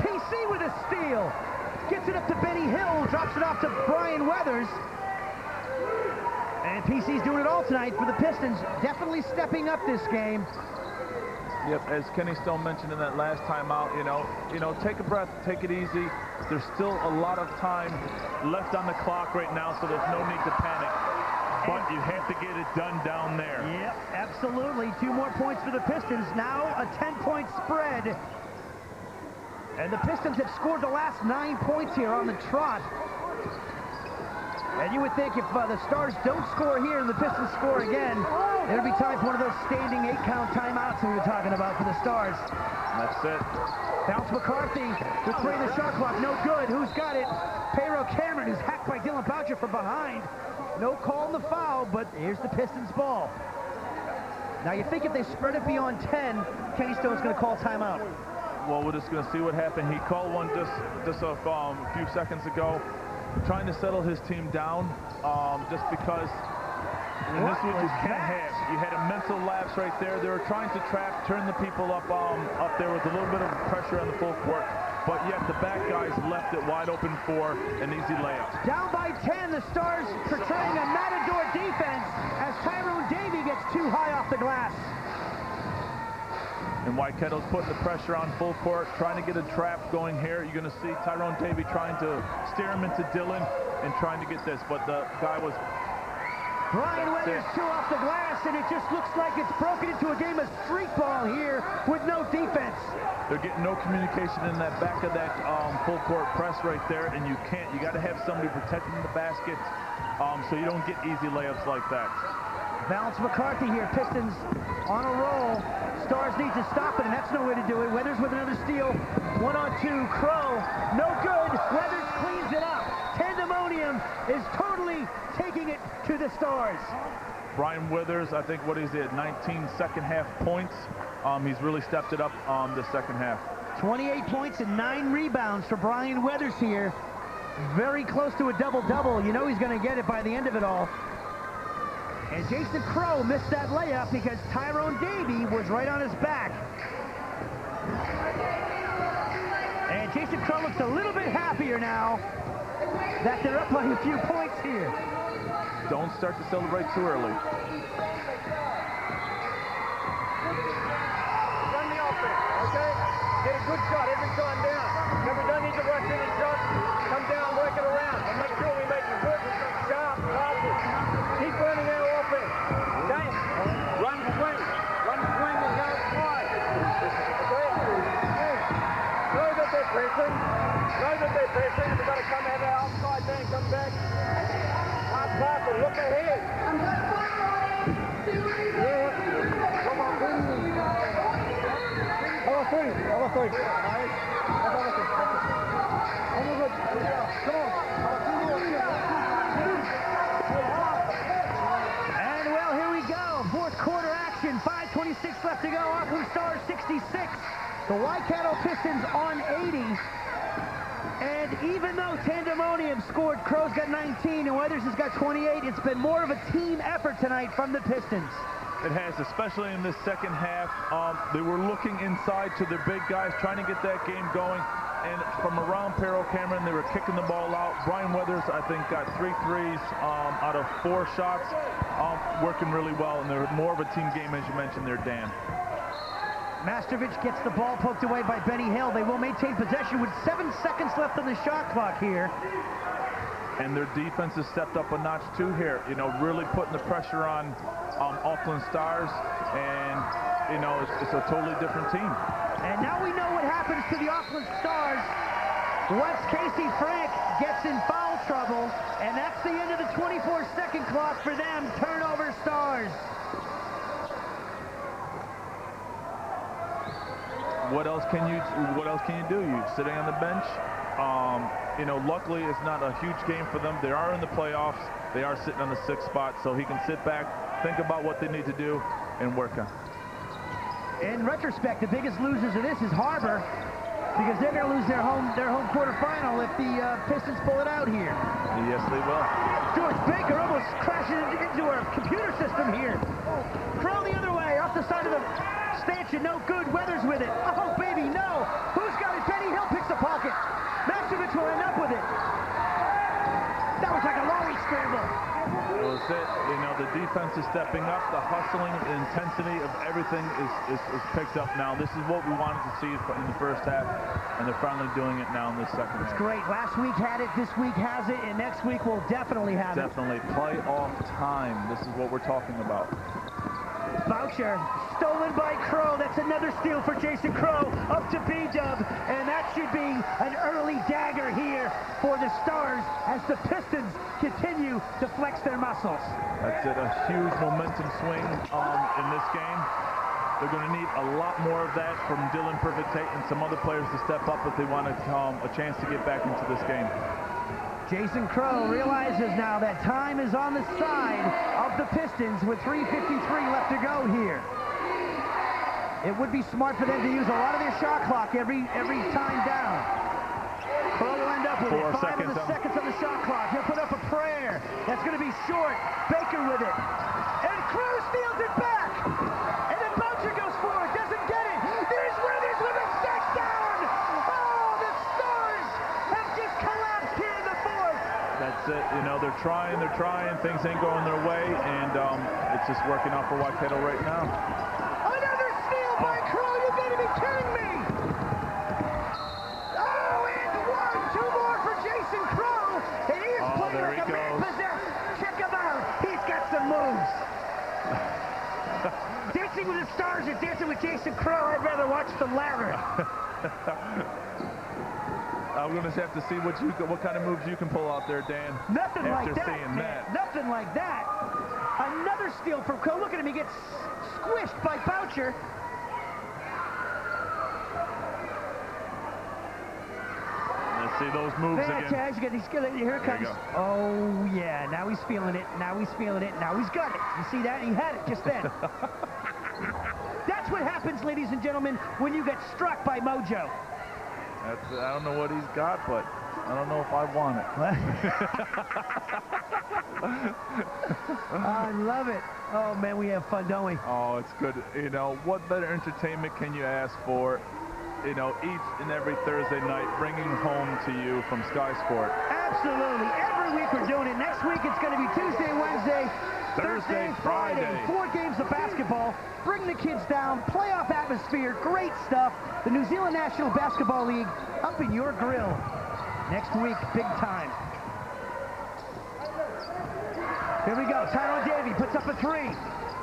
PC with a steal. Gets it up to Benny Hill. Drops it off to Brian Weathers. And PC's doing it all tonight for the Pistons. Definitely stepping up this game. Yep, as Kenny Stone mentioned in that last timeout, you know, take a breath, take it easy. There's still a lot of time left on the clock right now, so there's no need to panic. But you have to get it done down there. Yep, absolutely. 2 more points for the Pistons. Now a 10-point spread. And the Pistons have scored the last 9 points here on the trot. And you would think if the Stars don't score here and the Pistons score again, it'll be time for one of those standing 8-count timeouts we were talking about for the Stars. That's it. Bounce McCarthy with 3 in the shot clock. No good. Who's got it? Pedro Cameron is hacked by Dylan Boucher from behind. No call on the foul, but here's the Pistons ball. Now you think if they spread it beyond 10, Kenny Stone's going to call timeout. Well, we're just going to see what happened. He called one just a few seconds ago, trying to settle his team down, just because. And this is what you can't have. You had a mental lapse right there. They were trying to trap, turn the people up there with a little bit of pressure on the full court, but yet the back guys left it wide open for an easy layup. Down by 10, the Stars portraying a matador defense as Tyrone Davey gets too high off the glass. And Waikato's putting the pressure on full court, trying to get a trap going here. You're going to see Tyrone Davey trying to steer him into Dylan and trying to get this, but the guy was... Brian Weathers 2 off the glass, and it just looks like it's broken into a game of street ball here with no defense. They're getting no communication in that back of that full court press right there, and you got to have somebody protecting the basket so you don't get easy layups like that. Bounce McCarthy here, Pistons on a roll. Stars need to stop it, and that's no way to do it. Weathers with another steal. 1-on-2, Crow, no good. Weathers cleans it up. Tandemonium is totally taking it to the Stars. Brian Weathers, I think, what is it, 19 second-half points. He's really stepped it up the second half. 28 points and 9 rebounds for Brian Weathers here. Very close to a double-double. You know he's going to get it by the end of it all. And Jason Crow missed that layup because Tyrone Davey was right on his back. And Jason Crow looks a little bit happier now that they're up by a few points here. Don't start to celebrate too early. Run the offense, okay? Get a good shot every time down. Never don't need to rush any shots. Come down, work it around, and make sure we make good, sharp passes. Keep running our offense, okay? Run swing and go high. Okay? Know that they're pressing. We've got to come out of our outside there and come back. Hard pass and look ahead. Yeah. Come on, And well, here we go. Fourth quarter action. 5:26 left to go. Auckland Stars 66. The Waikato Pistons on 80. And even though Tandemonium scored, Crow's got 19 and Weathers has got 28, it's been more of a team effort tonight from the Pistons. It has, especially in this second half. They were looking inside to their big guys, trying to get that game going. And from around Pero Cameron, they were kicking the ball out. Brian Weathers, I think, got 3 threes out of 4 shots, working really well. And they're more of a team game, as you mentioned there, Dan. Masterovich gets the ball poked away by Benny Hill. They will maintain possession with 7 seconds left on the shot clock here. And their defense has stepped up a notch too here, you know, really putting the pressure on Auckland Stars, and you know, it's a totally different team. And now we know what happens to the Auckland Stars once Casey Frank gets in foul trouble, and that's the end of the 24-second clock for them. Turnover Stars. What else can you do? You're sitting on the bench. You know, luckily it's not a huge game for them. They are in the playoffs. They are sitting on the 6th spot, so he can sit back, think about what they need to do, and work on. In retrospect, the biggest losers of this is Harbor, because they're going to lose their home quarterfinal if the Pistons pull it out here. Yes, they will. George Baker almost crashes into our computer system here. Crow the other way, off the side of the stanchion, no good. Weathers with it. Oh, baby, no. Who's got it? Benny Hill picks the pocket. Masterovich will end up with it. That was like a lolly scramble. That was it. You know, the defense is stepping up. The hustling, the intensity of everything is picked up now. This is what we wanted to see in the first half, and they're finally doing it now in the second half. It's great. Last week had it, this week has it, and next week we'll definitely have it. Definitely. Playoff time. This is what we're talking about. Voucher stolen by Crow. That's another steal for Jason Crow up to B-Dub, and that should be an early dagger here for the Stars as the Pistons continue to flex their muscles. That's it, a huge momentum swing in this game. They're going to need a lot more of that from Dylan Perfect Tate and some other players to step up if they want a chance to get back into this game. Jason Crow realizes now that time is on the side of the Pistons with 3:53 left to go here. It would be smart for them to use a lot of their shot clock every time down. Crow will end up with 4 5 seconds of the seconds on the shot clock. He'll put up a prayer. That's going to be short. Baker with it. And Crow steals it back. And then Boucher goes for it. Doesn't get it. There's Weathers with a six down. Oh, the Stars have just collapsed here in the fourth. That's it. You know, they're trying. Things ain't going their way, and it's just working out for Waikato right now. Another steal by Crow. You gotta be kidding me. Oh, and 2 more for Jason Crow. And he is playing like a man possessed. Check him out. He's got some moves. Dancing with the Stars or Dancing with Jason Crow? I'd rather watch the latter. I'm going to have to see what kind of moves you can pull out there, Dan. Nothing like that, seeing man. Nothing like that. Another steal from Crow. Look at him. He gets squished by Boucher. Let's see those moves again. Here it comes. Oh, yeah. Now he's feeling it. Now he's feeling it. Now he's got it. You see that? He had it just then. That's what happens, ladies and gentlemen, when you get struck by Mojo. I don't know what he's got, but I don't know if I want it. I love it. Oh, man, we have fun, don't we? Oh, it's good. You know, what better entertainment can you ask for? You know, each and every Thursday night, bringing home to you from Sky Sport. Absolutely. Every week we're doing it. Next week it's going to be Tuesday, Wednesday, Thursday, Friday. 4 games of basketball. Bring the kids down. Playoff atmosphere. Great stuff. The New Zealand National Basketball League up in your grill. Next week, big time. Here we go. Tyrone Davey puts up a 3.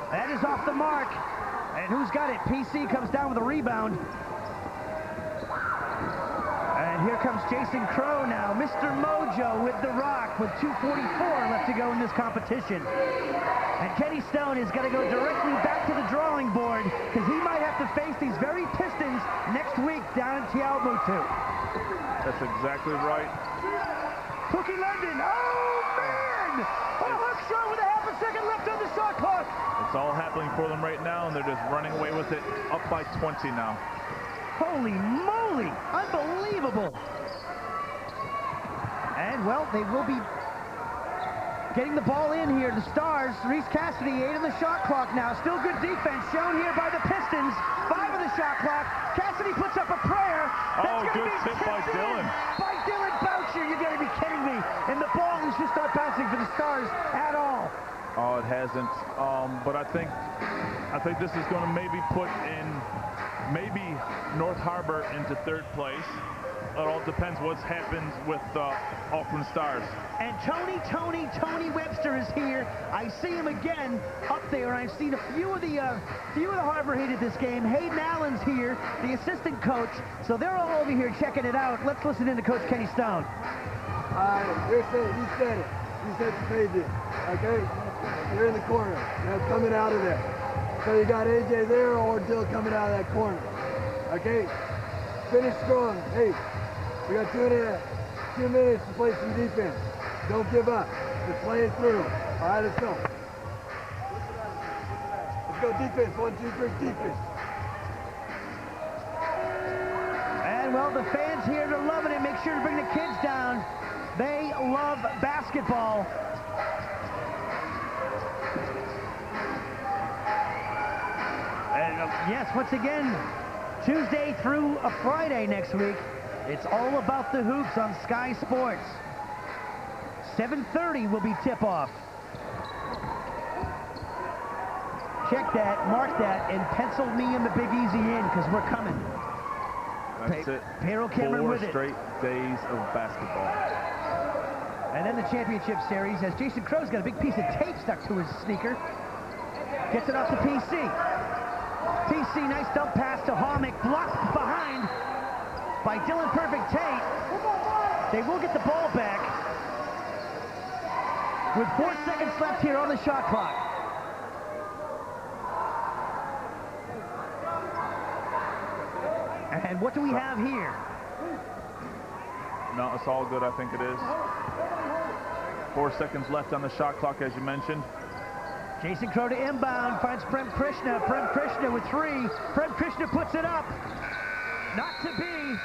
That is off the mark. And who's got it? PC comes down with a rebound. And here comes Jason Crow now. Mr. Mojo with the rock with 2:44 left to go in this competition. And Kenny Stone is going to go directly back to the drawing board because he might have to face these very Pistons next week down in Tiaomutu. That's exactly right. Cookie London, oh man! A hook shot with a half a second left on the shot clock. It's all happening for them right now, and they're just running away with it, up by 20 now. Holy moly! Unbelievable! And, well, they will be getting the ball in here. The Stars, Reese Cassidy, 8 on the shot clock now. Still good defense shown here by the Pistons. 5 on the shot clock. Cassidy puts up a prayer. That's good tip by Dylan. By Dylan Boucher. You got to be kidding me. And the ball is just not bouncing for the Stars at all. Oh, it hasn't. But I think this is going to maybe put in North Harbor into 3rd place. It all depends what happens with the Auckland Stars. And Tony Webster is here. I see him again up there. I've seen a few of the Harbor Heat at this game. Hayden Allen's here, the assistant coach. So they're all over here checking it out. Let's listen in to Coach Kenny Stone. You said it. You said the page it. Okay? You're in the corner. Now coming out of there. So you got AJ there or Dill coming out of that corner. Okay? Finish strong. Hey, we got 2 minutes to play some defense. Don't give up. Just play it through. All right, let's go. Let's go defense. 1, 2, 3, defense. And, well, the fans here, they're loving it. Make sure to bring the kids down. They love basketball. And, yes, once again, Tuesday through a Friday next week. It's all about the hoops on Sky Sports. 7:30 will be tip-off. Check that, mark that, and pencil me and the Big Easy in because we're coming. That's it. Payroll Cameron with it. 4 straight days of basketball. And then the championship series as Jason Crow's got a big piece of tape stuck to his sneaker. Gets it off to PC. PC, nice dump pass to Harmick, blocked behind by Dylan Perfect Tate. They will get the ball back with 4 seconds left here on the shot clock. And what do we have here? No, it's all good, I think it is. 4 seconds left on the shot clock, as you mentioned. Jason Crow to inbound, finds Prem Krishna. Prem Krishna with 3. Prem Krishna puts it up. Not to be.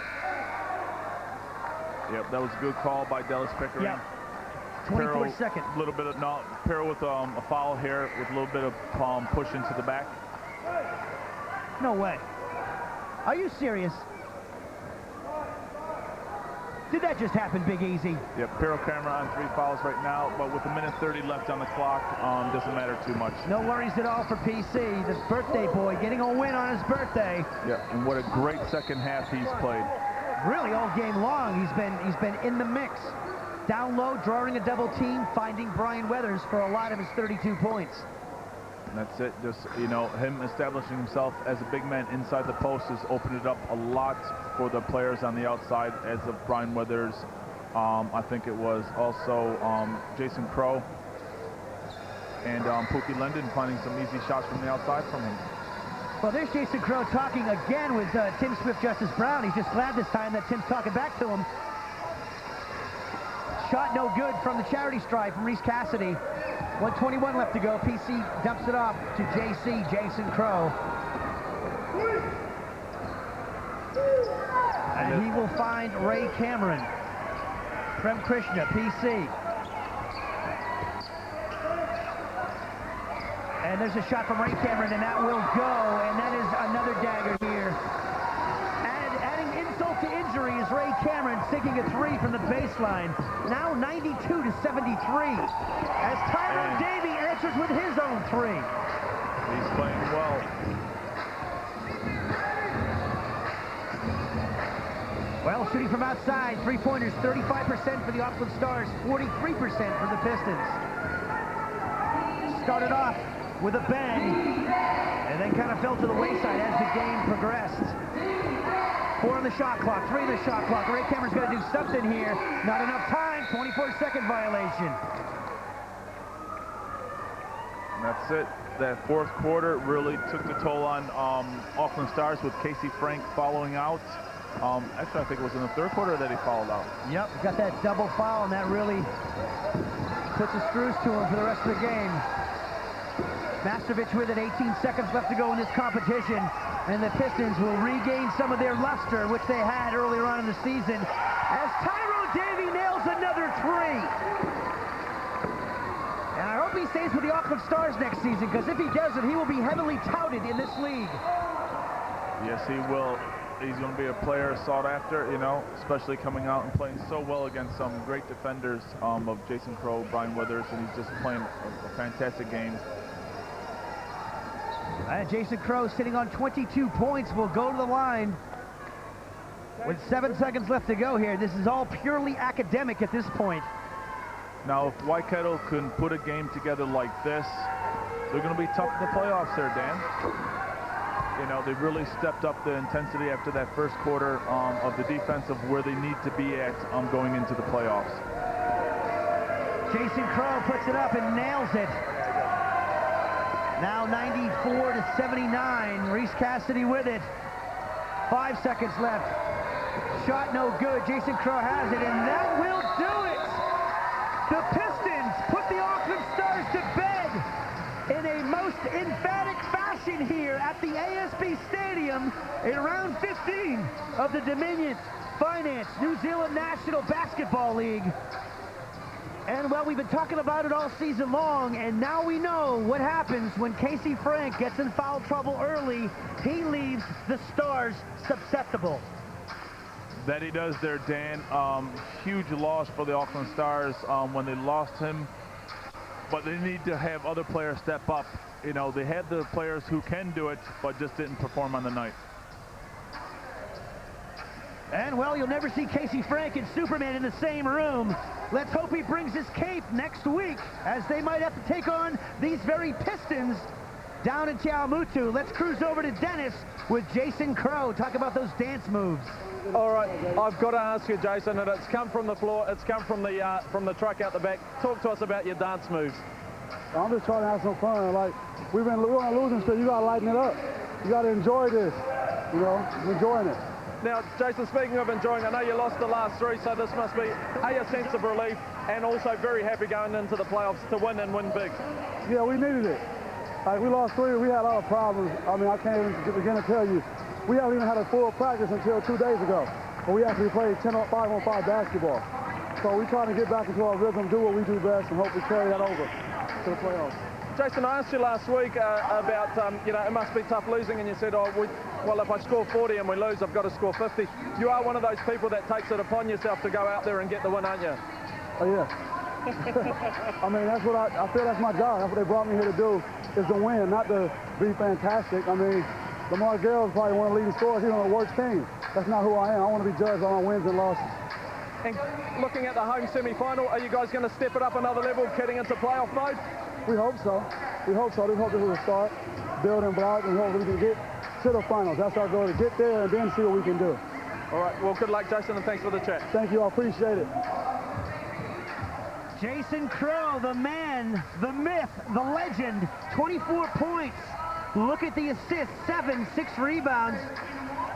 Yep, that was a good call by Dallas Pickering. Yep. 24 seconds. A little bit of, no, Perro with a foul here with a little bit of push into the back. No way. Are you serious? Did that just happen, Big Easy? Yep, Perro camera on 3 fouls right now, but with 1:30 left on the clock, doesn't matter too much. No worries at all for PC, this birthday boy, getting a win on his birthday. Yeah, and what a great second half he's played. Really, all game long, he's been in the mix. Down low, drawing a double team, finding Brian Weathers for a lot of his 32 points. And that's it. Just, you know, him establishing himself as a big man inside the post has opened it up a lot for the players on the outside, as of Brian Weathers. I think it was also Jason Crow and Pookie London finding some easy shots from the outside from him. Well, there's Jason Crow talking again with Tim Swift, Justice Brown. He's just glad this time that Tim's talking back to him. Shot no good from the charity stripe from Reese Cassidy. 1:21 left to go. PC dumps it off to JC, Jason Crow. And he will find Ray Cameron. Prem Krishna, PC. And there's a shot from Ray Cameron, and that will go. And that is another dagger here. Adding insult to injury is Ray Cameron sinking a 3 from the baseline. Now 92-73. As Tyrone Davey answers with his own 3. He's playing well. Well, shooting from outside, 3-pointers, 35% for the Auckland Stars, 43% for the Pistons. Started off with a bang, and then kind of fell to the wayside as the game progressed. 4 on the shot clock, 3 on the shot clock. Ray Cameron's got to do something here. Not enough time, 24-second violation. And that's it. That fourth quarter really took the toll on Auckland Stars with Casey Frank following out. Actually, I think it was in the third quarter that he fouled out. Yep, got that double foul, and that really put the screws to him for the rest of the game. Masterovich with it, 18 seconds left to go in this competition, and the Pistons will regain some of their luster, which they had earlier on in the season, as Tyrone Davey nails another 3. And I hope he stays with the Auckland Stars next season, because if he doesn't, he will be heavily touted in this league. Yes, he will. He's going to be a player sought after, you know, especially coming out and playing so well against some great defenders of Jason Crow, Brian Withers, and he's just playing a fantastic game. And Jason Crow sitting on 22 points will go to the line with 7 seconds left to go here. This is all purely academic at this point. Now, if Waikato can put a game together like this, they're going to be tough in the playoffs there, Dan. You know, they really stepped up the intensity after that first quarter of the defense of where they need to be at going into the playoffs. Jason Crow puts it up and nails it. Now 94-79. Reese Cassidy with it. 5 seconds left. Shot no good. Jason Crow has it, and that will do it. The Pistons put the Auckland Stars to bed in a most emphatic fashion here at the ASB Stadium in round 15 of the Dominion Finance New Zealand National Basketball League. And, well, we've been talking about it all season long, and now we know what happens when Casey Frank gets in foul trouble early. He leaves the Stars susceptible. That he does there, Dan. Huge loss for the Auckland Stars when they lost him. But they need to have other players step up. You know, they had the players who can do it, but just didn't perform on the night. And, well, you'll never see Casey Frank and Superman in the same room. Let's hope he brings his cape next week, as they might have to take on these very Pistons down in Tiamutu. Let's cruise over to Dennis with Jason Crow. Talk about those dance moves. All right, I've got to ask you, Jason, and it's come from the floor, it's come from the truck out the back. Talk to us about your dance moves. I'm just trying to have some fun. Like, we're on a losing streak. You got to lighten it up. You got to enjoy this. You know, I'm enjoying it. Now, Jason, speaking of enjoying, I know you lost the last 3, so this must be a sense of relief, and also very happy going into the playoffs to win and win big. Yeah, we needed it. Like, we lost 3. We had a lot of problems. I mean, I can't even begin to tell you. We haven't even had a full practice until 2 days ago. But we actually played 5-on-5 basketball. So we're trying to get back into our rhythm, do what we do best, and hopefully carry that over to the playoffs. Jason, I asked you last week about, you know, it must be tough losing, and you said, oh, well, if I score 40 and we lose, I've got to score 50. You are one of those people that takes it upon yourself to go out there and get the win, aren't you? Oh, yeah. I mean, that's what I feel that's my job. That's what they brought me here to do, is to win, not to be fantastic. I mean, Lamar Garrett's probably one of the leading scorers. He's on the worst team. That's not who I am. I want to be judged on my wins and losses. And looking at the home semi-final, are you guys going to step it up another level, getting into playoff mode? We hope so. We hope so. We hope this is a start, building blocks, and hopefully we can get to the finals. That's our goal, to get there and then see what we can do. All right. Well, good luck, Jason, and thanks for the chat. Thank you. I appreciate it. Jason Crow, the man, the myth, the legend, 24 points. Look at the assists, 7, 6 rebounds,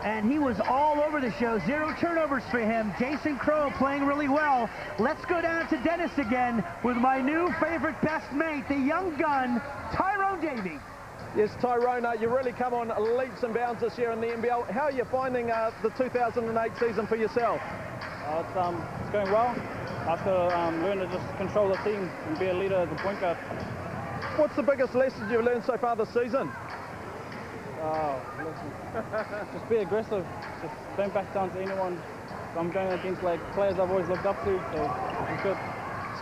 and he was all over the show. 0 turnovers for him. Jason Crow playing really well. Let's go down to Dennis again with my new favorite best mate, the young gun, Tyrone Davey. Yes, Tyrone, you really come on leaps and bounds this year in the NBL. How are you finding the 2008 season for yourself? It's going well. I have to learn to just control the team and be a leader as a point guard. What's the biggest lesson you've learned so far this season? Just be aggressive. Just don't back down to anyone. I'm going against like players I've always looked up to, so it's good.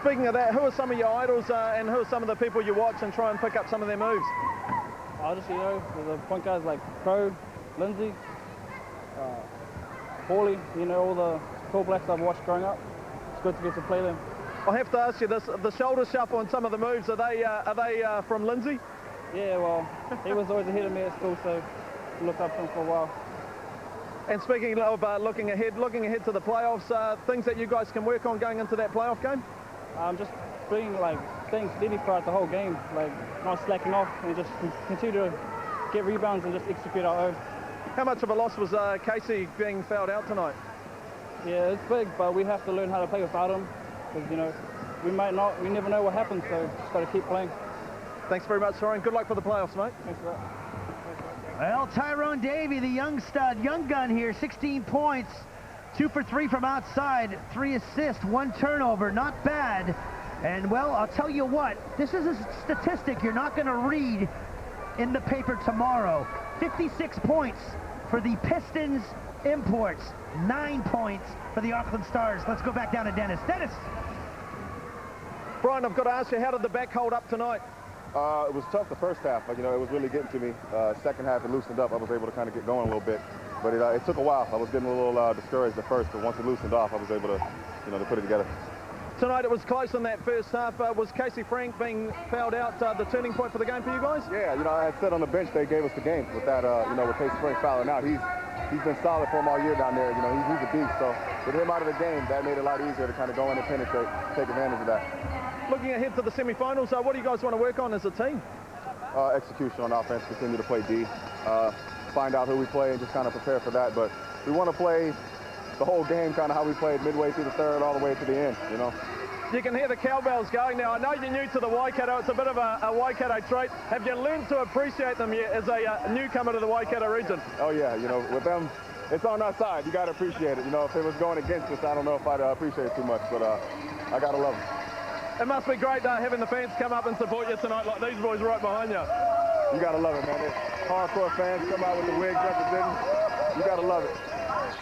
Speaking of that, who are some of your idols and who are some of the people you watch and try and pick up some of their moves? I'll just, the point guys like Crow, Lindsay, Hawley, all the Tall Blacks I've watched growing up. It's good to get to play them. I have to ask you this, the shoulder shuffle and some of the moves, are they from Lindsay? Yeah, well, he was always ahead of me at school, so I looked up to him for a while. And speaking of looking ahead to the playoffs, things that you guys can work on going into that playoff game? Just being staying steady throughout the whole game, not slacking off, and just continue to get rebounds and just execute our own. How much of a loss was Casey being fouled out tonight? Yeah, it's big, but we have to learn how to play without him, because we never know what happens, so just got to keep playing. Thanks very much, Ryan. Good luck for the playoffs, mate. Thanks for that. Well, Tyrone Davey, the young stud, young gun here, 16 points, 2 for 3 from outside, 3 assists, 1 turnover, not bad. And, well, I'll tell you what, this is a statistic you're not going to read in the paper tomorrow. 56 points for the Pistons imports, 9 points for the Auckland Stars. Let's go back down to Dennis. Dennis! Brian, I've got to ask you, how did the back hold up tonight? It was tough the first half. It was really getting to me. Second half, it loosened up. I was able to kind of get going a little bit. But it took a while. I was getting a little discouraged at first, but once it loosened off, I was able to, to put it together. Tonight it was close in that first half. Was Casey Frank being fouled out the turning point for the game for you guys? Yeah, I had said on the bench they gave us the game with that, with Casey Frank fouling out. He's been solid for him all year down there. He's a beast. So with him out of the game, that made it a lot easier to kind of go in and penetrate, take advantage of that. Looking ahead to the semi-finals, what do you guys want to work on as a team? Execution on offense, continue to play D, find out who we play and just kind of prepare for that. But we want to play the whole game kind of how we played midway through the third all the way to the end, You can hear the cowbells going now. I know you're new to the Waikato. It's a bit of a Waikato trait. Have you learned to appreciate them yet as a newcomer to the Waikato region? Oh, yeah. With them, it's on our side. You got to appreciate it. If it was going against us, I don't know if I'd appreciate it too much, but I got to love them. It must be great having the fans come up and support you tonight like these boys right behind you. You got to love it, man. It's hardcore fans come out with the wigs representing. You got to love it.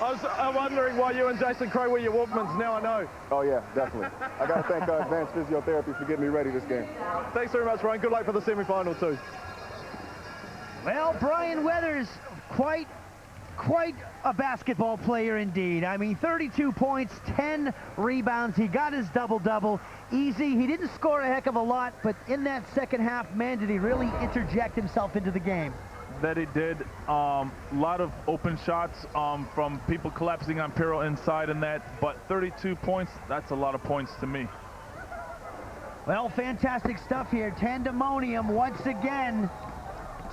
I was wondering why you and Jason Crow wear your Walkmans. Now I know. Oh, yeah, definitely. I got to thank Advanced Physiotherapy for getting me ready this game. Thanks very much, Ryan. Good luck for the semi-final, too. Well, Brian Weathers, quite a basketball player indeed. 32 points, 10 rebounds. He got his double-double easy. He didn't score a heck of a lot, but in that second half, man, did he really interject himself into the game. That he did. A lot of open shots from people collapsing on Pirro inside and that, but 32 points, that's a lot of points to me. Well, fantastic stuff here. Tandemonium once again.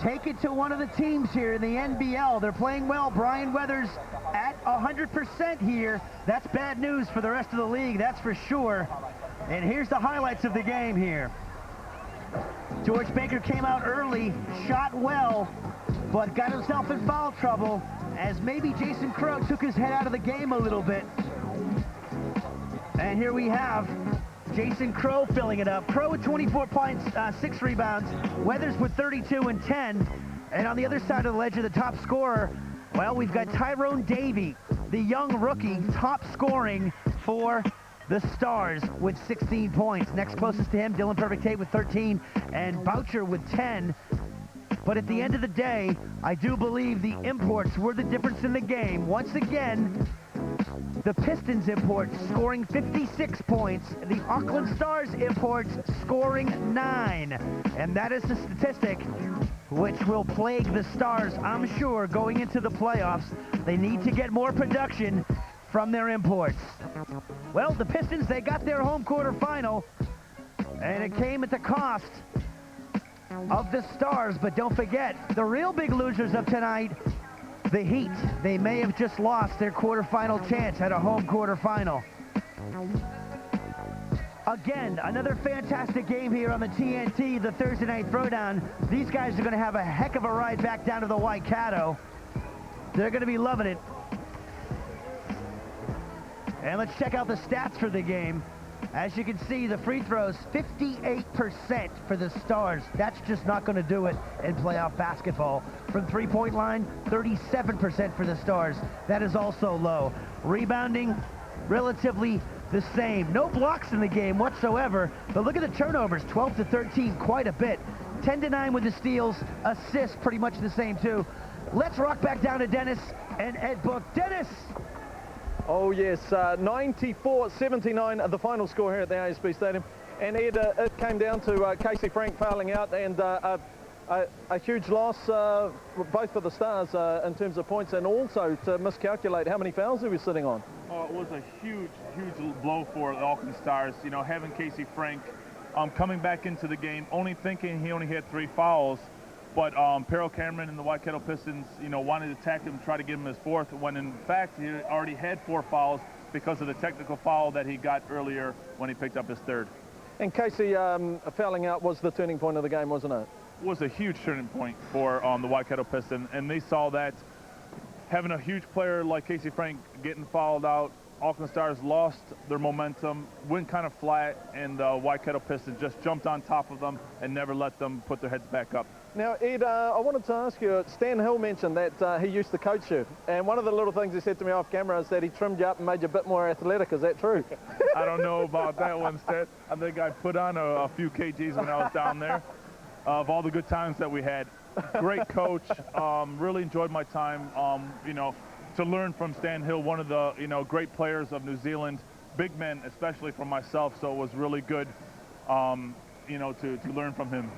Take it to one of the teams here in the NBL. They're playing well. Brian Weathers at 100% here. That's bad news for the rest of the league, that's for sure. And here's the highlights of the game here. George Baker came out early, shot well, but got himself in foul trouble as maybe Jason Crow took his head out of the game a little bit. And here we have Jason Crow filling it up. Crow with 24 points, 6 rebounds. Weathers with 32 and 10. And on the other side of the ledger, the top scorer, well, we've got Tyrone Davey, the young rookie, top scoring for the Stars with 16 points. Next closest to him, Dylan Perfect Tate with 13 and Boucher with 10. But at the end of the day, I do believe the imports were the difference in the game. Once again, the Pistons imports scoring 56 points. The Auckland Stars imports scoring 9. And that is a statistic which will plague the Stars, I'm sure, going into the playoffs. They need to get more production from their imports. Well, the Pistons, they got their home quarterfinal, and it came at the cost of the Stars. But don't forget, the real big losers of tonight, the Heat. They may have just lost their quarterfinal chance at a home quarterfinal. Again, another fantastic game here on the TNT, the Thursday Night Throwdown. These guys are going to have a heck of a ride back down to the Waikato. They're going to be loving it. And let's check out the stats for the game. As you can see, the free throws, 58% for the Stars. That's just not going to do it in playoff basketball. From three-point line, 37% for the Stars. That is also low. Rebounding, relatively the same. No blocks in the game whatsoever, but look at the turnovers, 12 to 13, quite a bit. 10 to 9 with the steals, assists pretty much the same too. Let's rock back down to Dennis and Ed Book. Dennis! Oh yes, 94-79 the final score here at the ASB Stadium. And Ed, it came down to Casey Frank fouling out and A huge loss, both for the Stars in terms of points, and also to miscalculate how many fouls he was sitting on. Oh, it was a huge blow for the Auckland Stars. You know, having Casey Frank coming back into the game, only thinking he only had 3 fouls, but Peril Cameron and the Waikato Pistons, you know, wanted to attack him, try to give him his 4th, when in fact he already had 4 fouls because of the technical foul that he got earlier when he picked up his 3rd. And Casey fouling out was the turning point of the game, wasn't it? It was a huge turning point for the Waikato Pistons, and they saw that having a huge player like Casey Frank getting fouled out, Auckland Stars lost their momentum, went kind of flat, and the Waikato Pistons just jumped on top of them and never let them put their heads back up. Now, Ed, I wanted to ask you, Stan Hill mentioned that he used to coach you, and one of the little things he said to me off camera is that he trimmed you up and made you a bit more athletic. Is that true? I don't know about that one, Stan. I think I put on a few kgs when I was down there, of all the good times that we had. Great coach, really enjoyed my time, you know, to learn from Stan Hill, one of the, you know, great players of New Zealand, big men, especially for myself, so it was really good, you know, to learn from him.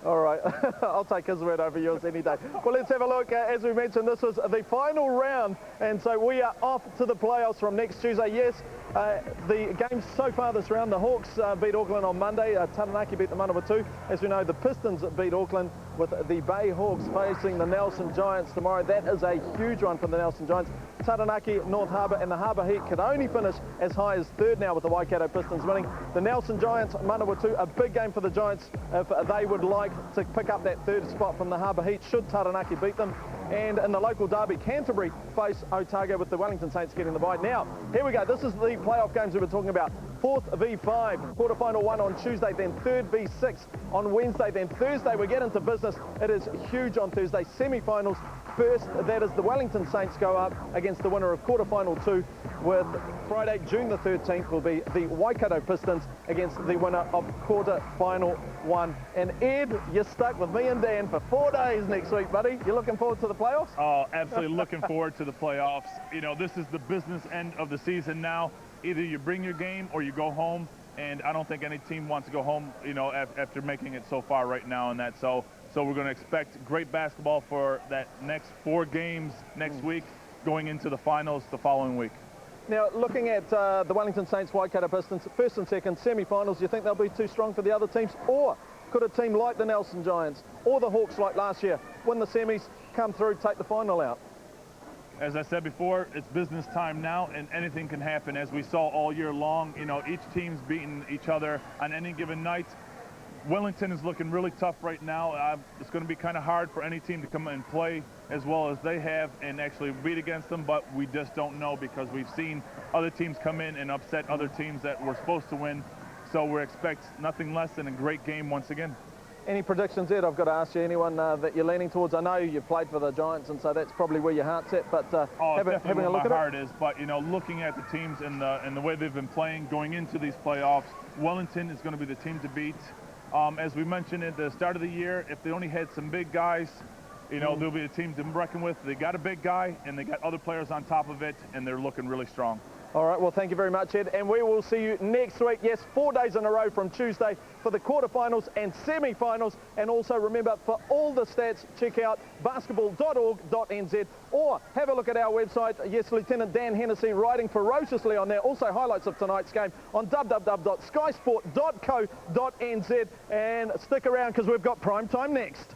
All right, I'll take his word over yours any day. Well, let's have a look. As we mentioned, this was the final round, and so we are off to the playoffs from next Tuesday. Yes, the games so far this round, the Hawks beat Auckland on Monday. Taranaki beat the Manawatu. As we know, the Pistons beat Auckland, with the Bay Hawks facing the Nelson Giants tomorrow. That is a huge one for the Nelson Giants. Taranaki, North Harbour and the Harbour Heat could only finish as high as 3rd now, with the Waikato Pistons winning. The Nelson Giants, Manawatu, a big game for the Giants if they would like to pick up that 3rd spot from the Harbour Heat should Taranaki beat them. And in the local derby, Canterbury face Otago, with the Wellington Saints getting the bye. Now, here we go. This is the playoff games we were talking about. 4th v 5, quarterfinal 1 on Tuesday, then 3rd v 6 on Wednesday, then Thursday we get into business. It is huge on Thursday. Semi-finals first, that is the Wellington Saints go up against the winner of quarterfinal 2, with Friday, June the 13th, will be the Waikato Pistons against the winner of quarterfinal 1. And Ed, you're stuck with me and Dan for 4 days next week, buddy. You looking forward to the playoffs? Oh, absolutely looking forward to the playoffs. You know, this is the business end of the season now. Either you bring your game or you go home, and I don't think any team wants to go home, you know, after making it so far right now and that. So we're going to expect great basketball for that next 4 games next week, going into the finals the following week. Now, looking at the Wellington Saints, Waikato Pistons, 1st and 2nd semi-finals, do you think they'll be too strong for the other teams? Or could a team like the Nelson Giants or the Hawks like last year win the semis, come through, take the final out? As I said before, it's business time now, and anything can happen. As we saw all year long, you know, each team's beating each other on any given night. Wellington is looking really tough right now. It's going to be kind of hard for any team to come and play as well as they have and actually beat against them, but we just don't know, because we've seen other teams come in and upset other teams that were supposed to win. So we expect nothing less than a great game once again. Any predictions, Ed? I've got to ask you, anyone that you're leaning towards? I know you've played for the Giants, and so that's probably where your heart's at, but having a look at it? My heart is, but, you know, looking at the teams and the way they've been playing going into these playoffs, Wellington is going to be the team to beat. As we mentioned at the start of the year, if they only had some big guys, you know, they'll be a team to reckon with. They got a big guy, and they got other players on top of it, and they're looking really strong. All right, well, thank you very much, Ed, and we will see you next week. Yes, 4 days in a row from Tuesday for the quarterfinals and semi-finals. And also remember, for all the stats, check out basketball.org.nz or have a look at our website. Yes, Lieutenant Dan Hennessy writing ferociously on there. Also highlights of tonight's game on www.skysport.co.nz. And stick around, because we've got prime time next.